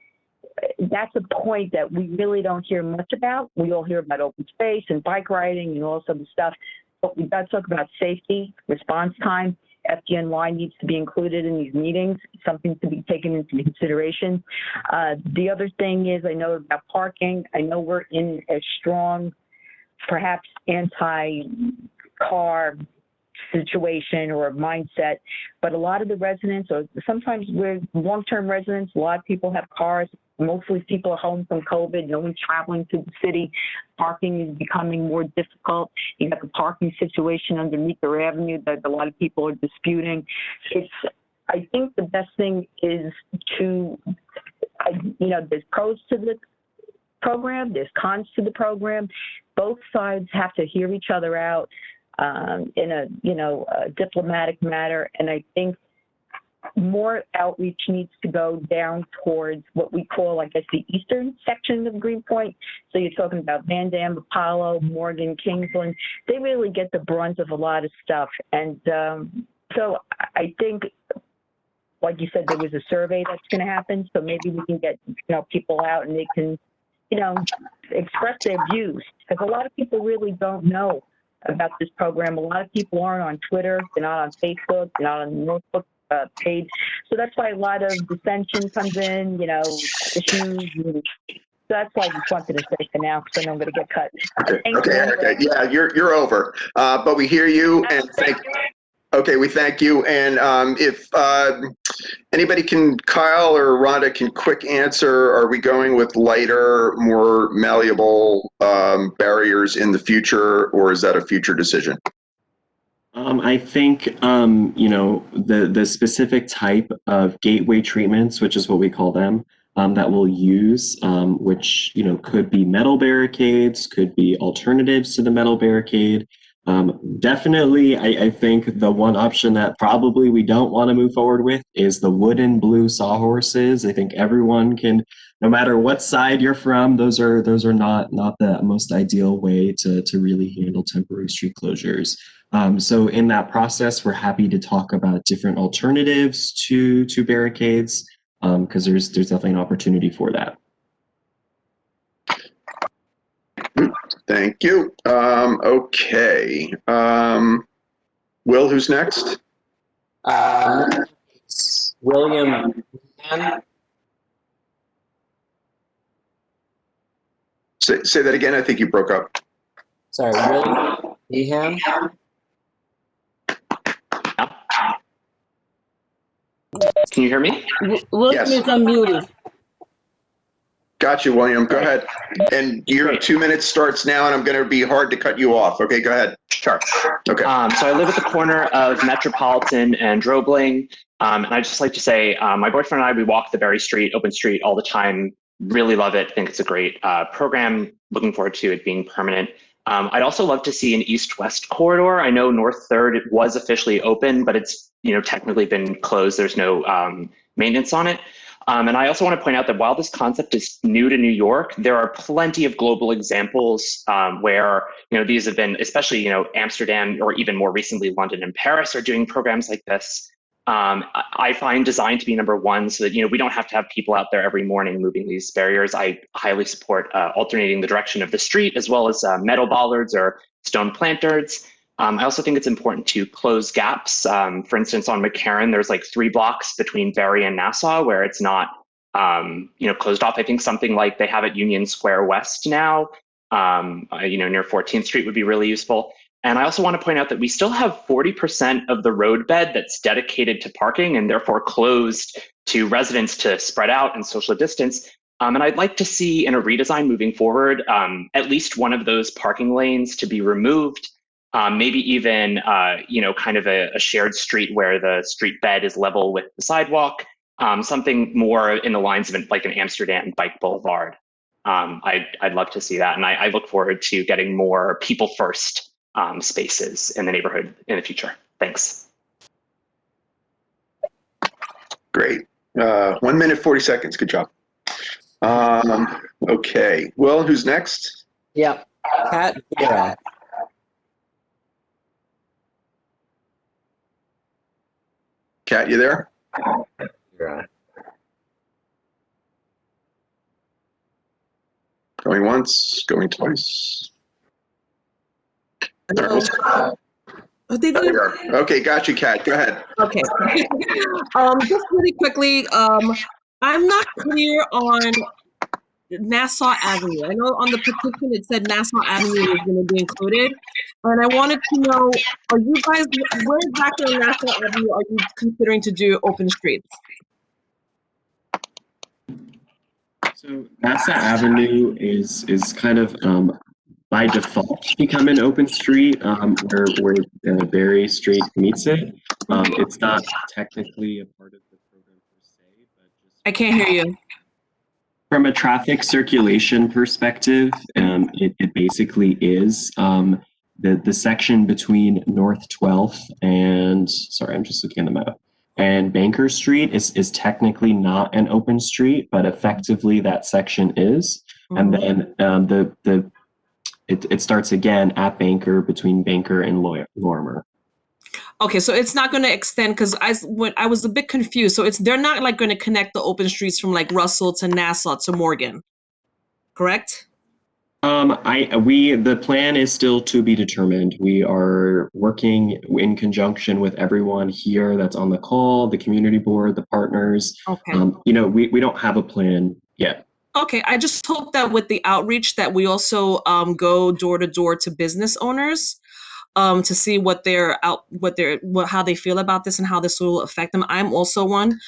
that's a point that we really don't hear much about. We all hear about open space and bike riding and all this other stuff, but we've got to talk about safety, response time. FDNY needs to be included in these meetings, something to be taken into consideration. The other thing is, I know about parking. I know we're in a strong, perhaps anti-car situation or mindset, but a lot of the residents, or sometimes we're long-term residents, a lot of people have cars. Mostly people are home from COVID. No one's traveling to the city. Parking is becoming more difficult. You got the parking situation underneath their avenue that a lot of people are disputing. I think the best thing is to, there's pros to the program, there's cons to the program. Both sides have to hear each other out in a diplomatic manner, and I think more outreach needs to go down towards what we call, I guess, the eastern section of Greenpoint. So you're talking about Van Dam, Apollo, Morgan, Kingsland. They really get the brunt of a lot of stuff. And so I think, like you said, there was a survey that's going to happen. So maybe we can get people out and they can, express their views. Because a lot of people really don't know about this program. A lot of people aren't on Twitter. They're not on Facebook. They're not on the Northbrook page. So that's why a lot of dissension comes in, issues. So that's why I just wanted to say for now, because I know I'm going to get cut. Okay. Yeah, you're over. But we hear you and we thank you. And if anybody Kyle or Rhonda can quick answer, are we going with lighter, more malleable barriers in the future, or is that a future decision? I think, the specific type of gateway treatments, which is what we call them, that we'll use, which, could be metal barricades, could be alternatives to the metal barricade. Definitely, I think the one option that probably we don't want to move forward with is the wooden blue sawhorses. I think everyone can, no matter what side you're from, those are not the most ideal way to really handle temporary street closures. So in that process, we're happy to talk about different alternatives to barricades, because there's definitely an opportunity for that. Thank you. Okay. Will, who's next? William. Say that again. I think you broke up. Sorry, William Meehan. Can you hear me? William is unmuted. Got you, William. Go ahead. And your 2 minutes starts now, and I'm going to be hard to cut you off. Okay, go ahead. Sure. Okay. So I live at the corner of Metropolitan and Drobling. And I'd just like to say, my boyfriend and I, we walk the Berry Street, open street all the time. Really love it. Think it's a great program. Looking forward to it being permanent. I'd also love to see an east-west corridor. I know North 3rd was officially open, but it's technically been closed. There's no maintenance on it. And I also want to point out that while this concept is new to New York, there are plenty of global examples where these have been, especially Amsterdam, or even more recently London and Paris, are doing programs like this. I find design to be number one, so that we don't have to have people out there every morning moving these barriers. I highly support alternating the direction of the street, as well as metal bollards or stone planters. I also think it's important to close gaps. For instance, on McCarran, there's like 3 blocks between Berry and Nassau where it's not, closed off. I think something like they have at Union Square West now, near 14th Street would be really useful. And I also want to point out that we still have 40% of the roadbed that's dedicated to parking and therefore closed to residents to spread out and social distance. And I'd like to see in a redesign moving forward, at least one of those parking lanes to be removed. Maybe even, kind of a shared street where the street bed is level with the sidewalk. Something more in the lines of like an Amsterdam bike boulevard. I'd love to see that. And I look forward to getting more people first spaces in the neighborhood in the future. Thanks. Great. 1 minute, 40 seconds. Good job. Okay. Will, who's next? Yep. Kat Vera. Kat, you there? Vera. Going once, going twice. They There you are. Okay, got you, Kat. Go ahead. Okay. Just really quickly, I'm not clear on Nassau Avenue. I know on the petition it said Nassau Avenue was going to be included, and I wanted to know, are you guys, where exactly on Nassau Avenue are you considering to do open streets? So Nassau Avenue is kind of by default become an open street where Berry Street meets it. It's not technically a part of the program per se, but just I can't hear you. from a traffic circulation perspective, it basically is. The section between North 12th and, sorry, I'm just looking at the map, and Banker Street is technically not an open street, but effectively that section is. And then it starts again at Banker, between Banker and Lorimer. Okay, so it's not going to extend, because I was a bit confused. So they're not like going to connect the open streets from like Russell to Nassau to Morgan, correct? The plan is still to be determined. We are working in conjunction with everyone here that's on the call, the community board, the partners. Okay. We don't have a plan yet. Okay, I just hope that with the outreach that we also go door to door to business owners to see how they feel about this and how this will affect them. I'm also one.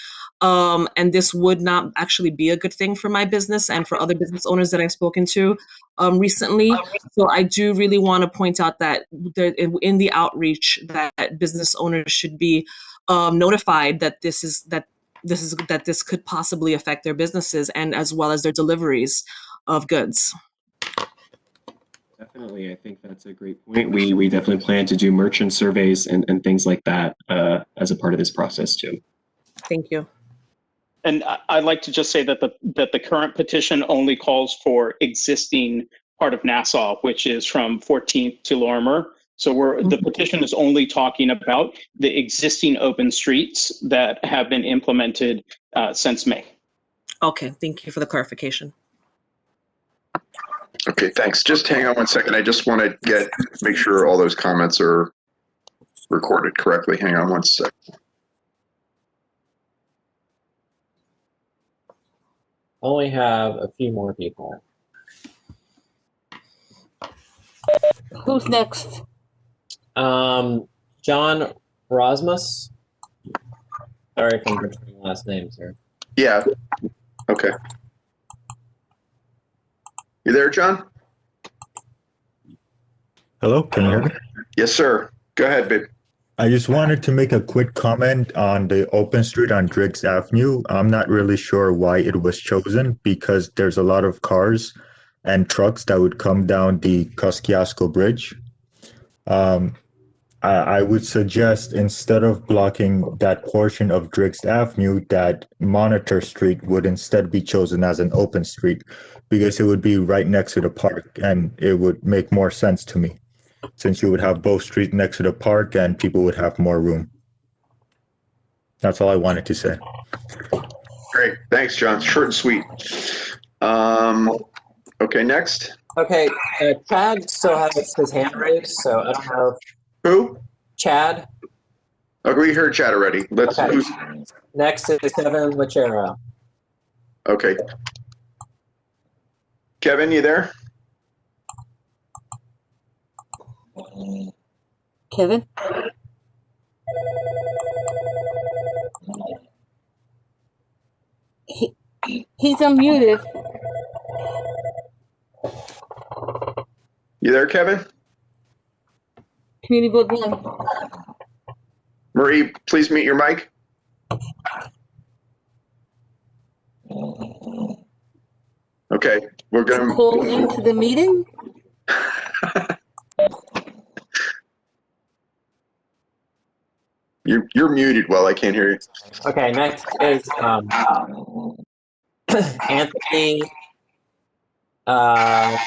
And this would not actually be a good thing for my business and for other business owners that I've spoken to recently. So I do really want to point out that in the outreach that business owners should be notified that this could possibly affect their businesses and as well as their deliveries of goods. Definitely, I think that's a great point. We definitely plan to do merchant surveys and things like that as a part of this process too. Thank you. And I'd like to just say that the current petition only calls for existing part of Nassau, which is from 14th to Lorimer. So the petition is only talking about the existing open streets that have been implemented since May. Okay, thank you for the clarification. Okay, thanks. Just hang on 1 second. I just want to make sure all those comments are recorded correctly. Hang on 1 sec. Only have a few more people. Who's next? John Rosmus. Sorry if I'm butchering last names here. Yeah. Okay. You there, John? Hello, can you hear me? Yes, sir. Go ahead, babe. I just wanted to make a quick comment on the open street on Driggs Avenue. I'm not really sure why it was chosen because there's a lot of cars and trucks that would come down the Kosciuszko Bridge. I would suggest instead of blocking that portion of Driggs Avenue, that Monitor Street would instead be chosen as an open street because it would be right next to the park and it would make more sense to me since you would have both streets next to the park and people would have more room. That's all I wanted to say. Great. Thanks, John. Short and sweet. Okay, next. Okay, Chad still has his hand raised, so I don't know. Who? Chad. Oh, we heard Chad already. Okay. Next is Kevin Lachero. Okay. Kevin, you there? Kevin? He's unmuted. You there, Kevin? Community Board 1. Marie, please mute your mic. Okay, we're gonna call into the meeting. You're muted. Well, I can't hear you. Okay, next is Anthony Polia.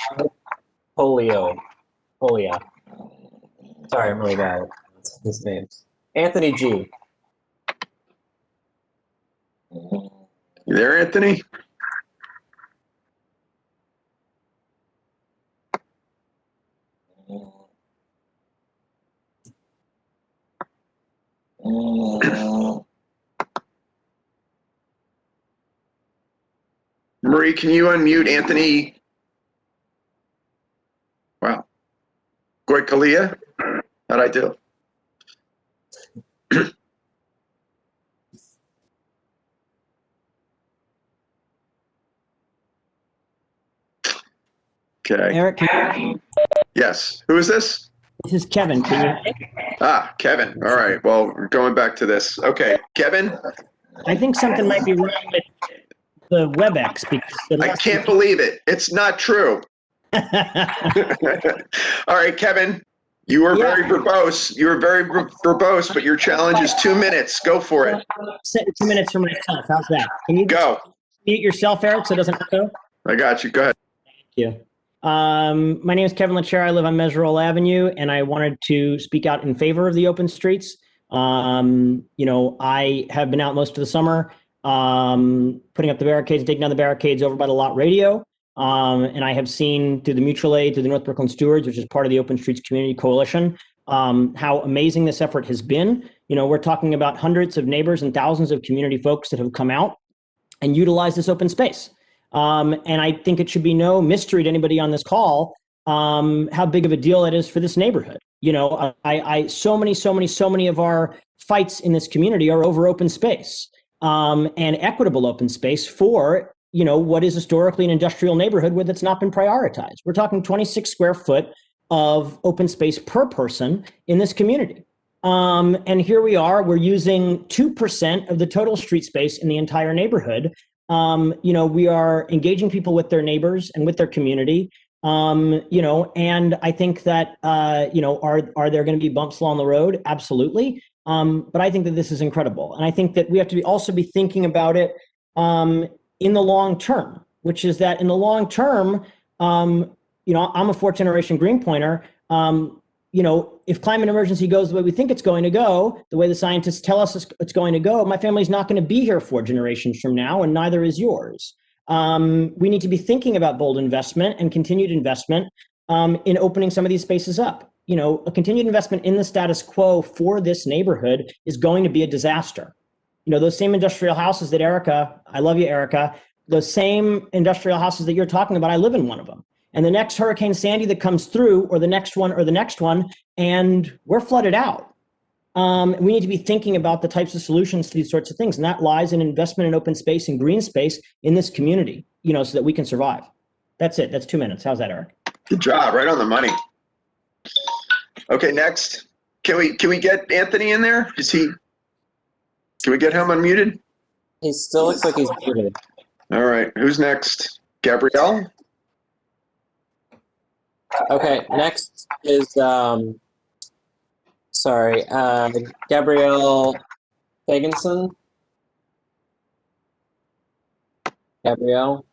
Sorry, I'm really bad at his names. Anthony G. You there, Anthony? Marie, can you unmute Anthony? Wow. Goykalia? How'd I do? Okay. Eric, can you? Yes. Who is this? This is Kevin. Can you hear me? Ah, Kevin. All right. Well, we're going back to this. Okay, Kevin. I think something might be wrong with the WebEx because I can't believe it. It's not true. All right, Kevin. You were very verbose. You were very verbose, but your challenge is 2 minutes. Go for it. 2 minutes for myself. How's that? Can you go mute yourself, Eric, so it doesn't echo? I got you. Go ahead. Thank you. My name is Kevin Lachera. I live on Meserole Avenue, and I wanted to speak out in favor of the open streets. I have been out most of the summer, putting up the barricades, taking down the barricades over by the Lot Radio. And I have seen through the mutual aid, through the North Brooklyn Stewards, which is part of the Open Streets Community Coalition, how amazing this effort has been. We're talking about hundreds of neighbors and thousands of community folks that have come out and utilized this open space. And I think it should be no mystery to anybody on this call how big of a deal it is for this neighborhood. So many of our fights in this community are over open space and equitable open space for what is historically an industrial neighborhood where that's not been prioritized. We're talking 26 square foot of open space per person in this community. And here we are, we're using 2% of the total street space in the entire neighborhood. We are engaging people with their neighbors and with their community. And I think that, are there going to be bumps along the road? Absolutely. But I think that this is incredible. And I think that we have to also be thinking about it in the long term, which is that in the long term, I'm a fourth generation Greenpointer. If climate emergency goes the way we think it's going to go, the way the scientists tell us it's going to go, my family's not going to be here 4 generations from now, and neither is yours. We need to be thinking about bold investment and continued investment in opening some of these spaces up. A continued investment in the status quo for this neighborhood is going to be a disaster. Those same industrial houses that I love you, Erica, those same industrial houses that you're talking about, I live in one of them. And the next Hurricane Sandy that comes through, or the next one, and we're flooded out. We need to be thinking about the types of solutions to these sorts of things. And that lies in investment in open space and green space in this community, so that we can survive. That's it. That's 2 minutes. How's that, Eric? Good job. Right on the money. Okay, next. Can we get Anthony in there? Can we get him unmuted? He still looks like he's muted. All right. Who's next? Gabrielle? Okay, next is Gabrielle Fagenson. Gabrielle.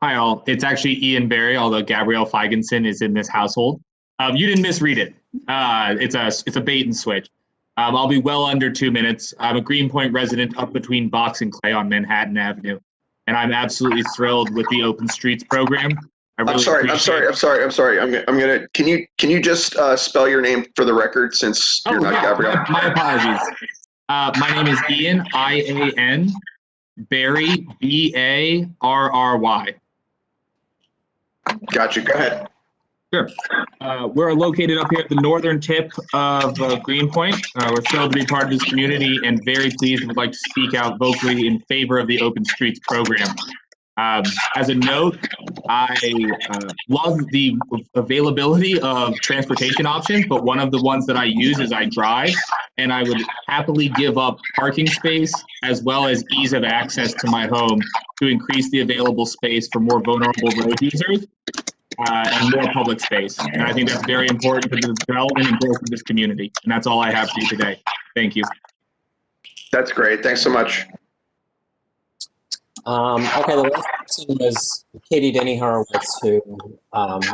Hi all, it's actually Ian Barry, although Gabrielle Feigenson is in this household. You didn't misread it. It's a bait and switch. I'll be well under 2 minutes. I'm a Greenpoint resident up between Box and Clay on Manhattan Avenue, and I'm absolutely thrilled with the Open Streets program. I'm sorry. Can you just spell your name for the record since you're not Gabrielle? My apologies. My name is Ian, I-A-N, Barry, B-A-R-R-Y. Gotcha. Go ahead. Sure. We're located up here at the northern tip of Greenpoint. We're thrilled to be part of this community and very pleased and would like to speak out vocally in favor of the Open Streets program. As a note, I love the availability of transportation options, but one of the ones that I use is I drive, and I would happily give up parking space as well as ease of access to my home to increase the available space for more vulnerable road users and more public space. And I think that's very important for the development and growth of this community. And that's all I have for you today. Thank you. That's great. Thanks so much. Okay, the last person was Katie Denny Horowitz, who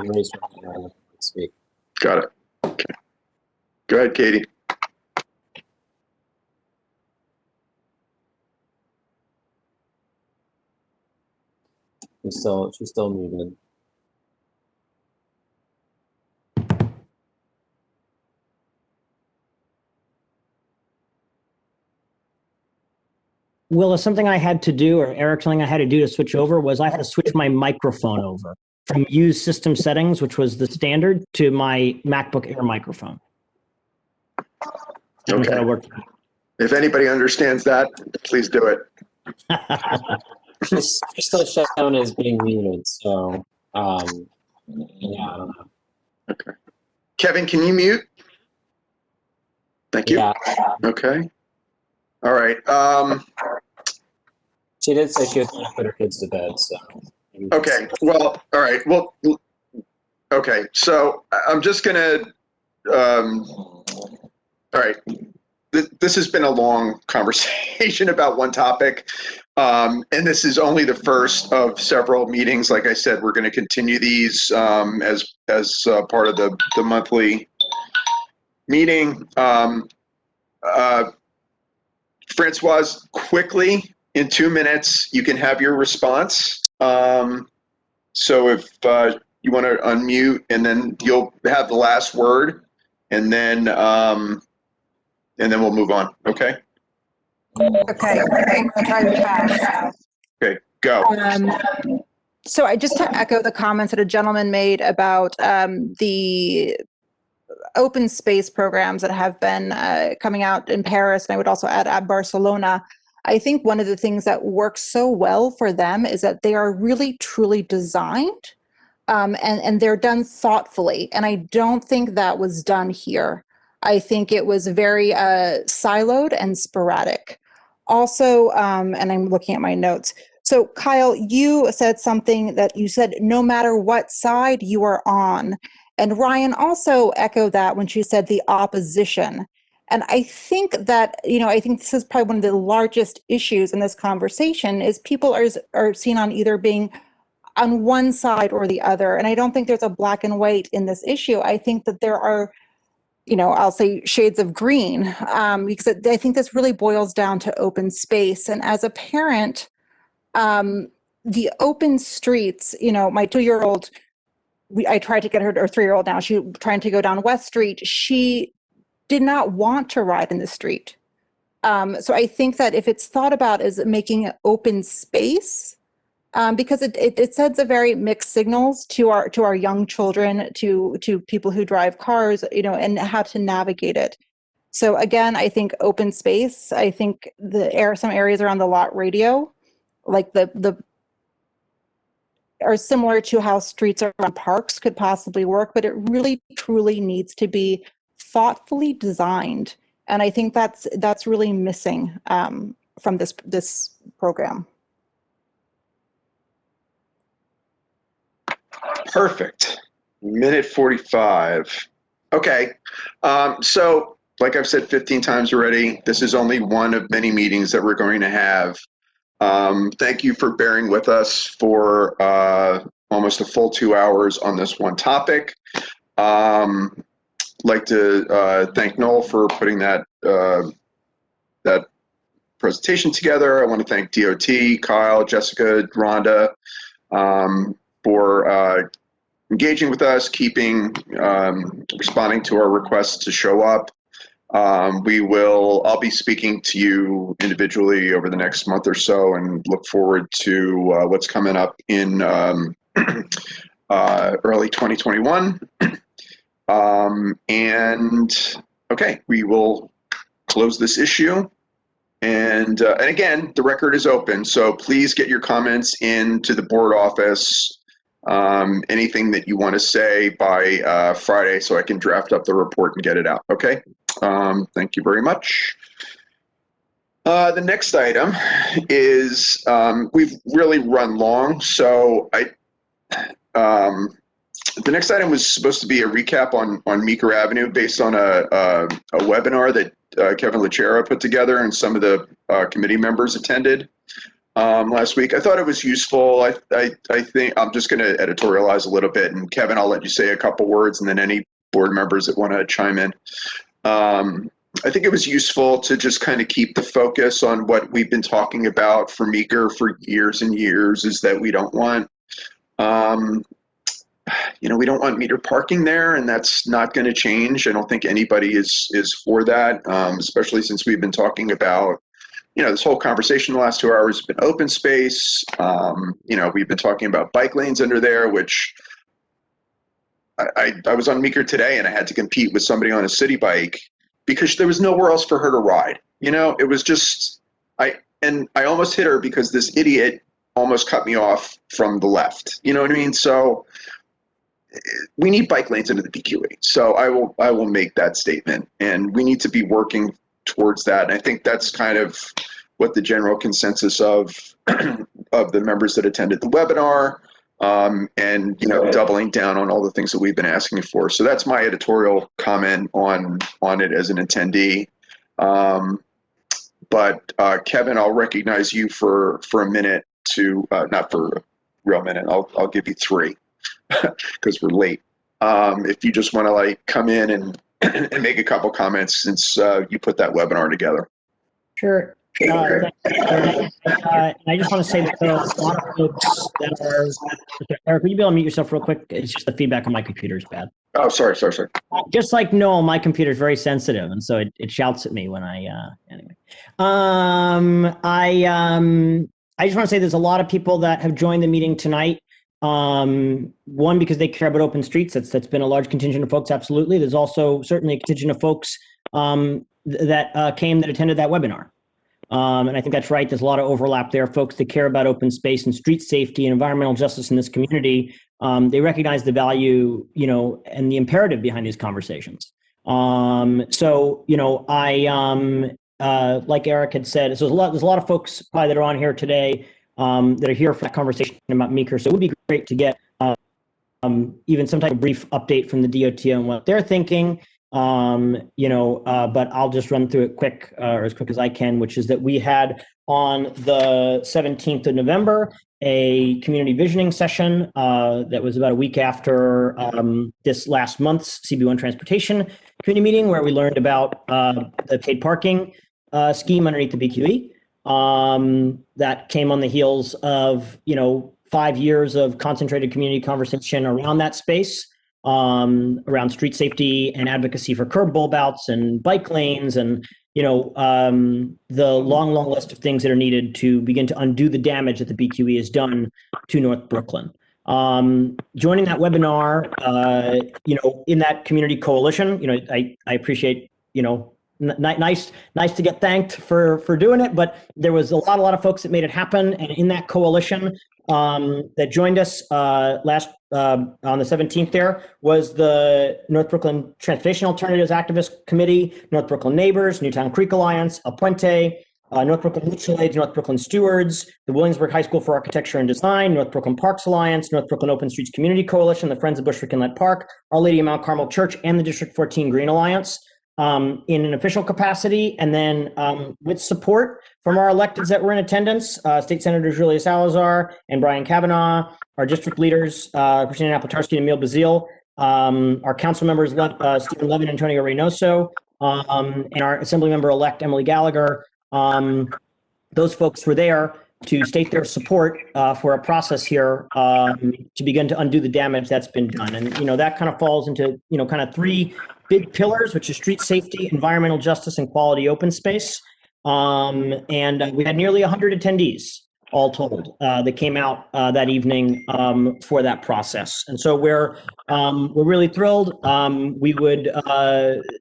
raised her hand to speak. Got it. Okay. Go ahead, Katie. She's still muted. Willa, something I had to do, or Eric, something I had to do to switch over was I had to switch my microphone over from use system settings, which was the standard, to my MacBook Air microphone. Okay. If anybody understands that, please do it. She's still shown as being muted, so yeah, I don't know. Okay. Kevin, can you mute? Thank you. Yeah. Okay. All right. She did say she was going to put her kids to bed, so. Okay. Well, all right. Well, okay. So I'm just going to, all right. This has been a long conversation about one topic. And this is only the first of several meetings. Like I said, we're going to continue these as part of the monthly meeting. Francoise, quickly, in 2 minutes, you can have your response. So if you want to unmute, and then you'll have the last word, and then we'll move on. Okay. Okay. I'll try to be fast. Okay. Go. So I just to echo the comments that a gentleman made about the open space programs that have been coming out in Paris, and I would also add at Barcelona. I think one of the things that works so well for them is that they are really truly designed and they're done thoughtfully. And I don't think that was done here. I think it was very siloed and sporadic. Also, and I'm looking at my notes. So Kyle, you said something that you said, no matter what side you are on. And Ryan also echoed that when she said the opposition. And I think that, I think this is probably one of the largest issues in this conversation is people are seen on either being on one side or the other. And I don't think there's a black and white in this issue. I think that there are, I'll say shades of green, because I think this really boils down to open space. And as a parent, the open streets, my 2-year-old, I tried to get her, or 3-year-old now, she's trying to go down West Street. She did not want to ride in the street. So I think that if it's thought about as making open space, because it sends a very mixed signals to our young children, to people who drive cars, and how to navigate it. So again, I think open space. I think some areas around the lot radio, like the are similar to how streets around parks could possibly work, but it really truly needs to be thoughtfully designed. And I think that's really missing from this program. Perfect. Minute 45. Okay. So like I've said 15 times already, this is only one of many meetings that we're going to have. Thank you for bearing with us for almost a full 2 hours on this one topic. Like to thank Noel for putting that presentation together. I want to thank DOT, Kyle, Jessica, Rhonda, for engaging with us, responding to our requests to show up. I'll be speaking to you individually over the next month or so, and look forward to what's coming up in early 2021. And okay, we will close this issue. And again, the record is open, so please get your comments into the board office. Anything that you want to say by Friday, so I can draft up the report and get it out. Okay. Thank you very much. The next item is we've really run long, so the next item was supposed to be a recap on Meeker Avenue based on a webinar that Kevin Lachera put together and some of the committee members attended last week. I thought it was useful. I think I'm just going to editorialize a little bit, and Kevin, I'll let you say a couple words, and then any board members that want to chime in. I think it was useful to just kind of keep the focus on what we've been talking about for Meeker for years and years, is that we don't want we don't want meter parking there, and that's not going to change. I don't think anybody is for that, especially since we've been talking about, this whole conversation the last 2 hours has been open space. We've been talking about bike lanes under there, which I was on Meeker today and I had to compete with somebody on a city bike because there was nowhere else for her to ride. It was just, I almost hit her because this idiot almost cut me off from the left. You know what I mean? So we need bike lanes into the PQE. So I will make that statement, and we need to be working towards that. And I think that's kind of what the general consensus of the members that attended the webinar, and doubling down on all the things that we've been asking for. So that's my editorial comment on it as an attendee. But Kevin, I'll recognize you for a minute to not for a real minute. I'll give you 3 because we're late. If you just want to come in and make a couple comments since you put that webinar together. Sure. And I just want to say that there are a lot of folks that are. Eric, will you be able to mute yourself real quick? It's just the feedback on my computer is bad. Oh, sorry. Just like Noel, my computer is very sensitive, and so it shouts at me when anyway. I just want to say there's a lot of people that have joined the meeting tonight. One, because they care about open streets. That's been a large contingent of folks. Absolutely. There's also certainly a contingent of folks that attended that webinar. And I think that's right. There's a lot of overlap there. Folks that care about open space and street safety and environmental justice in this community. They recognize the value, and the imperative behind these conversations. Like Eric had said, so there's a lot of folks probably that are on here today that are here for that conversation about Meeker. So it would be great to get even some type of brief update from the DOT on what they're thinking. But I'll just run through it quick, or as quick as I can, which is that we had on the 17th of November a community visioning session that was about a week after this last month's CB1 transportation committee meeting, where we learned about the paid parking scheme underneath the BQE. That came on the heels of 5 years of concentrated community conversation around that space. Around street safety and advocacy for curb bulb outs and bike lanes and, the long list of things that are needed to begin to undo the damage that the BQE has done to North Brooklyn. Joining that webinar, in that community coalition, I appreciate, nice to get thanked for doing it, but there was a lot of folks that made it happen. And in that coalition that joined us last on the 17th, there was the North Brooklyn Transportation Alternatives Activist Committee, North Brooklyn Neighbors, Newtown Creek Alliance, El Puente, North Brooklyn Mutual Aid, North Brooklyn Stewards, the Williamsburg High School for Architecture and Design, North Brooklyn Parks Alliance, North Brooklyn Open Streets Community Coalition, the Friends of Bushwick Inlet Park, Our Lady of Mount Carmel Church, and the District 14 Green Alliance. In an official capacity, and then with support from our electeds that were in attendance, State Senator Julia Salazar and Brian Kavanaugh, our district leaders, Christina Napotarski and Emil Bazile, our council members, Stephen Levin and Antonio Reynoso, and our assembly member-elect, Emily Gallagher. Those folks were there to state their support for a process here to begin to undo the damage that's been done. And, that kind of falls into, kind of 3 big pillars, which is street safety, environmental justice, and quality open space. And we had nearly 100 attendees all told, that came out that evening for that process. And so we're really thrilled. Department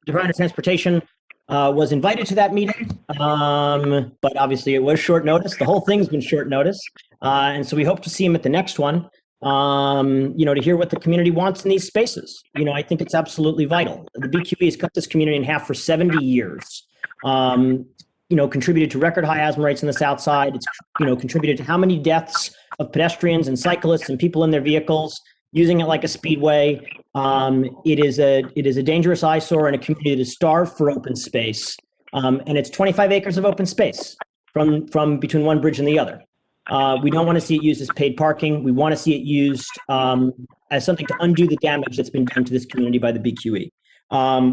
of Transportation was invited to that meeting, but obviously it was short notice. The whole thing's been short notice. And so we hope to see him at the next one, to hear what the community wants in these spaces. I think it's absolutely vital. The BQE has cut this community in half for 70 years. Contributed to record high asthma rates in the South Side. It's, contributed to how many deaths of pedestrians and cyclists and people in their vehicles using it like a speedway. It is a dangerous eyesore and a community that is starved for open space. And it's 25 acres of open space from between one bridge and the other. We don't want to see it used as paid parking. We want to see it used as something to undo the damage that's been done to this community by the BQE.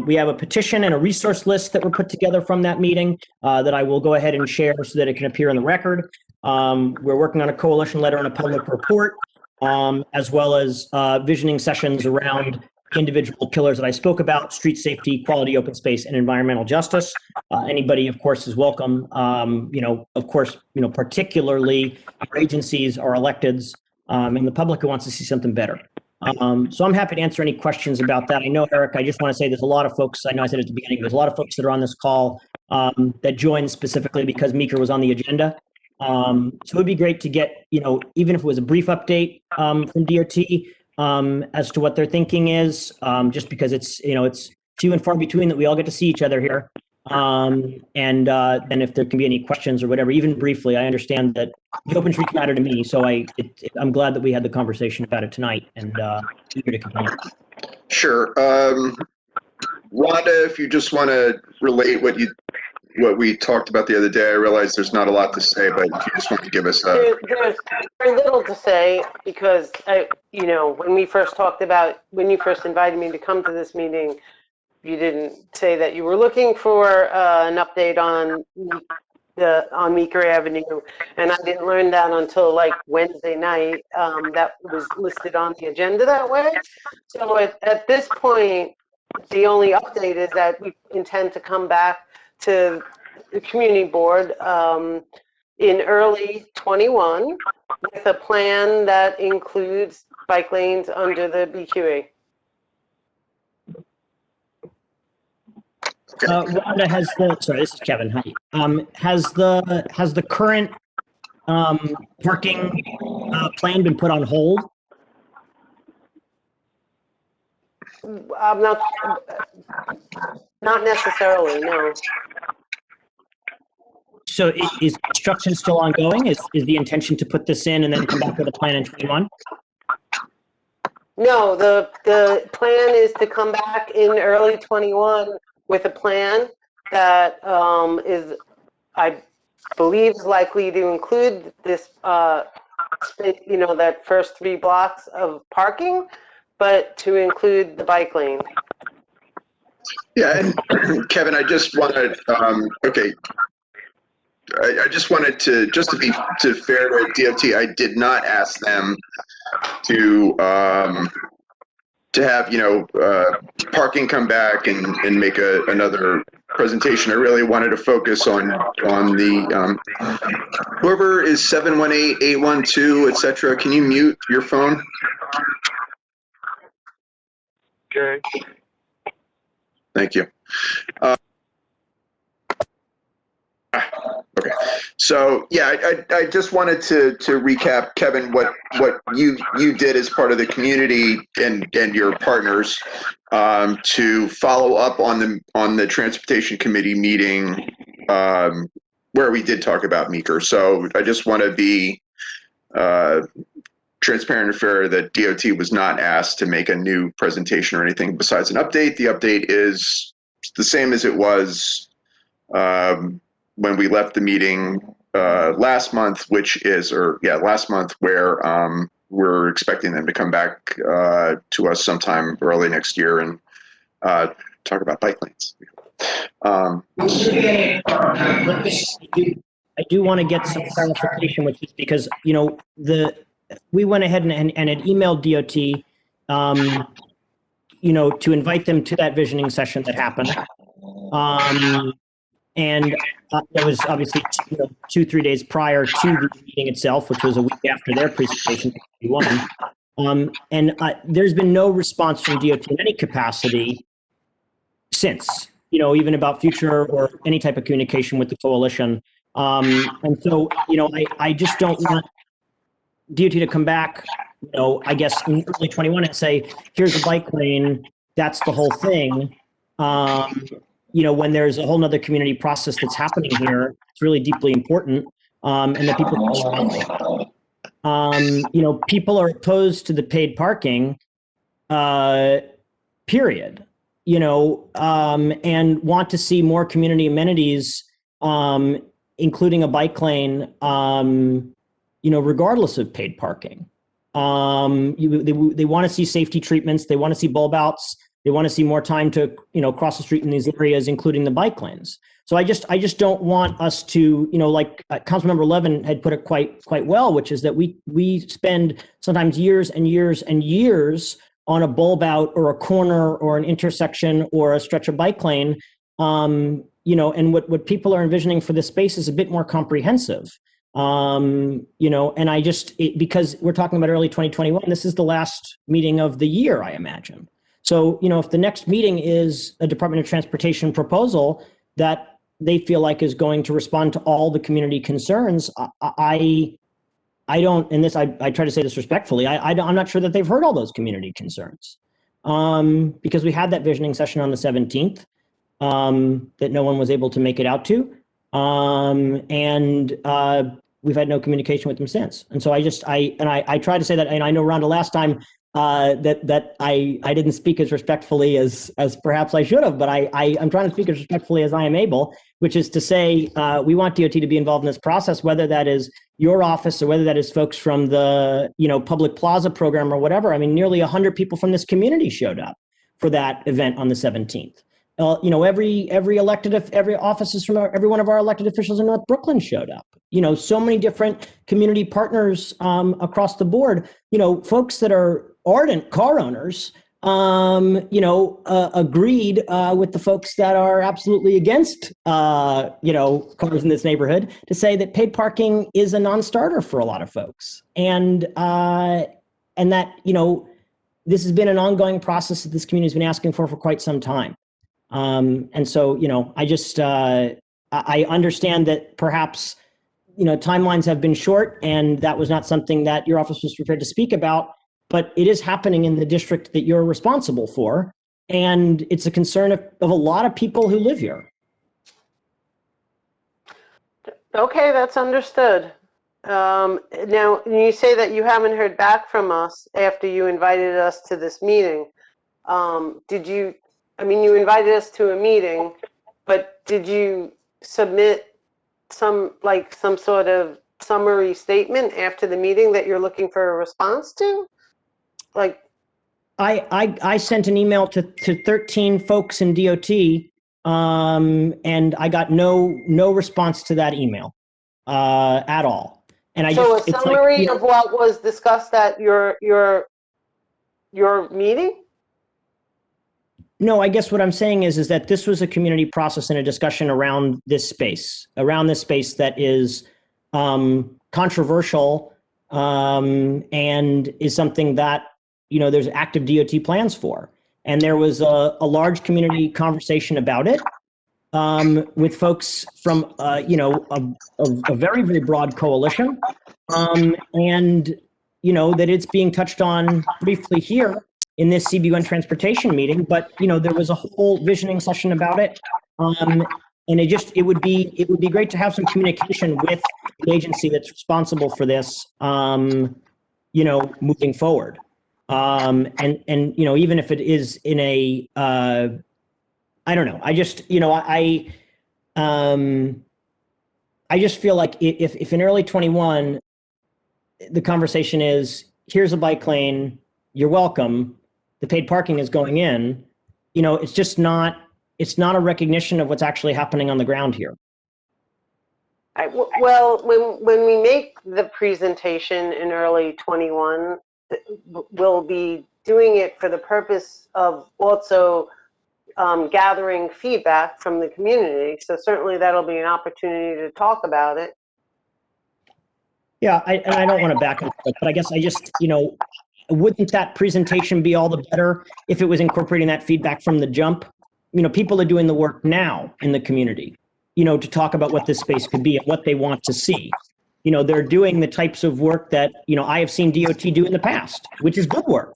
We have a petition and a resource list that were put together from that meeting that I will go ahead and share so that it can appear in the record. We're working on a coalition letter and a public report, as well as visioning sessions around individual pillars that I spoke about: street safety, quality open space, and environmental justice. Anybody, of course, is welcome. Particularly our agencies, our electeds, and the public who wants to see something better. So I'm happy to answer any questions about that. I know, Eric, I just want to say there's a lot of folks, I know I said at the beginning, there's a lot of folks that are on this call that joined specifically because Meeker was on the agenda. So it would be great to get, even if it was a brief update from DOT as to what their thinking is, just because it's few and far between that we all get to see each other here. And if there can be any questions or whatever, even briefly, I understand that the open streets matter to me, so I'm glad that we had the conversation about it tonight, and eager to continue. Sure. Rhonda, if you just want to relate what we talked about the other day, I realize there's not a lot to say, but if you just want to give us There's very little to say because when we first talked about, when you first invited me to come to this meeting, you didn't say that you were looking for an update on Meeker Avenue, and I didn't learn that until like Wednesday night. That was listed on the agenda that way. So at this point, the only update is that we intend to come back to the community board in early 21 with a plan that includes bike lanes under the BQE. Rhonda, this is Kevin. Hi. Has the current parking plan been put on hold? Not necessarily, no. So is construction still ongoing? Is the intention to put this in and then come back with a plan in 21? No, the plan is to come back in early 21 with a plan that is, I believe, is likely to include this, that first 3 blocks of parking, but to include the bike lane. Yeah, and Kevin, I just wanted, I just wanted to be fair to DOT, I did not ask them to have, parking come back and make another presentation. I really wanted to focus on the, whoever is 718-812, et cetera, can you mute your phone? Okay. Thank you. Okay, so yeah, I just wanted to recap, Kevin, what you did as part of the community and your partners to follow up on the transportation committee meeting where we did talk about Meeker. So I just want to be transparent and fair that DOT was not asked to make a new presentation or anything besides an update. The update is the same as it was when we left the meeting last month, last month, where we're expecting them to come back to us sometime early next year and talk about bike lanes. I do want to get some clarification, which is because, we went ahead and had emailed DOT, to invite them to that visioning session that happened. And that was obviously 2-3 days prior to the meeting itself, which was a week after their presentation. And there's been no response from DOT in any capacity since, even about future or any type of communication with the coalition. And so, I just don't want DOT to come back, I guess in early 21 and say, here's a bike lane, that's the whole thing. When there's a whole nother community process that's happening here, it's really deeply important. And that people people are opposed to the paid parking, period, and want to see more community amenities, including a bike lane, regardless of paid parking. They want to see safety treatments. They want to see bulb outs. They want to see more time to, cross the street in these areas, including the bike lanes. So I just don't want us to, like Councilmember Levin had put it quite well, which is that we spend sometimes years and years and years on a bulb out or a corner or an intersection or a stretch of bike lane, and what people are envisioning for this space is a bit more comprehensive. And because we're talking about early 2021, this is the last meeting of the year, I imagine. So, if the next meeting is a Department of Transportation proposal that they feel like is going to respond to all the community concerns, I don't, and this, I try to say this respectfully, I'm not sure that they've heard all those community concerns. Because we had that visioning session on the 17th that no one was able to make it out to. We've had no communication with them since. And so I try to say that, and I know Rhonda last time that I didn't speak as respectfully as perhaps I should have, but I'm trying to speak as respectfully as I am able, which is to say we want DOT to be involved in this process, whether that is your office or whether that is folks from the Public Plaza program or whatever. I mean, nearly 100 people from this community showed up for that event on the 17th. Every offices from every one of our elected officials in North Brooklyn showed up. So many different community partners across the board. Folks that are ardent car owners, agreed with the folks that are absolutely against, cars in this neighborhood to say that paid parking is a non-starter for a lot of folks, and that this has been an ongoing process that this community has been asking for quite some time. And so, I understand that perhaps, timelines have been short and that was not something that your office was prepared to speak about, but it is happening in the district that you're responsible for. And it's a concern of a lot of people who live here. Okay, that's understood. Now, you say that you haven't heard back from us after you invited us to this meeting. You invited us to a meeting, but did you submit some sort of summary statement after the meeting that you're looking for a response to? I sent an email to 13 folks in DOT, and I got no response to that email at all. And a summary of what was discussed at your meeting? No, I guess what I'm saying is that this was a community process and a discussion around this space that is controversial and is something that, there's active DOT plans for. And there was a large community conversation about it with folks from, a very, very broad coalition. That it's being touched on briefly here in this CB1 transportation meeting, but there was a whole visioning session about it, and it would be great to have some communication with the agency that's responsible for this, moving forward, and even if it is in a, I don't know, I just feel like if in early 21 the conversation is here's a bike lane, you're welcome, the paid parking is going in, it's not a recognition of what's actually happening on the ground here. Well, when we make the presentation in early 21, we'll be doing it for the purpose of also gathering feedback from the community. So certainly that'll be an opportunity to talk about it. Yeah, and I don't want to back and forth, but I guess I just, wouldn't that presentation be all the better if it was incorporating that feedback from the jump? People are doing the work now in the community, to talk about what this space could be and what they want to see. They're doing the types of work that, I have seen DOT do in the past, which is good work,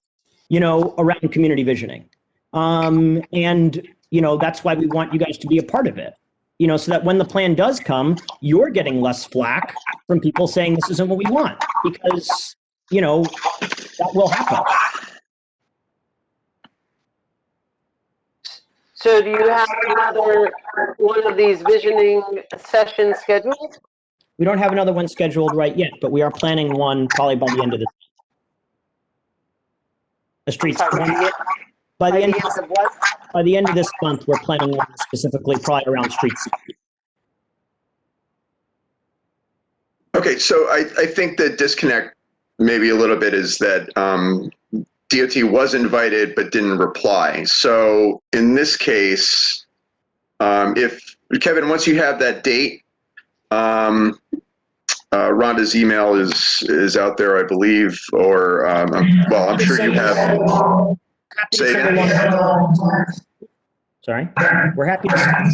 around community visioning. And that's why we want you guys to be a part of it, so that when the plan does come, you're getting less flack from people saying this isn't what we want, because, that will happen. So do you have another one of these visioning sessions scheduled? We don't have another one scheduled right yet, but we are planning one probably by the end of the streets. By the end of this month, we're planning one specifically probably around streets. Okay, so I think the disconnect maybe a little bit is that DOT was invited but didn't reply. So in this case, if Kevin, once you have that date, Rhonda's email is out there, I believe, or well, I'm sure you have. Say again. Sorry, we're happy to. Trying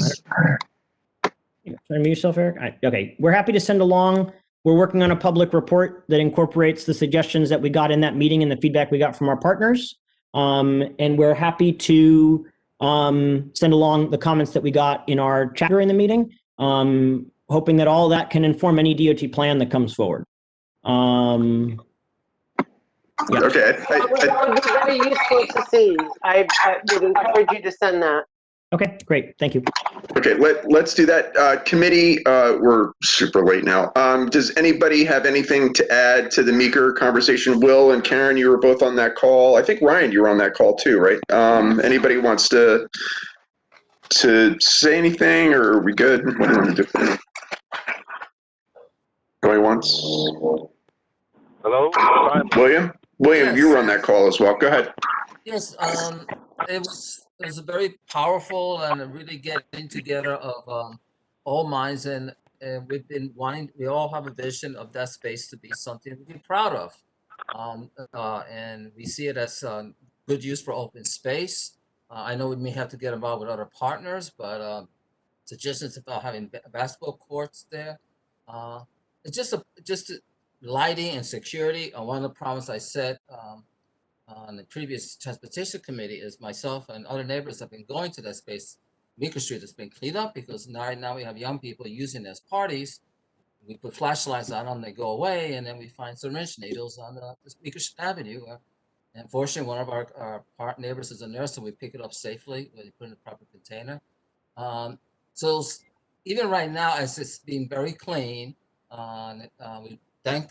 to mute yourself, Eric. Okay, we're happy to send along. We're working on a public report that incorporates the suggestions that we got in that meeting and the feedback we got from our partners. And we're happy to send along the comments that we got in our chat during the meeting, hoping that all that can inform any DOT plan that comes forward. Yeah. Okay. That would be very useful to see. I would encourage you to send that. Okay, great. Thank you. Okay, let's do that. Committee, we're super late now. Does anybody have anything to add to the Meeker conversation? Will and Karen, you were both on that call. I think Ryan, you were on that call too, right? Anybody wants to say anything, or are we good? What do you want to do? Going once? Hello? William, Yes. you were on that call as well. Go ahead. Yes, it was a very powerful and a really getting together of all minds, and we've been wanting. We all have a vision of that space to be something to be proud of, and we see it as good use for open space. I know we may have to get involved with other partners, but suggestions about having basketball courts there. It's just lighting and security. One of the problems I said on the previous transportation committee is myself and other neighbors have been going to that space. Meeker Street has been cleaned up because now we have young people using it as parties. We put flashlights on them, they go away, and then we find syringe needles on the Meeker Street Avenue. Unfortunately, one of our neighbors is a nurse, and we pick it up safely. We put it in a proper container. So even right now, as it's being very clean, we thank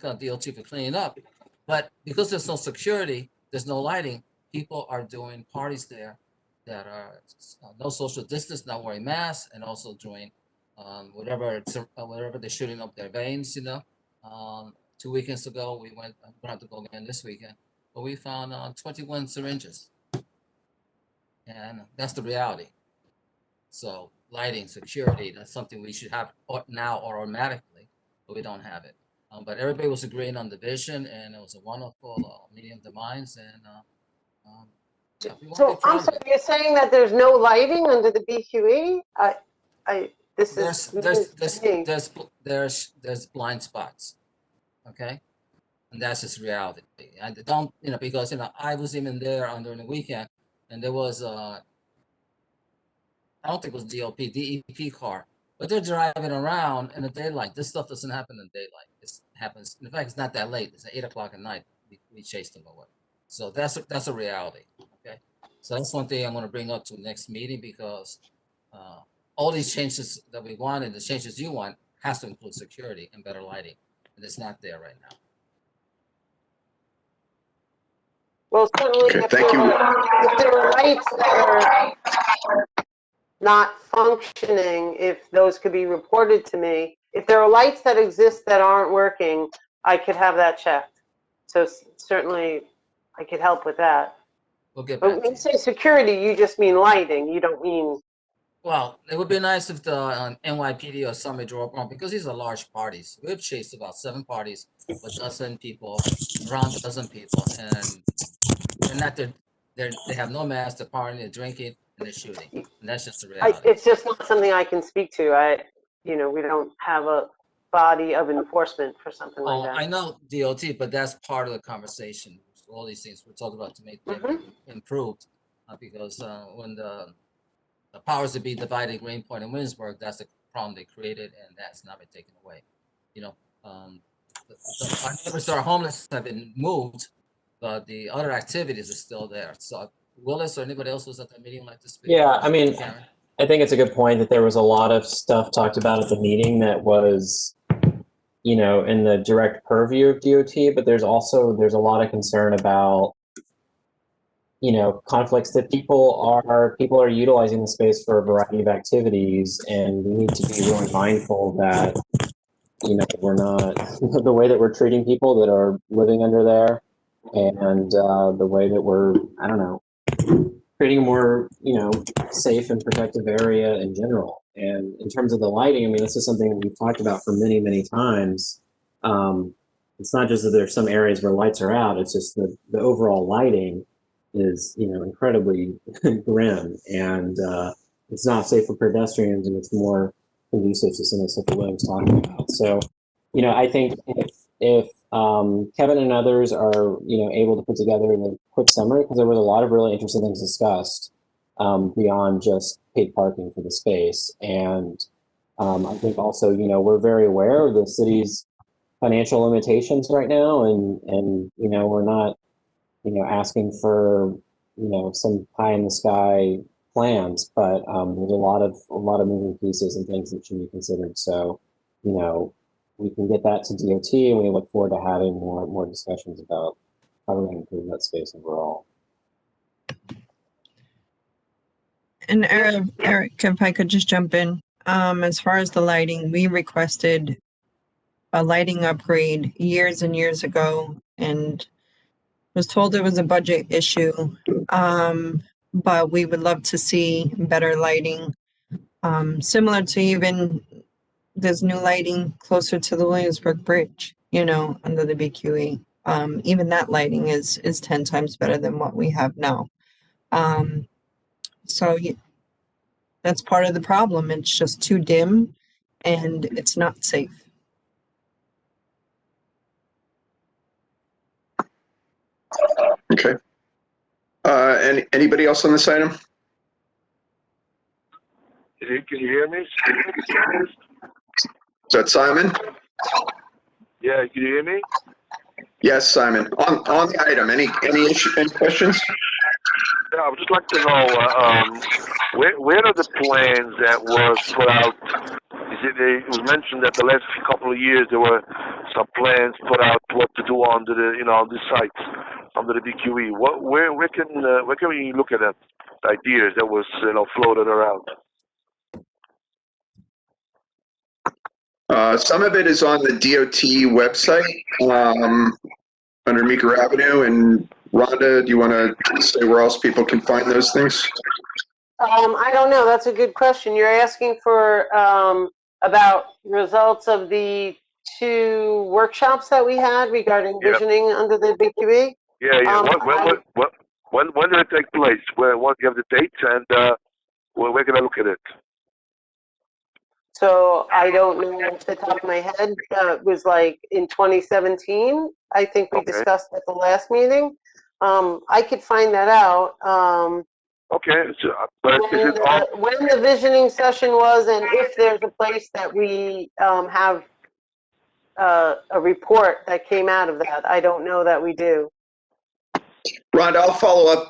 DOT for cleaning up. But because there's no security, there's no lighting, people are doing parties there that are no social distance, not wearing masks, and also doing whatever they're shooting up their veins, 2 weekends ago, we went, I'm going to have to go again this weekend, but we found 21 syringes. And that's the reality. So lighting, security, that's something we should have now or automatically, but we don't have it. But everybody was agreeing on the vision, and it was a wonderful meeting of the minds. And so I'm sorry, you're saying that there's no lighting under the BQE? There's blind spots, okay, and that's just reality. And don't because I was even there during the weekend, and there was I don't think it was DEP car. But they're driving around in the daylight. This stuff doesn't happen in daylight. It happens. In fact, it's not that late. It's at 8 o'clock at night. We chase them away. So that's a reality. Okay. So that's one thing I'm going to bring up to the next meeting, because all these changes that we want and the changes you want has to include security and better lighting, and it's not there right now. Well, certainly, Okay, thank you. If there are lights that are not functioning, if those could be reported to me. If there are lights that exist that aren't working, I could have that checked. So certainly I could help with that. We'll get But back. when you say security, you just mean lighting. You don't mean. Well, it would be nice if the NYPD or Summit drove around because these are large parties. We've chased about 7 parties with a dozen people, around a dozen people, and they're not they have no mask, they're partying, they're drinking, and they're shooting. And that's just the reality. It's just not something I can speak to. We don't have a body of enforcement for something like that. I know DOT, but that's part of the conversation. All these things we're talking about to make them improved, because when the powers that be divided Greenpoint and Williamsburg, that's the problem they created, and that's not been taken away. Our neighbors that are homeless have been moved, but the other activities are still there. So Willis or anybody else was at that meeting like to speak? Yeah, I mean, Karen? I think it's a good point that there was a lot of stuff talked about at the meeting that was, in the direct purview of DOT, but there's a lot of concern about, conflicts that people are utilizing the space for a variety of activities, and we need to be really mindful that, we're not, the way that we're treating people that are living under there, and the way that we're, creating a more, safe and protective area in general. And in terms of the lighting, I mean, this is something that we've talked about for many, many times. It's not just that there's some areas where lights are out, it's just the overall lighting is, incredibly grim, and it's not safe for pedestrians, and it's more conducive to some of the stuff that William's talking about. So, I think if Kevin and others are, able to put together a quick summary, because there was a lot of really interesting things discussed beyond just paid parking for the space. And I think also, we're very aware of the city's financial limitations right now, and we're not, asking for, some pie in the sky plans, but there's a lot of moving pieces and things that should be considered. So, we can get that to DOT, and we look forward to having more discussions about how we're going to improve that space overall. And Eric, if I could just jump in, as far as the lighting, we requested a lighting upgrade years and years ago, and was told it was a budget issue. But we would love to see better lighting, similar to even there's new lighting closer to the Williamsburg Bridge, under the BQE. Even that lighting is 10 times better than what we have now. So that's part of the problem. It's just too dim, and it's not safe. Okay. Anybody else on this item? Can you hear me? Is that Simon? Yeah, can you hear me? Yes, Simon. On the item, any questions? Yeah, I would just like to know where are the plans that was put out? It was mentioned that the last couple of years there were some plans put out what to do under on this site under the BQE. Where can we look at that ideas that was floated around? Some of it is on the DOT website under Meeker Avenue. And Rhonda, do you want to say where else people can find those things? I don't know. That's a good question. You're asking for about results of the 2 workshops that we had regarding visioning under the BQE? Yeah. When did it take place? What you have the dates, and where can I look at it? So I don't know off the top of my head. It was like in 2017. I think we discussed at the last meeting. I could find that out. Okay, but when the visioning session was, and if there's a place that we have a report that came out of that. I don't know that we do. Rhonda, I'll follow up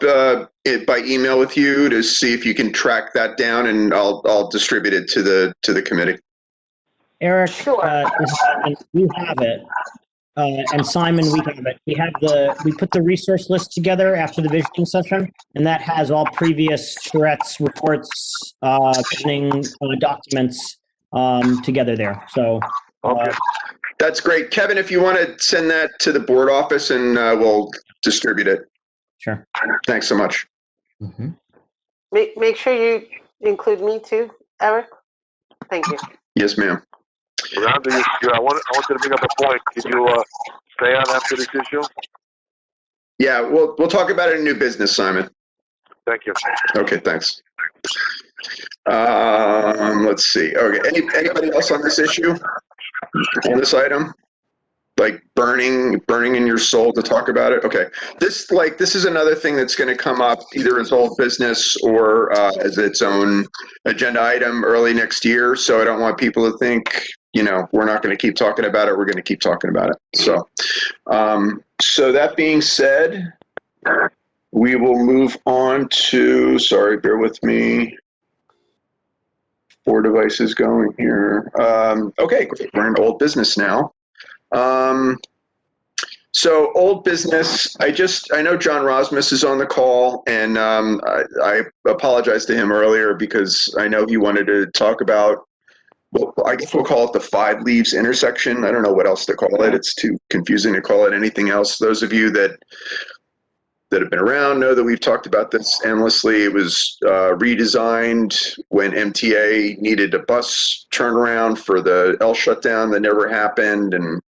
by email with you to see if you can track that down, and I'll distribute it to the committee. Eric, you have it, and Simon, we have it. We put the resource list together after the visioning session, and that has all previous threats, reports, visioning documents together there. So. That's great. Kevin, if you want to send that to the board office, and we'll distribute it. Sure. Thanks so much. Make sure you include me too, Eric. Thank you. Yes, ma'am. Rhonda, I wanted to bring up a point. Could you stay on after this issue? Yeah, we'll talk about it in new business, Simon. Thank you. Okay, thanks. Let's see. Okay, anybody else on this issue? On this item? Like burning in your soul to talk about it? Okay. This is another thing that's going to come up either as old business or as its own agenda item early next year. So I don't want people to think, we're not going to keep talking about it. We're going to keep talking about it. So, so that being said, we will move on to, sorry, bear with me. 4 devices going here. Okay, great. We're in old business now. So old business, I know John Rosmus is on the call, and I apologize to him earlier because I know he wanted to talk about, well, I guess we'll call it the 5 Leaves intersection. I don't know what else to call it. It's too confusing to call it anything else. Those of you that have been around know that we've talked about this endlessly. It was redesigned when MTA needed a bus turnaround for the L shutdown that never happened, and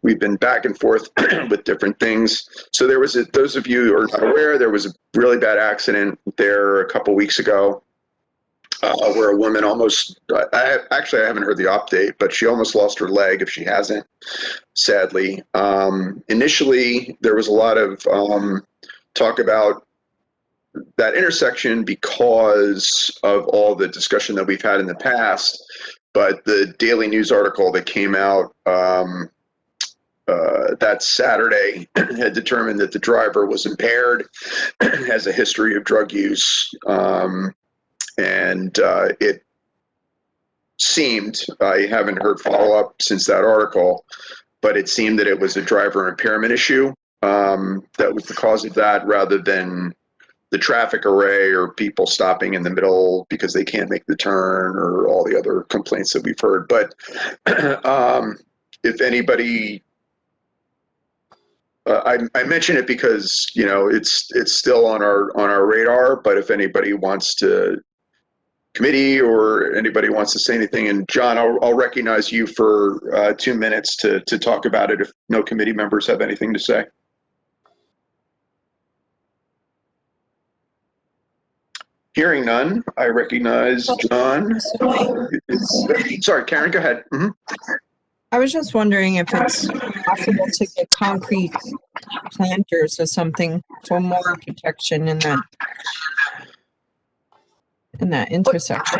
we've been back and forth with different thing. So there was those of you who are not aware, there was a really bad accident there a couple weeks ago where a woman almost, I haven't heard the update, but she almost lost her leg if she hasn't, sadly. Initially, there was a lot of talk about that intersection because of all the discussion that we've had in the past, but the Daily News article that came out that Saturday had determined that the driver was impaired, has a history of drug use, and it seemed, I haven't heard follow-up since that article, but it seemed that it was a driver impairment issue that was the cause of that, rather than the traffic array or people stopping in the middle because they can't make the turn or all the other complaints that we've heard. But if anybody, I mention it because it's still on our radar. But if anybody wants to, committee or anybody wants to say anything, and John, I'll recognize you for 2 minutes to talk about it if no committee members have anything to say. Hearing none, I recognize John. Sorry, Karen, go ahead. I was just wondering if it's possible to get concrete planters or something for more protection in that intersection.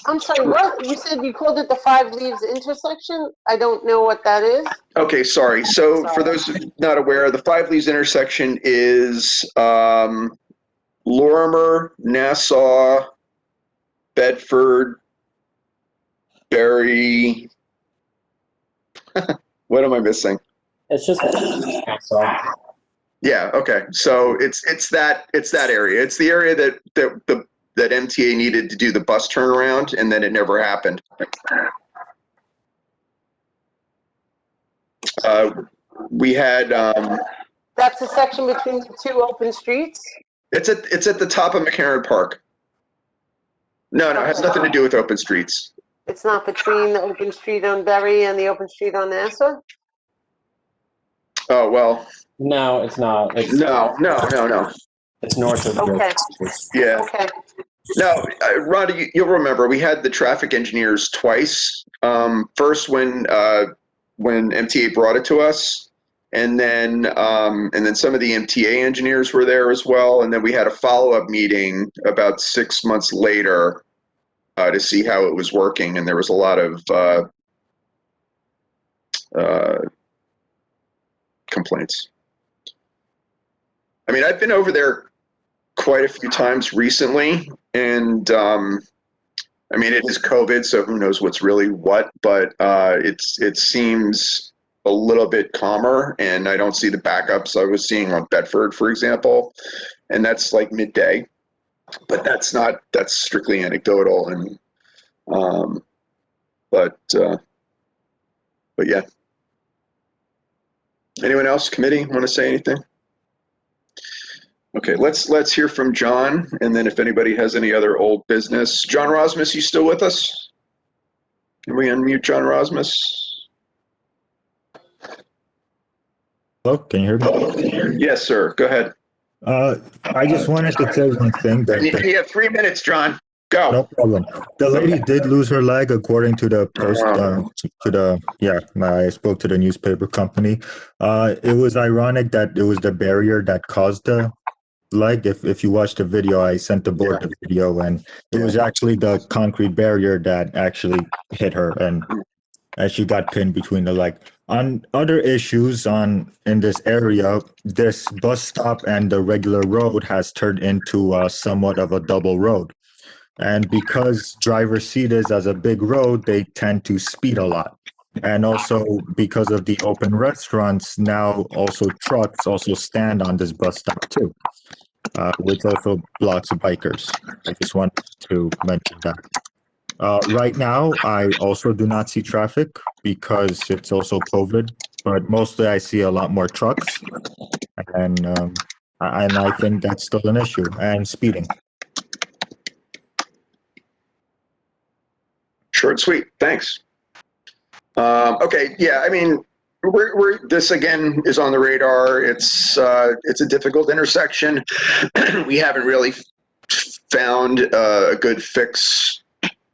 I'm sorry, what? You said you called it the 5 Leaves intersection? I don't know what that is. Okay, sorry. So for those not aware, the 5 Leaves intersection is Lorimer, Nassau, Bedford, Berry. What am I missing? It's just Nassau. Yeah. Okay. So it's that area. It's the area that MTA needed to do the bus turnaround, and then it never happened. We had. That's the section between the 2 open streets? It's at the top of McCarran Park. No, it has nothing to do with open streets. It's not between the open street on Berry and the open street on Nassau? Oh, well. No, it's not. No. It's north of. Okay. Yeah. Okay. No, Rhonda, you'll remember we had the traffic engineers twice. First when MTA brought it to us, and then some of the MTA engineers were there as well, and then we had a follow-up meeting about 6 months later to see how it was working, and there was a lot of complaints. I mean, I've been over there quite a few times recently, and I mean, it is COVID, so who knows what's really what, but it seems a little bit calmer, and I don't see the backups I was seeing on Bedford, for example, and that's like midday, but that's strictly anecdotal, and but yeah. Anyone else, committee, want to say anything? Okay, let's hear from John, and then if anybody has any other old business. John Rosmus, you still with us? Can we unmute John Rosmus? Hello, can you hear me? Yes, sir. Go ahead. I just wanted to say one thing that You have 3 minutes, John. Go. no problem. The lady did lose her leg according to the post. I spoke to the newspaper company. It was ironic that it was the barrier that caused the leg. If you watch the video, I sent the board the video, and it was actually the concrete barrier that actually hit her, and she got pinned between the leg. On other issues in this area, this bus stop and the regular road has turned into somewhat of a double road. And because drivers see this as a big road, they tend to speed a lot. And also because of the open restaurants, now also trucks also stand on this bus stop too, which also blocks bikers. I just wanted to mention that. Right now, I also do not see traffic because it's also COVID, but mostly I see a lot more trucks, and I think that's still an issue, and speeding. Short and sweet. Thanks. Okay. Yeah. I mean, this again is on the radar. It's a difficult intersection. We haven't really found a good fix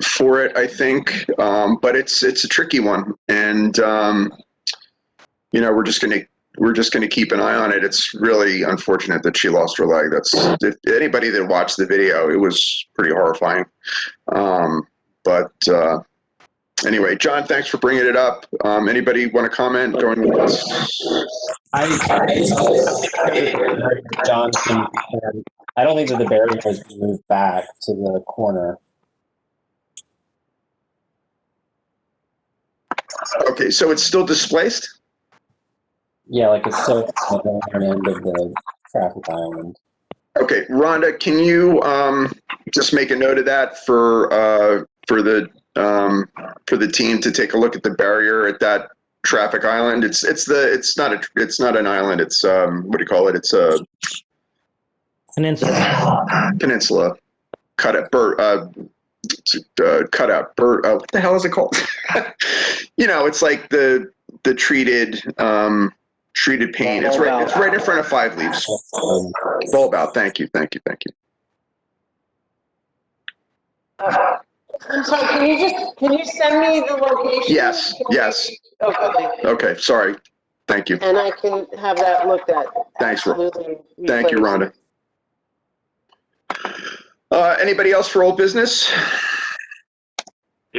for it, I think, but it's a tricky one, and we're just gonna keep an eye on it. It's really unfortunate that she lost her leg. If anybody that watched the video, it was pretty horrifying. But anyway, John, thanks for bringing it up. Anybody want to comment? Going with us? John, I don't think that the barrier has moved back to the corner. Okay, so it's still displaced? Yeah, like it's still at the end of the traffic island. Okay, Rhonda, can you just make a note of that for the team to take a look at the barrier at that traffic island? It's not an island. It's what do you call it? It's a peninsula. Cut out. What the hell is it called? It's like the treated pane. It's right in front of Five Leaves. Bulbout. Thank you. I'm sorry, can you send me the location? Yes. Okay. Okay, sorry. Thank you. And I can have that looked at. Thanks, Absolutely. Thank you, Rhonda. Anybody else for old business? I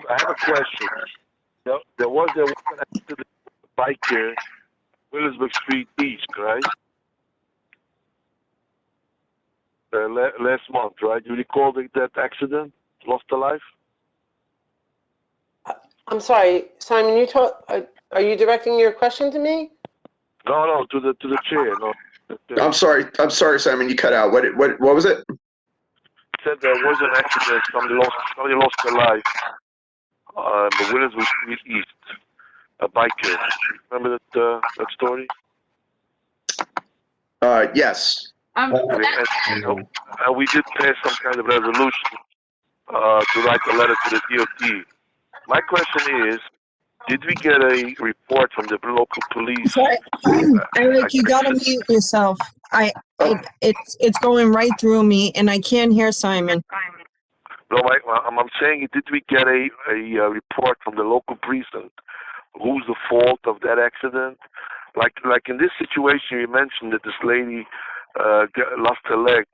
have a question. There was a biker, Williamsburg Street East, right? Last month, right? You recall that accident? Lost a life? I'm sorry, Simon, are you directing your question to me? No, to the chair. No. I'm sorry, Simon. You cut out. What was it? Said there was an accident. Somebody lost their life. The Williamsburg Street East, a biker. Remember that story? Yes. And we did pass some kind of resolution to write a letter to the DOT. My question is, did we get a report from the local police? Sorry, Eric, you gotta mute yourself. It's going right through me, and I can't hear Simon. No, I'm saying, did we get a report from the local precinct? Who's the fault of that accident? Like in this situation, you mentioned that this lady lost her leg.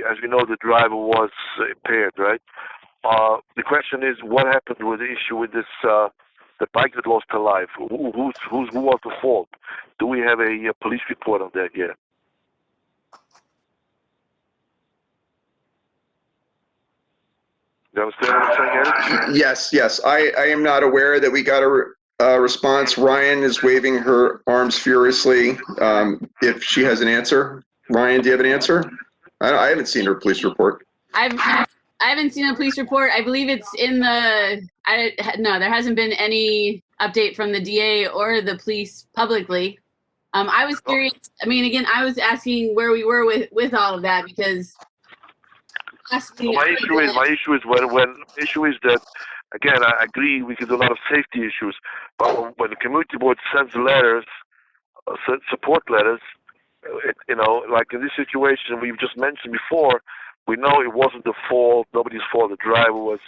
As we know, the driver was impaired, right? The question is, what happened with the issue with this the bike that lost her life? Who was the fault? Do we have a police report on that yet? You understand what I'm saying, Eric? Yes. I am not aware that we got a response. Ryan is waving her arms furiously. If she has an answer, Ryan, do you have an answer? I haven't seen her police report. I haven't seen a police report. I believe it's in the. No, there hasn't been any update from the DA or the police publicly. I was curious. I mean, again, I was asking where we were with all of that because last meeting. My issue is that, again, I agree we can do a lot of safety issues, but when the community board sends letters, support letters, like in this situation we've just mentioned before, we know it wasn't the fault, nobody's fault, the driver was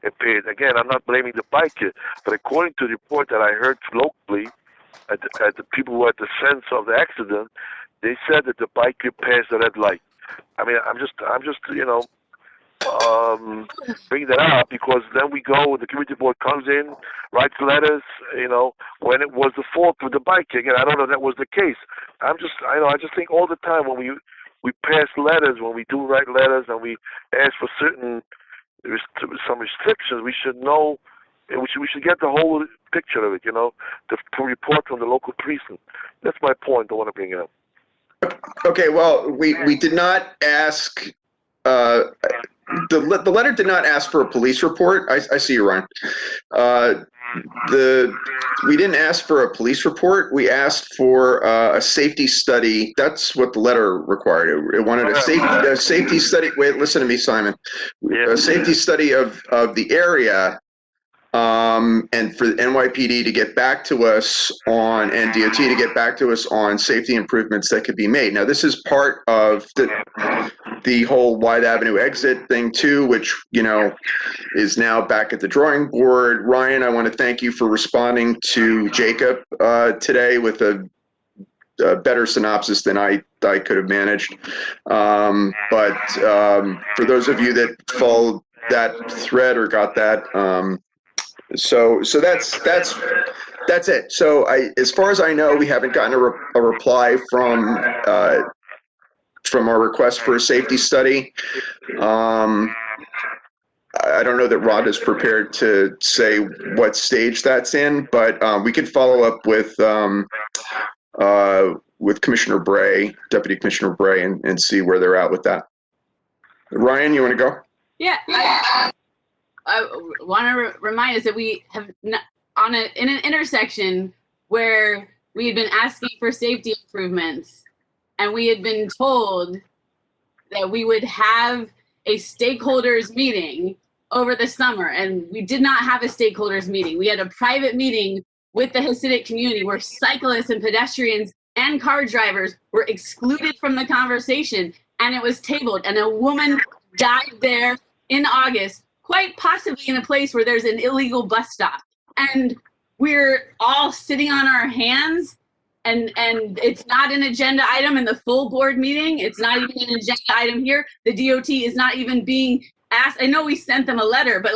impaired. Again, I'm not blaming the biker, but according to the report that I heard locally, at the people who had the sense of the accident, they said that the biker passed the red light. I mean, I'm just bring that up because then we go, the community board comes in, writes letters, when it was the fault of the bike. Again, I don't know if that was the case. I just think all the time when we pass letters, when we do write letters and we ask for some restrictions, we should know, we should get the whole picture of it, the report from the local precinct. That's my point I want to bring up. Okay, well, we did not ask, the letter did not ask for a police report. I see you, Ryan. We didn't ask for a police report. We asked for a safety study. That's what the letter required. It wanted a safety study. Wait, listen to me, Simon. A safety study of the area, and for the NYPD to get back to us on, and DOT to get back to us on safety improvements that could be made. Now, this is part of the whole Wide Avenue exit thing too, which, is now back at the drawing board. Ryan, I want to thank you for responding to Jacob today with a better synopsis than I could have managed. But for those of you that followed that thread or got that, so that's it. So as far as I know, we haven't gotten a reply from our request for a safety study. I don't know that Rod is prepared to say what stage that's in, but we could follow up with Commissioner Bray, Deputy Commissioner Bray, and see where they're at with that. Ryan, you want to go? Yeah, I want to remind us that we have in an intersection where we had been asking for safety improvements, and we had been told that we would have a stakeholders meeting over the summer, and we did not have a stakeholders meeting. We had a private meeting with the Hasidic community where cyclists and pedestrians and car drivers were excluded from the conversation, and it was tabled, and a woman died there in August, quite possibly in a place where there's an illegal bus stop. And we're all sitting on our hands, and it's not an agenda item in the full board meeting. It's not even an agenda item here. The DOT is not even being asked. I know we sent them a letter, but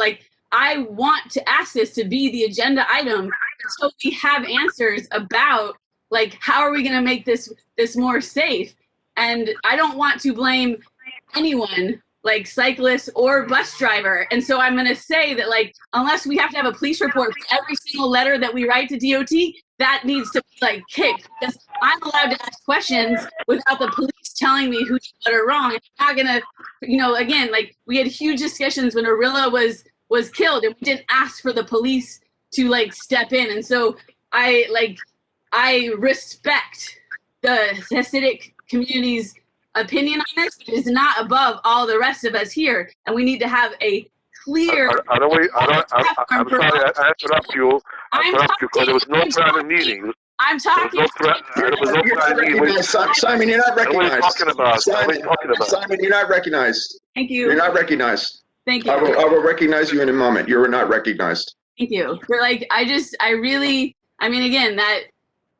I want to ask this to be the agenda item so we have answers about how are we going to make this more safe. And I don't want to blame anyone, like cyclists or bus driver. And so I'm going to say that unless we have to have a police report for every single letter that we write to DOT, that needs to be kicked, because I'm allowed to ask questions without the police telling me who did what or wrong. I'm not going to, again, we had huge discussions when Arilla was killed, and we didn't ask for the police to step in. And so I respect the Hasidic community's opinion on this. It is not above all the rest of us here, and we need to have a clear. I'm sorry, I interrupt you. Because there was no private meeting. I'm talking. There was no private meeting. Simon, you're not recognized. What are you talking about? Simon, you're not recognized. Thank you. You're not recognized. Thank you. I will recognize you in a moment. You're not recognized. Thank you. I mean, again, that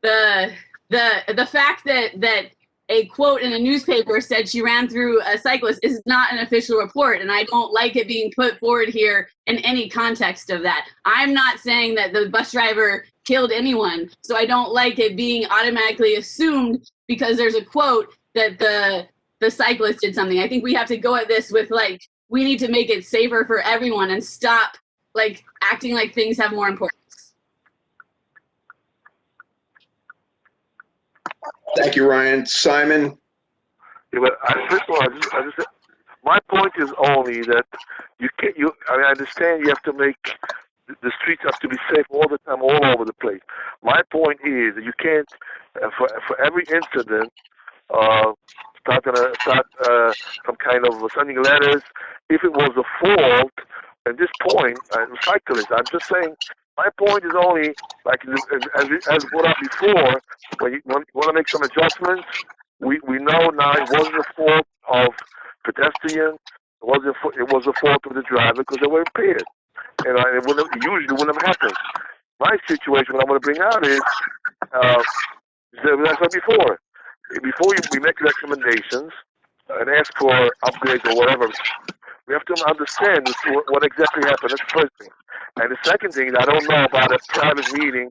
the fact that a quote in a newspaper said she ran through a cyclist is not an official report, and I don't like it being put forward here in any context of that. I'm not saying that the bus driver killed anyone, so I don't like it being automatically assumed because there's a quote that the cyclist did something. I think we have to go at this with we need to make it safer for everyone and stop acting like things have more importance. Thank you, Ryan. Simon? Yeah, but first of all, my point is only that I understand you have to make the streets have to be safe all the time, all over the place. My point is that you can't, for every incident, start some kind of sending letters. If it was a fault, at this point, cyclists, I'm just saying, my point is only, like as brought up before, when you want to make some adjustments, we know now it wasn't the fault of pedestrians, it was the fault of the driver because they were impaired. And it usually wouldn't have happened. My situation, what I want to bring out is, as I said before we make recommendations and ask for upgrades or whatever, we have to understand what exactly happened. That's the first thing. And the second thing, I don't know about a private meeting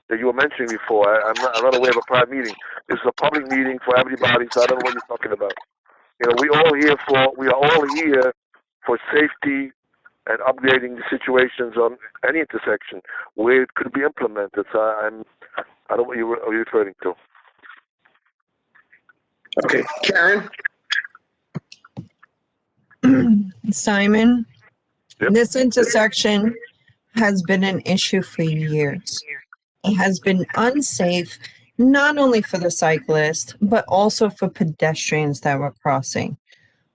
that you were mentioning before. I'm not aware of a private meeting. This is a public meeting for everybody, so I don't know what you're talking about. You know, we are all here for safety and upgrading the situations on any intersection where it could be implemented. So I don't know what you're referring to. Okay, Karen. Simon, Yep. this intersection has been an issue for years. It has been unsafe, not only for the cyclists, but also for pedestrians that were crossing.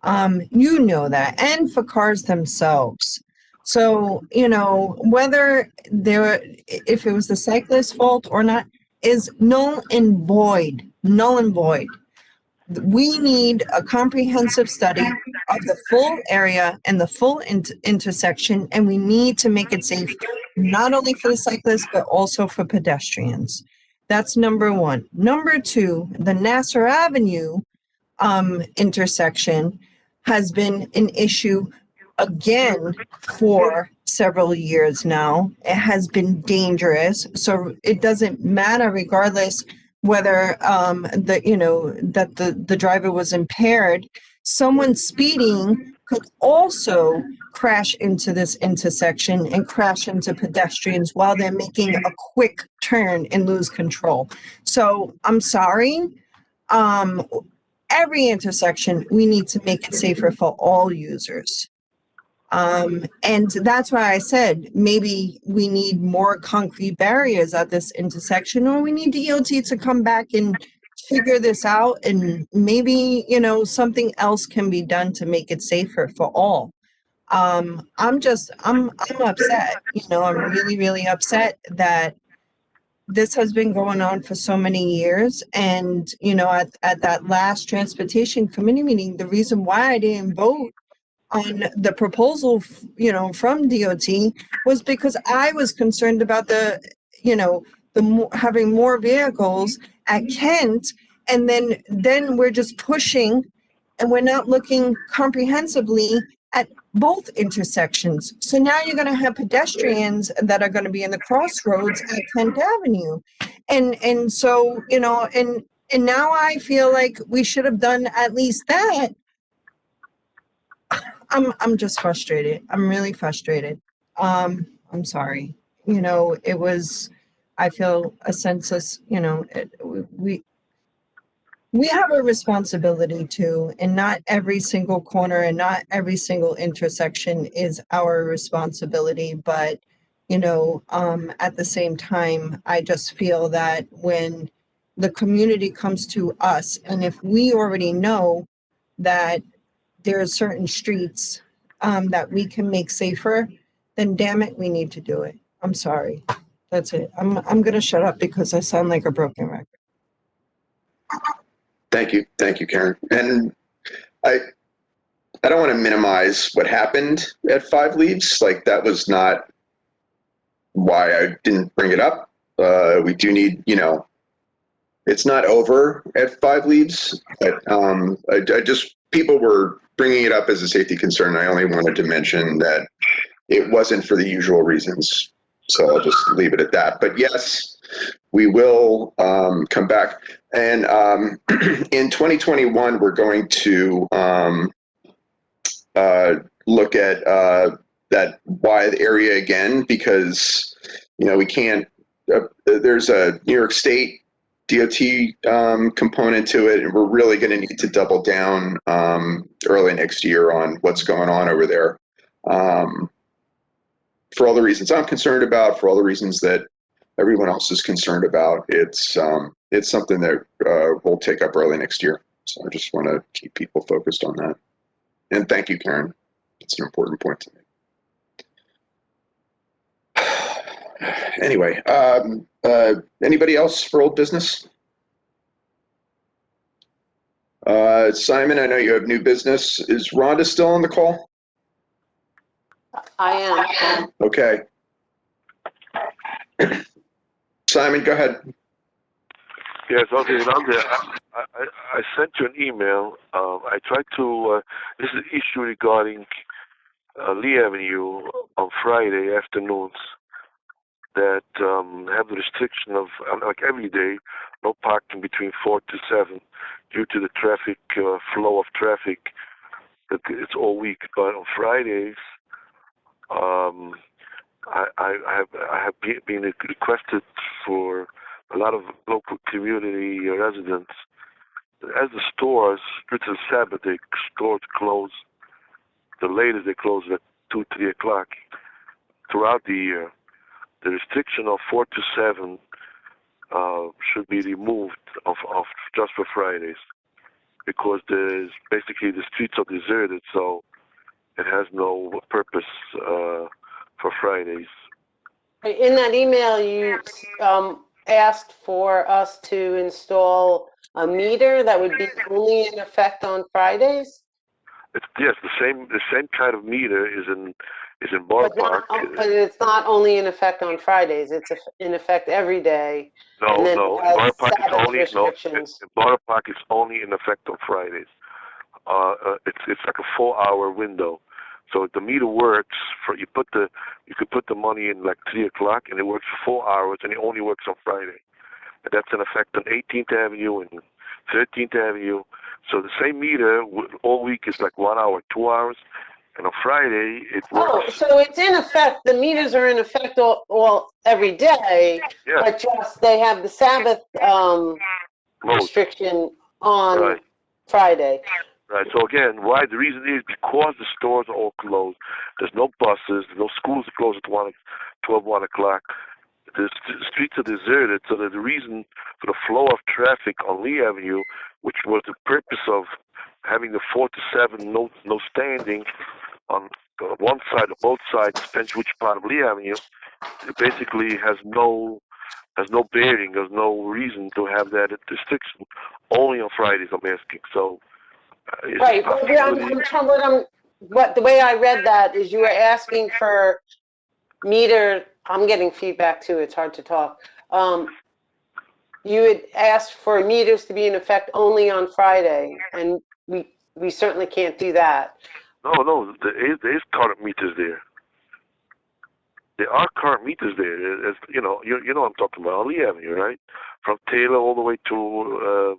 You know that, and for cars themselves. So, you know, whether if it was the cyclist's fault or not is null and void, null and void. We need a comprehensive study of the full area and the full intersection, and we need to make it safe, not only for the cyclists, but also for pedestrians. That's number one. Number two, the Nassau Avenue intersection has been an issue again for several years now. It has been dangerous, so it doesn't matter regardless whether the driver was impaired. Someone speeding could also crash into this intersection and crash into pedestrians while they're making a quick turn and lose control. So I'm sorry. Every intersection, we need to make it safer for all users. And that's why I said maybe we need more concrete barriers at this intersection, or we need DOT to come back and figure this out, and maybe, you know, something else can be done to make it safer for all. I'm upset, you know, I'm really, really upset that this has been going on for so many years. And, you know, at that last transportation committee meeting, the reason why I didn't vote on the proposal, you know, from DOT was because I was concerned about having more vehicles at Kent, and then we're just pushing and we're not looking comprehensively at both intersections. So now you're going to have pedestrians that are going to be in the crossroads at Kent Avenue. And so, you know, and now I feel like we should have done at least that. I'm just frustrated. I'm really frustrated. I'm sorry. You know, I feel a sense of, you know, we have a responsibility too, and not every single corner and not every single intersection is our responsibility. But, you know, at the same time, I just feel that when the community comes to us, and if we already know that there are certain streets that we can make safer, then damn it, we need to do it. I'm sorry. That's it. I'm gonna shut up because I sound like a broken record. Thank you, Karen. And I don't want to minimize what happened at Five Leaves. Like, that was not why I didn't bring it up. We do need, you know, it's not over at Five Leaves, but people were bringing it up as a safety concern. I only wanted to mention that it wasn't for the usual reasons. So I'll just leave it at that. But yes, we will come back. And in 2021, we're going to look at that wide area again, because, you know, we can't, there's a New York State DOT component to it, and we're really going to need to double down early next year on what's going on over there. for all the reasons I'm concerned about, for all the reasons that everyone else is concerned about, it's something that we'll take up early next year. So I just want to keep people focused on that. And thank you, Karen. It's an important point to me. Anyway, anybody else for old business? Simon, I know you have new business. Is Rhonda still on the call? I am. Okay. Simon, go ahead. Yes, okay, I sent you an email. I tried to, this is an issue regarding Lee Avenue on Friday afternoons that have the restriction of, like every day, no parking between 4 to 7 due to the traffic, flow of traffic. It's all week, but on Fridays, I have been requested for a lot of local community residents. As the stores, it's a Sabbath, the stores close. The latest they close at 2, 3 o'clock. Throughout the year, the restriction of 4 to 7 should be removed of just for Fridays, because there's basically the streets are deserted, so it has no purpose for Fridays. In that email, you asked for us to install a meter that would be only in effect on Fridays? Yes, the same kind of meter is in Borough Park. But it's not only in effect on Fridays, it's in effect every day. No, Borough Park is only restrictions. Borough Park is only in effect on Fridays. It's like a 4-hour window. So the meter works for you could put the money in like 3 o'clock and it works for 4 hours, and it only works on Friday. And that's in effect on 18th Avenue and 13th Avenue. So the same meter all week is like 1 hour, 2 hours, and on Friday it works. Oh, so it's in effect, the meters are in effect all every day, Yeah. but just they have the Sabbath restriction on Friday. Right. So again, why the reason is because the stores are all closed. There's no buses. No schools are closed at 1 o'clock. The streets are deserted. So the reason for the flow of traffic on Lee Avenue, which was the purpose of having the 4 to 7 no standing on one side or both sides, depends which part of Lee Avenue, it basically has no bearing. There's no reason to have that restriction only on Fridays. I'm asking. So. Right, but the way I read that is you were asking for meter, I'm getting feedback too, it's hard to talk. You had asked for meters to be in effect only on Friday, and we certainly can't do that. No, there is current meters there. There are current meters there. You know what I'm talking about, on Lee Avenue, right? From Taylor all the way to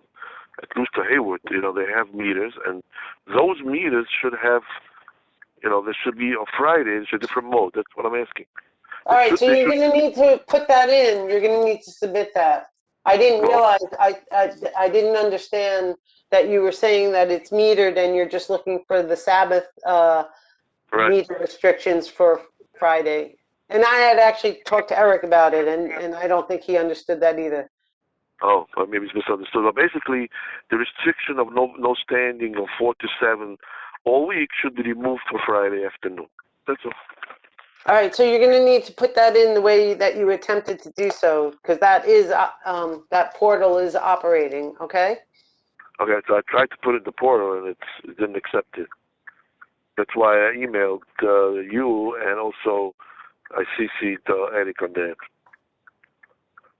at Looster Haywood, they have meters, and those meters should have, there should be on Fridays a different mode. That's what I'm asking. All right, so you're going to need to put that in. You're going to need to submit that. I didn't realize, I didn't understand that you were saying that it's metered and you're just looking for the Sabbath meter restrictions for Friday. And I had actually talked to Eric about it, and I don't think he understood that either. Oh, well, maybe it's misunderstood. But basically, the restriction of no standing of 4 to 7 all week should be removed for Friday afternoon. That's all. All right, so you're going to need to put that in the way that you attempted to do so, because that is that portal is operating. Okay. Okay, so I tried to put it in the portal and it didn't accept it. That's why I emailed you, and also I CC'd Eric on that.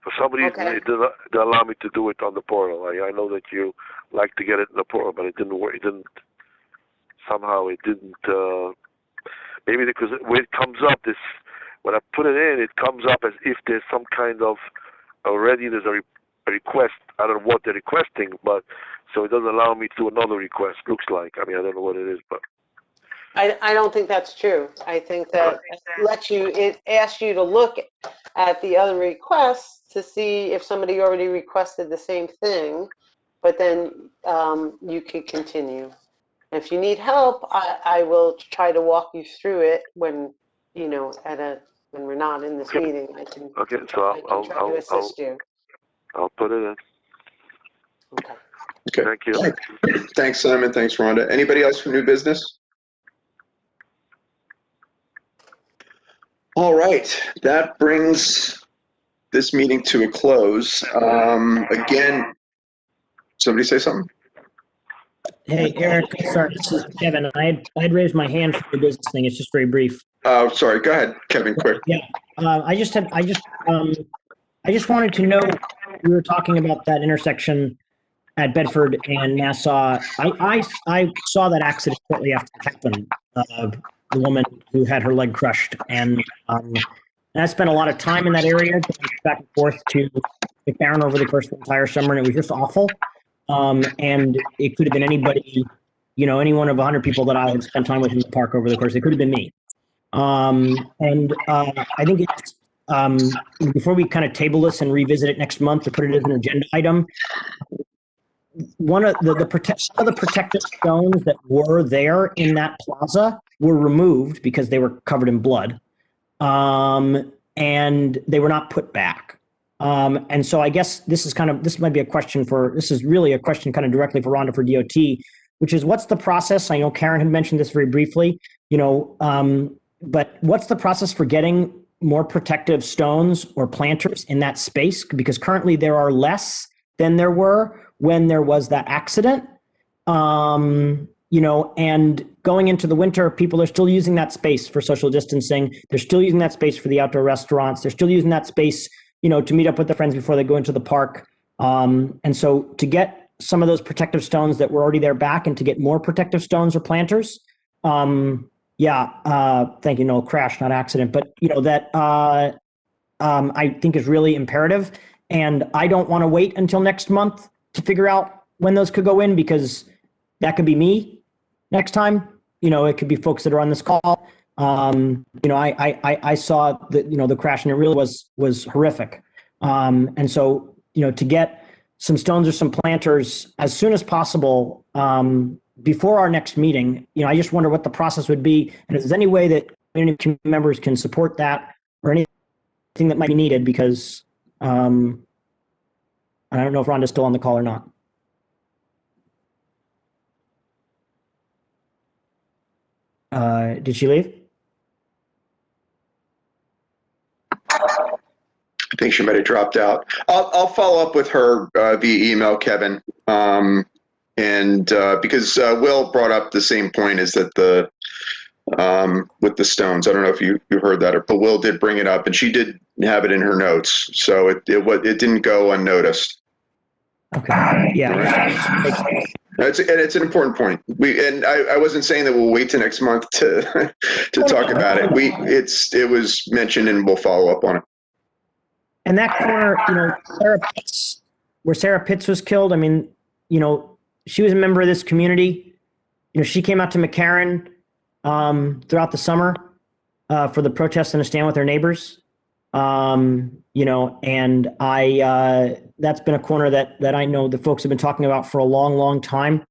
For some reason, it didn't allow me to do it on the portal. I know that you like to get it in the portal, but it didn't work. Somehow it didn't. Maybe because when it comes up, when I put it in, it comes up as if there's some kind of already there's a request. I don't know what they're requesting, but so it doesn't allow me to do another request. Looks like. I don't know what it is, but. I don't think that's true. I think that it asks you to look at the other requests to see if somebody already requested the same thing, but then you can continue. If you need help, I will try to walk you through it when, at a when we're not in this meeting, I can Okay, so I can try to assist you. I'll put it in. Okay. Okay. Thank you. Thanks, Simon. Thanks, Rhonda. Anybody else for new business? All right, that brings this meeting to a close. Again, somebody say something? Hey, Eric, sorry, this is Kevin. I'd raised my hand for the business thing. It's just very brief. Oh, sorry. Go ahead, Kevin, quick. Yeah, I just wanted to know, we were talking about that intersection at Bedford and Nassau. I saw that accident shortly after it happened. The woman who had her leg crushed, and I spent a lot of time in that area, back and forth to McCarran over the course of the entire summer, and it was just awful. And it could have been anybody, any one of 100 people that I had spent time with in the park over the course. It could have been me. I think it's before we kind of table this and revisit it next month to put it as an agenda item. One of some of the protective stones that were there in that plaza were removed because they were covered in blood, and they were not put back. And so I guess this might be a question this is really a question kind of directly for Rhonda for DOT, which is what's the process? I know Karen had mentioned this very briefly, but what's the process for getting more protective stones or planters in that space? Because currently there are less than there were when there was that accident. And going into the winter, people are still using that space for social distancing. They're still using that space for the outdoor restaurants. They're still using that space, to meet up with their friends before they go into the park. And so to get some of those protective stones that were already there back and to get more protective stones or planters, thank you, Noel, crash, not accident, but that I think is really imperative. And I don't want to wait until next month to figure out when those could go in, because that could be me next time. It could be folks that are on this call. I saw the crash, and it really was horrific. And so, to get some stones or some planters as soon as possible, before our next meeting, I just wonder what the process would be, and if there's any way that community members can support that or anything that might be needed, because I don't know if Rhonda's still on the call or not. Did she leave? I think she might have dropped out. I'll follow up with her via email, Kevin. Because Will brought up the same point, is that with the stones, I don't know if you heard that, but Will did bring it up, and she did have it in her notes, so it didn't go unnoticed. Okay. Yeah. It's an important point. I wasn't saying that we'll wait till next month to talk about it. It was mentioned, and we'll follow up on it. And that corner, Sarah Pitts, where Sarah Pitts was killed, she was a member of this community. She came out to McCarran throughout the summer for the protests and to stand with her neighbors. And that's been a corner that I know the folks have been talking about for a long, long time.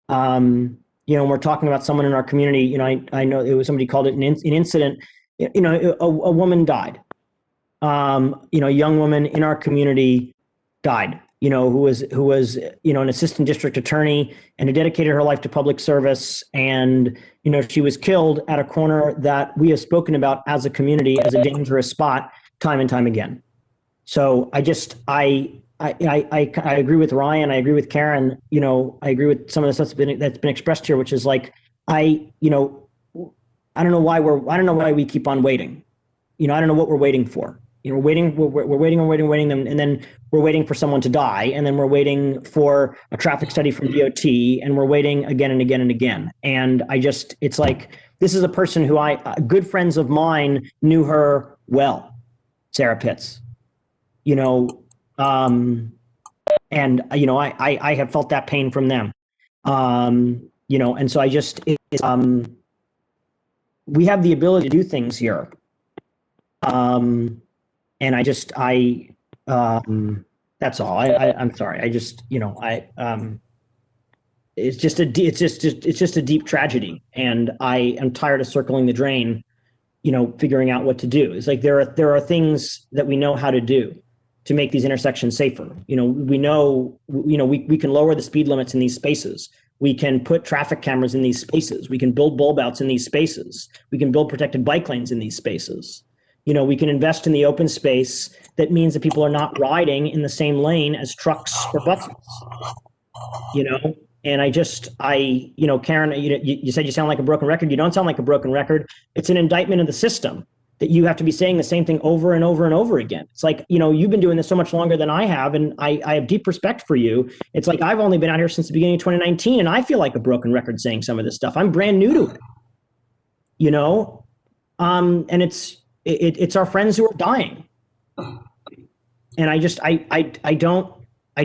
When we're talking about someone in our community, I know it was somebody called it an incident. A woman died. A young woman in our community died. Who was an assistant district attorney and who dedicated her life to public service. And she was killed at a corner that we have spoken about as a community as a dangerous spot time and time again. So I agree with Ryan. I agree with Karen. I agree with some of the stuff that's been expressed here, which is like, I don't know why we keep on waiting. I don't know what we're waiting for. We're waiting, and then we're waiting for someone to die, and then we're waiting for a traffic study from DOT, and we're waiting again and again and again. And it's like, this is a person who good friends of mine knew her well, Sarah Pitts. I have felt that pain from them. And so we have the ability to do things here. And that's all. I'm sorry. It's just a deep tragedy, and I am tired of circling the drain figuring out what to do. It's like there are things that we know how to do to make these intersections safer. We know, we can lower the speed limits in these spaces. We can put traffic cameras in these spaces. We can build bulb outs in these spaces. We can build protected bike lanes in these spaces. We can invest in the open space. That means that people are not riding in the same lane as trucks or buses. And Karen, you said you sound like a broken record. You don't sound like a broken record. It's an indictment of the system that you have to be saying the same thing over and over and over again. It's like, you've been doing this so much longer than I have, and I have deep respect for you. It's like, I've only been out here since the beginning of 2019, and I feel like a broken record saying some of this stuff. I'm brand new to it, and it's our friends who are dying. And I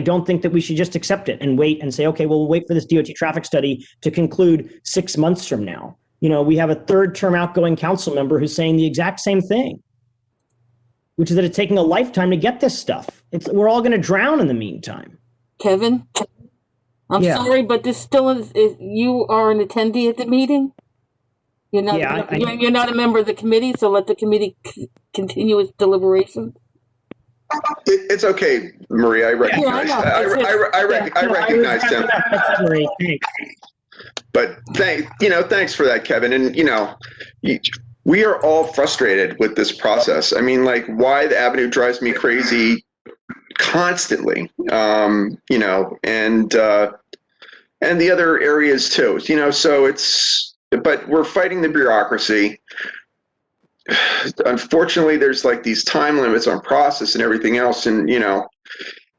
don't think that we should just accept it and wait and say, okay, well, we'll wait for this DOT traffic study to conclude 6 months from now. We have a third-term outgoing council member who's saying the exact same thing, which is that it's taking a lifetime to get this stuff. We're all going to drown in the meantime. Kevin, I'm sorry, but this still is, you are an attendee at the meeting? You're not, you're not a member of the committee, so let the committee continue its deliberations. It's okay, Marie. I recognize. I recognize him. But thanks for that, Kevin. And we are all frustrated with this process. I mean, like, why the Avenue drives me crazy constantly. And the other areas too. So but we're fighting the bureaucracy. Unfortunately, there's like these time limits on process and everything else, and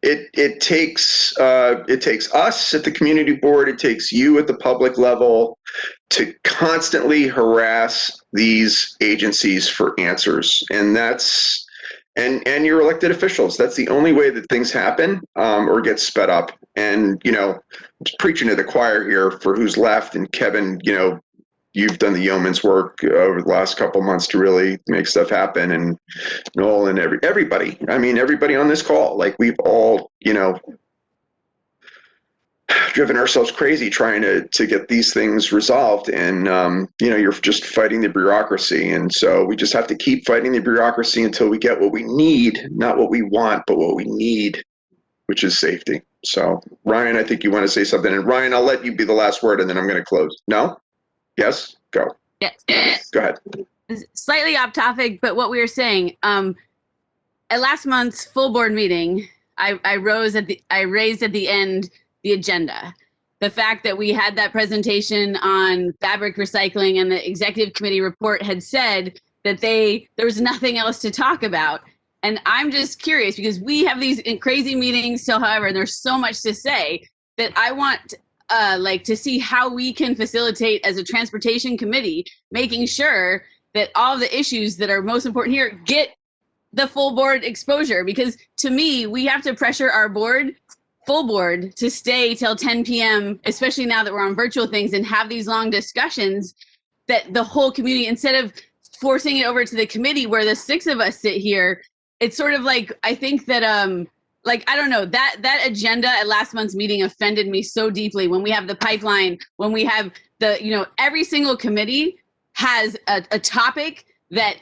it takes us at the community board, it takes you at the public level to constantly harass these agencies for answers, and and your elected officials. That's the only way that things happen or get sped up. And just preaching to the choir here for who's left, and Kevin, you've done the yeoman's work over the last couple months to really make stuff happen, and Noel and everybody. I mean, everybody on this call, like, we've all, driven ourselves crazy trying to get these things resolved. And, you're just fighting the bureaucracy. And so we just have to keep fighting the bureaucracy until we get what we need, not what we want, but what we need, which is safety. So Ryan, I think you want to say something. And Ryan, I'll let you be the last word, and then I'm going to close. No? Yes, go. Yes. Go ahead. Slightly off topic, but what we were saying, at last month's full board meeting, I raised at the end the agenda. The fact that we had that presentation on fabric recycling, and the executive committee report had said that there was nothing else to talk about. And I'm just curious, because we have these crazy meetings still, however, and there's so much to say, that I want to see how we can facilitate as a transportation committee, making sure that all the issues that are most important here get the full board exposure. Because to me, we have to pressure our full board to stay till 10 p.m., especially now that we're on virtual things, and have these long discussions that the whole community, instead of forcing it over to the committee where the 6 of us sit here, it's sort of like, I think that, I don't know, that agenda at last month's meeting offended me so deeply. When we have the pipeline, when we have every single committee has a topic that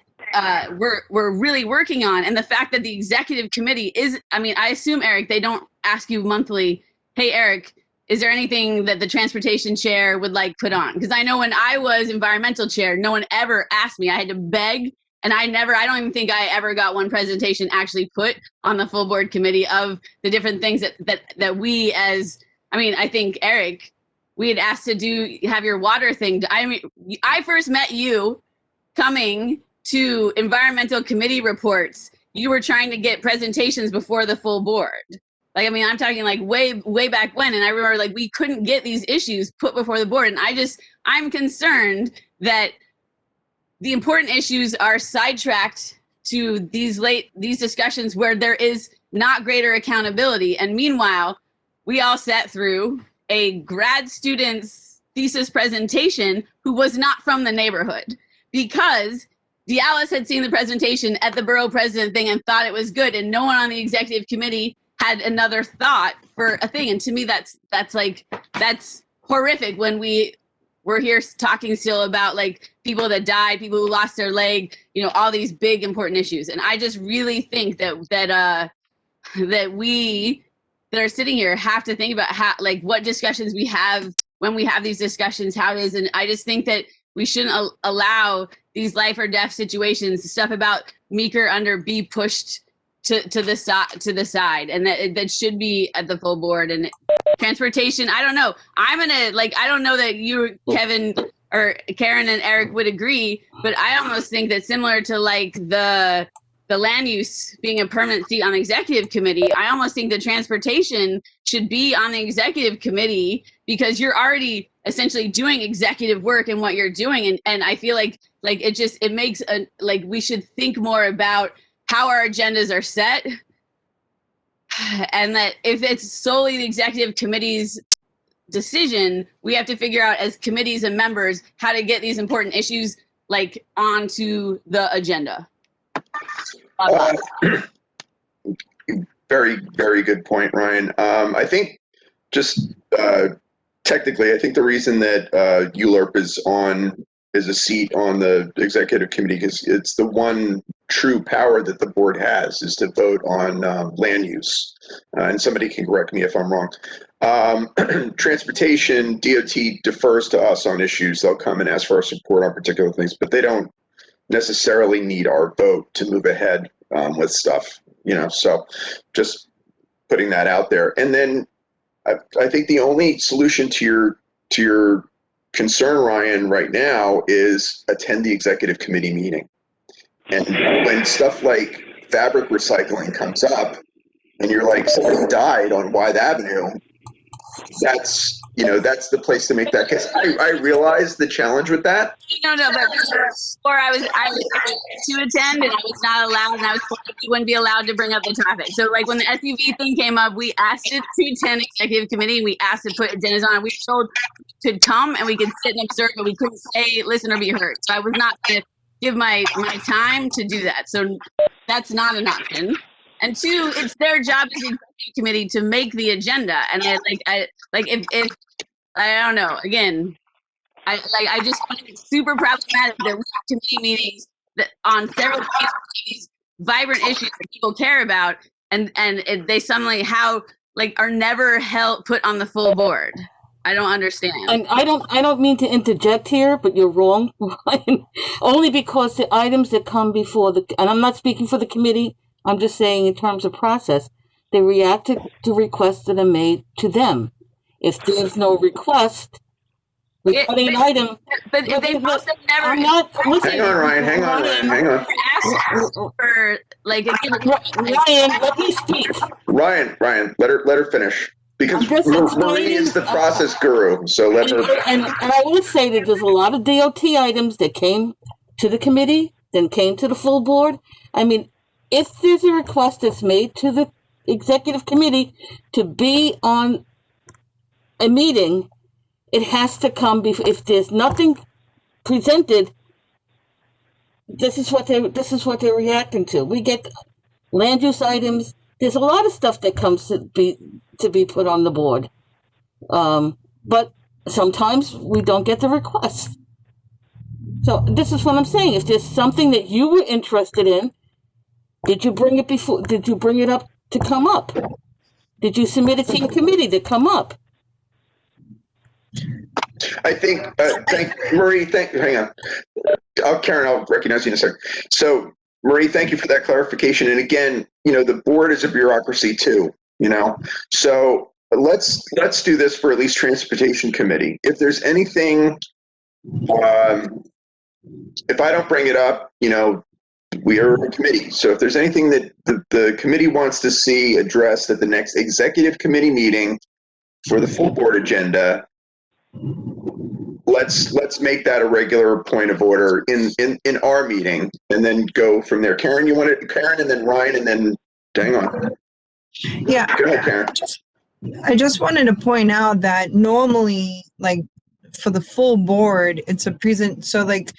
we're really working on. And the fact that the executive committee I assume, Eric, they don't ask you monthly, hey, Eric, is there anything that the transportation chair would like put on? Because I know when I was environmental chair, no one ever asked me. I had to beg. And I don't even think I ever got one presentation actually put on the full board committee of the different things that we I think, Eric, we had asked to have your water thing. I first met you coming to environmental committee reports. You were trying to get presentations before the full board. I'm talking like way back when. And I remember we couldn't get these issues put before the board. And I'm concerned that the important issues are sidetracked to these discussions where there is not greater accountability. And meanwhile, we all sat through a grad student's thesis presentation who was not from the neighborhood, because Dialis had seen the presentation at the borough president thing and thought it was good, and no one on the executive committee had another thought for a thing. And to me, that's horrific when we're here talking still about like people that died, people who lost their leg, you know, all these big important issues. And I just really think that we that are sitting here have to think about how, like, what discussions we have when we have these discussions, how it is. And I just think that we shouldn't allow these life or death situations, stuff about Meeker under be pushed to the side, and that should be at the full board. And transportation, I don't know. I don't know that you, Kevin, or Karen and Eric would agree, but I almost think that similar to like the land use being a permanent seat on the executive committee, I almost think the transportation should be on the executive committee, because you're already essentially doing executive work in what you're doing. And I feel like it makes we should think more about how our agendas are set, and that if it's solely the executive committee's decision, we have to figure out as committees and members how to get these important issues like onto the agenda. Very, very good point, Ryan. I think just technically, I think the reason that ULURP is a seat on the executive committee because it's the one true power that the board has is to vote on land use. And somebody can correct me if I'm wrong. Transportation, DOT defers to us on issues. They'll come and ask for our support on particular things, but they don't necessarily need our vote to move ahead with stuff, you know, so just putting that out there. And then I think the only solution to your concern, Ryan, right now is attend the executive committee meeting. And when stuff like fabric recycling comes up and you're like, somebody died on Wythe Avenue, that's the place to make that case. I realize the challenge with that. No, but before I was to attend and I was not allowed, and I was told we wouldn't be allowed to bring up the topic. So like when the SUV thing came up, we asked it to attend executive committee. We asked to put agendas on. We were told to come and we could sit and observe, but we couldn't say, listen, or be heard. So I was not going to give my time to do that. So that's not an option. And two, it's their job as the executive committee to make the agenda. And if I don't know, again, I just find it super problematic that we have committee meetings that on several days, these vibrant issues that people care about, and they suddenly are never put on the full board. I don't understand. And I don't mean to interject here, but you're wrong, Ryan. Only because the items that come before and I'm not speaking for the committee, I'm just saying in terms of process, they react to requests that are made to them. If there's no request regarding an item, but they've also never. Hang on, Ryan. Hang on. Asked for Ryan, let me speak. Ryan, let her finish. Because Marie is the process guru, so let her. And I will say that there's a lot of DOT items that came to the committee, then came to the full board. I mean, if there's a request that's made to the executive committee to be on a meeting, it has to come before. If there's nothing presented, this is what they're reacting to. We get land use items. There's a lot of stuff that comes to be put on the board, but sometimes we don't get the request. So this is what I'm saying. If there's something that you were interested in, did you bring it before? Did you bring it up to come up? Did you submit it to your committee to come up? I think, Marie, hang on. Karen, I'll recognize you in a second. So, Marie, thank you for that clarification. And again, the board is a bureaucracy too, So let's do this for at least Transportation Committee. If there's anything, if I don't bring it up, we are a committee. So if there's anything that the committee wants to see addressed at the next executive committee meeting for the full board agenda, let's make that a regular point of order in our meeting, and then go from there. Karen, Karen, and then Ryan, and then hang on. Yeah. Go ahead, Karen. I just wanted to point out that normally, like for the full board, it's a present. So like,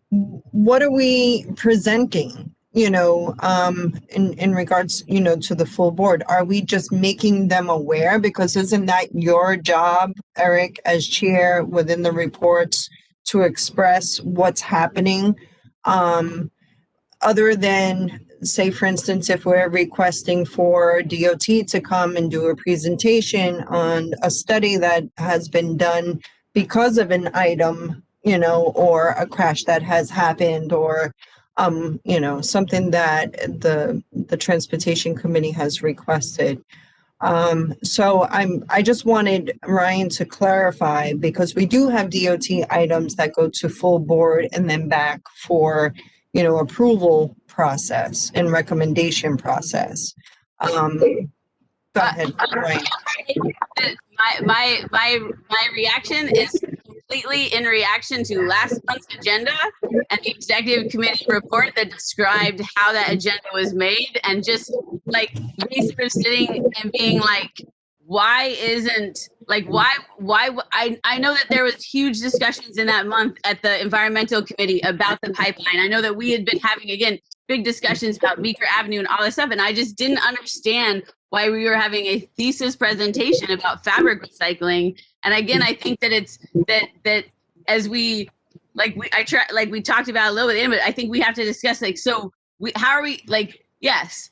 what are we presenting? in regards, to the full board, are we just making them aware? Because isn't that your job, Eric, as chair within the reports to express what's happening? Other than, say, for instance, if we're requesting for DOT to come and do a presentation on a study that has been done because of an item, or a crash that has happened, or something that the transportation committee has requested. So I just wanted Ryan to clarify, because we do have DOT items that go to full board and then back for, approval process and recommendation process. Go ahead, Ryan. My reaction is completely in reaction to last month's agenda and the executive committee report that described how that agenda was made, and just like me sort of sitting and being like, why isn't why I know that there was huge discussions in that month at the environmental committee about the pipeline. I know that we had been having, again, big discussions about Meeker Avenue and all this stuff, and I just didn't understand why we were having a thesis presentation about fabric recycling. And again, I think that it's that as we talked about a little bit, but I think we have to discuss how are we yes.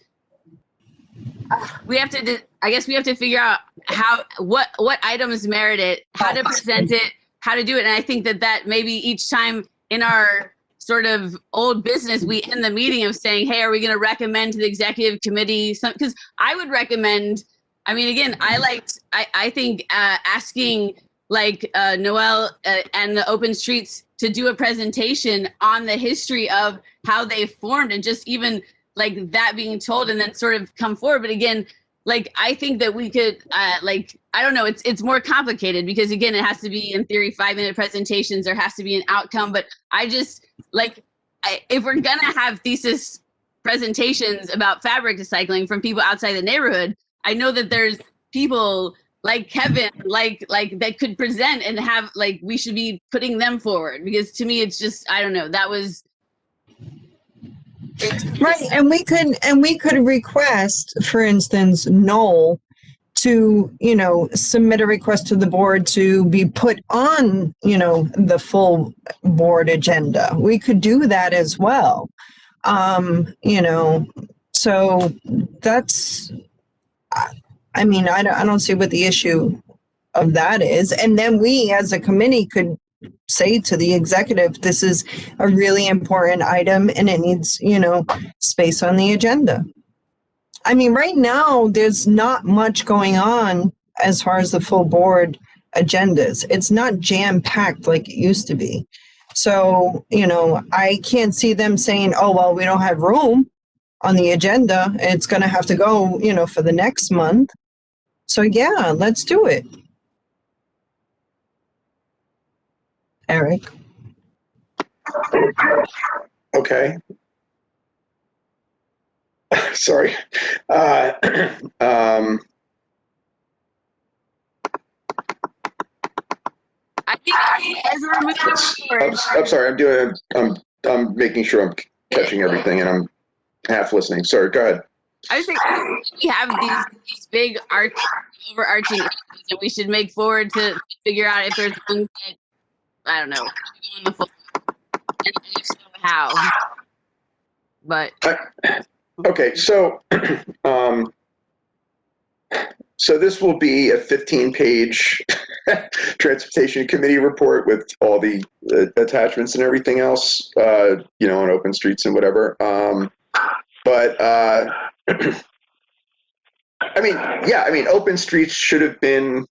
We have to. I guess we have to figure out what items merit it, how to present it, how to do it, and I think that maybe each time in our sort of old business, we end the meeting of saying, "Hey, are we going to recommend to the executive committee?" Because I would recommend. I mean, again, I think asking Noel and the Open Streets to do a presentation on the history of how they formed, and just even that being told and then sort of come forward. But again, I think that we could, I don't know, it's more complicated, because again, it has to be in theory 5-minute presentations, there has to be an outcome. But I just if we're gonna have thesis presentations about fabric recycling from people outside the neighborhood, I know that there's people like Kevin, that could present and have, we should be putting them forward, because to me, it's just, I don't know, that was, right. And we could request, for instance, Noel to, submit a request to the board to be put on, the full board agenda. We could do that as well. So that's, I mean, I don't see what the issue of that is. And then we as a committee could say to the executive, this is a really important item and it needs, space on the agenda. I mean, right now, there's not much going on as far as the full board agendas. It's not jam-packed like it used to be. So, I can't see them saying, oh, well, we don't have room on the agenda. It's going to have to go, for the next month. So, yeah, let's do it. Eric. Okay. Sorry. I think as we're moving forward, I'm sorry. I'm making sure I'm catching everything, and I'm half listening. Sorry. Go ahead. I think we have these big overarching issues that we should make forward to figure out if there's things that, I don't know, go on the floor, and if so, how. But okay, so so this will be a 15-page transportation committee report with all the attachments and everything else, on Open Streets and whatever. But Open Streets should have been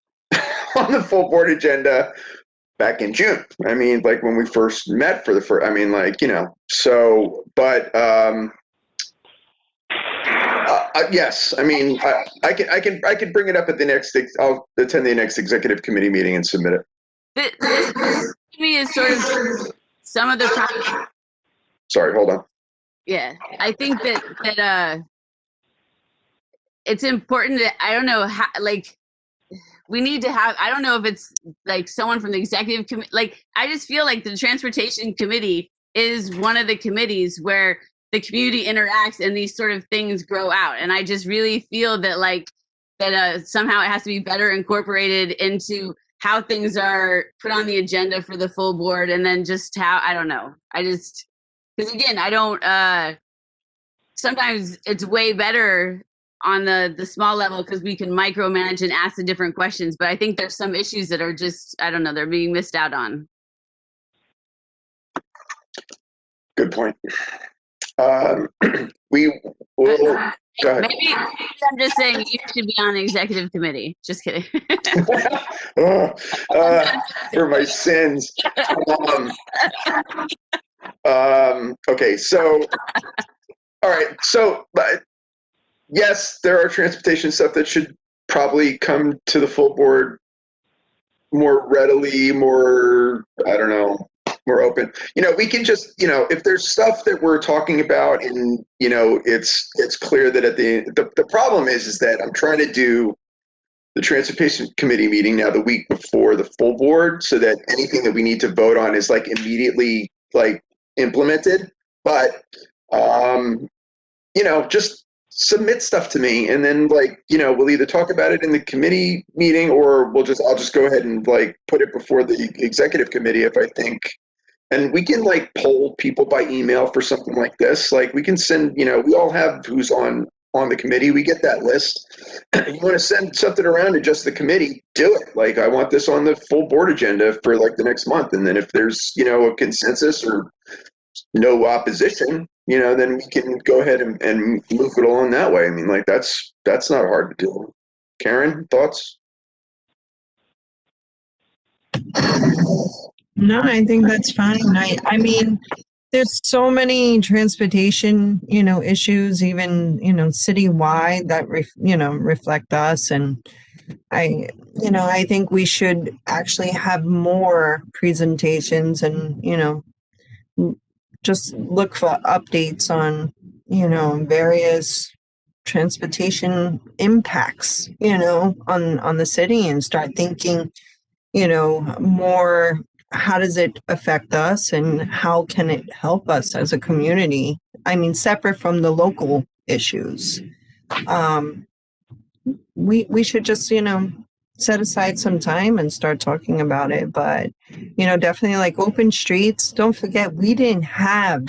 on the full board agenda back in June. I mean, when we first met for the first, so, but, yes, I mean, I can bring it up at the next, I'll attend the next executive committee meeting and submit it. This to me is sort of some of the problems. Sorry, hold on. Yeah, I think that it's important that, I don't know how, we need to have, I don't know if it's someone from the executive committee, I just feel like the transportation committee is one of the committees where the community interacts and these sort of things grow out. And I just really feel that somehow it has to be better incorporated into how things are put on the agenda for the full board, and then just how, I don't know. Because again, I don't, sometimes it's way better on the small level because we can micromanage and ask the different questions. But I think there's some issues that are just, I don't know, they're being missed out on. Good point. We will, go ahead. Maybe I'm just saying you should be on the executive committee. Just kidding. For my sins. Okay, so, all right, so, yes, there are transportation stuff that should probably come to the full board more readily, more, I don't know, more open. We can just, if there's stuff that we're talking about and, it's clear that at the problem is that I'm trying to do the transportation committee meeting now the week before the full board so that anything that we need to vote on is like immediately like implemented. But, just submit stuff to me and then we'll either talk about it in the committee meeting or I'll just go ahead and put it before the executive committee if I think. And we can poll people by email for something like this. We can send, we all have who's on the committee. We get that list. You want to send something around to just the committee, do it. I want this on the full board agenda for the next month. And then if there's, a consensus or no opposition, then we can go ahead and move it along that way. I mean, that's not hard to do. Karen, thoughts? No, I think that's fine. I mean, there's so many transportation, issues, even, citywide that, reflect us. And I think we should actually have more presentations and, just look for updates on, various transportation impacts, on the city and start thinking, more, how does it affect us and how can it help us as a community? I mean, separate from the local issues. We should just, set aside some time and start talking about it. But, definitely open streets. Don't forget, we didn't have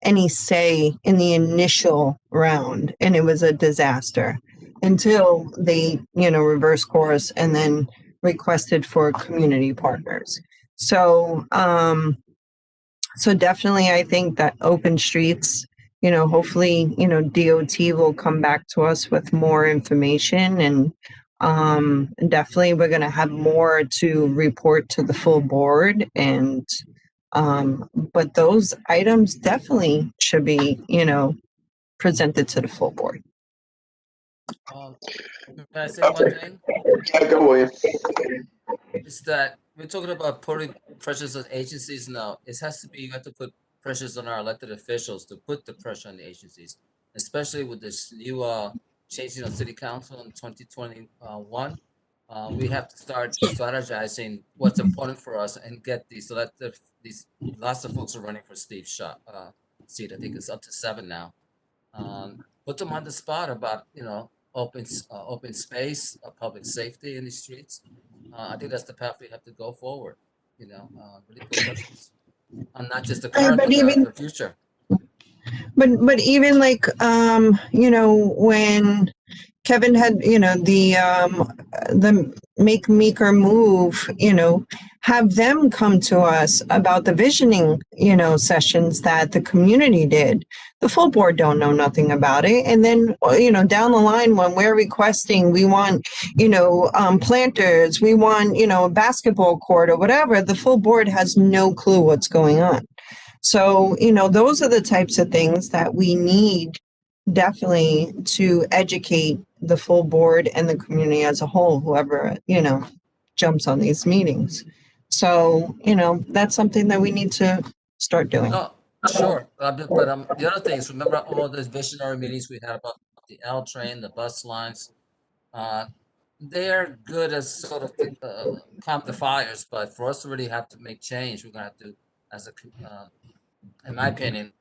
any say in the initial round and it was a disaster until they, reverse course and then requested for community partners. So, so definitely I think that open streets, hopefully, DOT will come back to us with more information and definitely we're going to have more to report to the full board and but those items definitely should be, presented to the full board. Can I say one thing? Yeah, go, William. It's that we're talking about putting pressures on agencies now. It has to be, you have to put pressures on our elected officials to put the pressure on the agencies, especially with this new changing of city council in 2021. We have to start strategizing what's important for us and get these elected, lots of folks are running for Steve's seat. I think it's up to 7 now. Put them on the spot about, open space, public safety in the streets. I think that's the path we have to go forward. Really put pressures on not just the current, but the future. But even when Kevin had, the Make Meeker Move, have them come to us about the visioning, sessions that the community did. The full board don't know nothing about it. And then, down the line when we're requesting, we want, planters, we want, a basketball court or whatever, the full board has no clue what's going on. So, those are the types of things that we need definitely to educate the full board and the community as a whole, whoever, jumps on these meetings. So, that's something that we need to start doing. No, sure. But the other thing is, remember all those visionary meetings we had about the L train, the bus lines? They're good as sort of calm the fires, but for us to really have to make change, we're going to have to, in my opinion,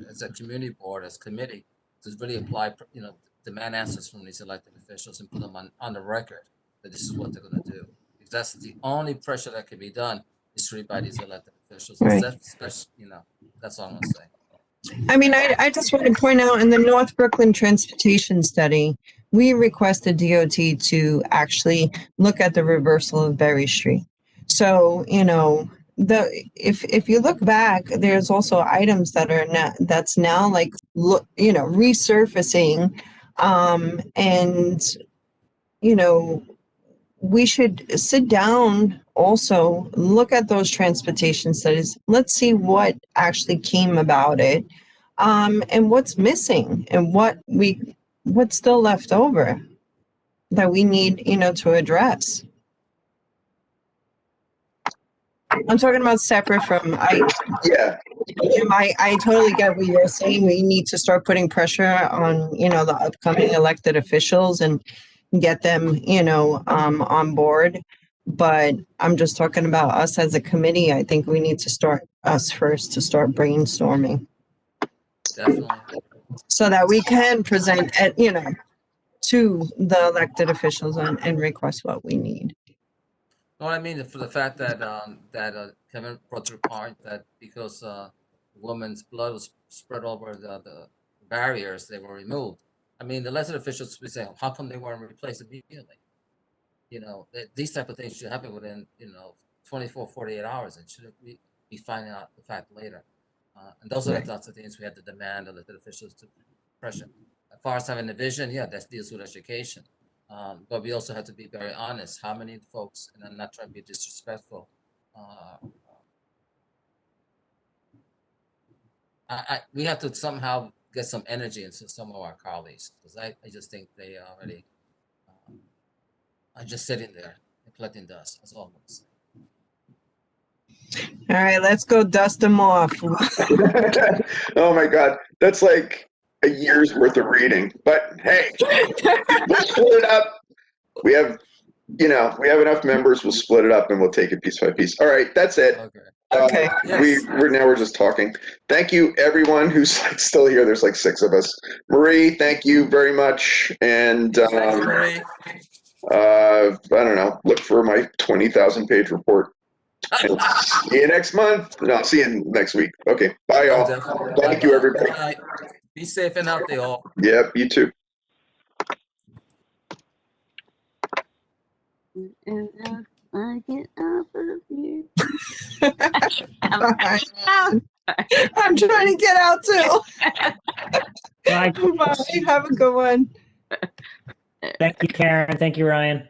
as a community board, as committee, to really apply, demand answers from these elected officials and put them on the record that this is what they're going to do. Because that's the only pressure that can be done is really by these elected officials. Right. That's all I'm going to say. I mean, I just want to point out in the North Brooklyn Transportation Study, we requested DOT to actually look at the reversal of Berry Street. So, if you look back, there's also items that are that's now like resurfacing, and we should sit down, also look at those transportation studies. Let's see what actually came about it, and what's missing, and what's still left over that we need, to address. I'm talking about separate from Yeah. I totally get what you're saying. We need to start putting pressure on, the upcoming elected officials and get them, on board. But I'm just talking about us as a committee. I think we need to start us first to start brainstorming. Definitely. So that we can present to the elected officials and request what we need. No, I mean, for the fact that Kevin brought to the point that because the woman's blood was spread over the barriers, they were removed. I mean, the elected officials would say, how come they weren't replaced immediately? These type of things should happen within, 24, 48 hours, and shouldn't we be finding out the fact later? And those are the lots of things we have to demand elected officials to pressure. As far as having a vision, yeah, that deals with education. But we also have to be very honest. How many folks, and I'm not trying to be disrespectful, we have to somehow get some energy into some of our colleagues, because I just think they already are just sitting there and collecting dust. That's all I'm going to say. All right, let's go dust them off. Oh my God, that's like a year's worth of reading. But hey, we'll split it up. We have enough members. We'll split it up and we'll take it piece by piece. All right, that's it. Okay. We're just talking. Thank you, everyone who's still here. There's like 6 of us. Marie, thank you very much. And I don't know. Look for my 20,000 page report. See you next month. No, see you next week. Okay. Bye, y'all. Thank you, everybody. Be safe and healthy, all. Yep, you too. I get off of here. I'm trying to get out too. Bye. Bye. Have a good one. Thank you, Karen. Thank you, Ryan.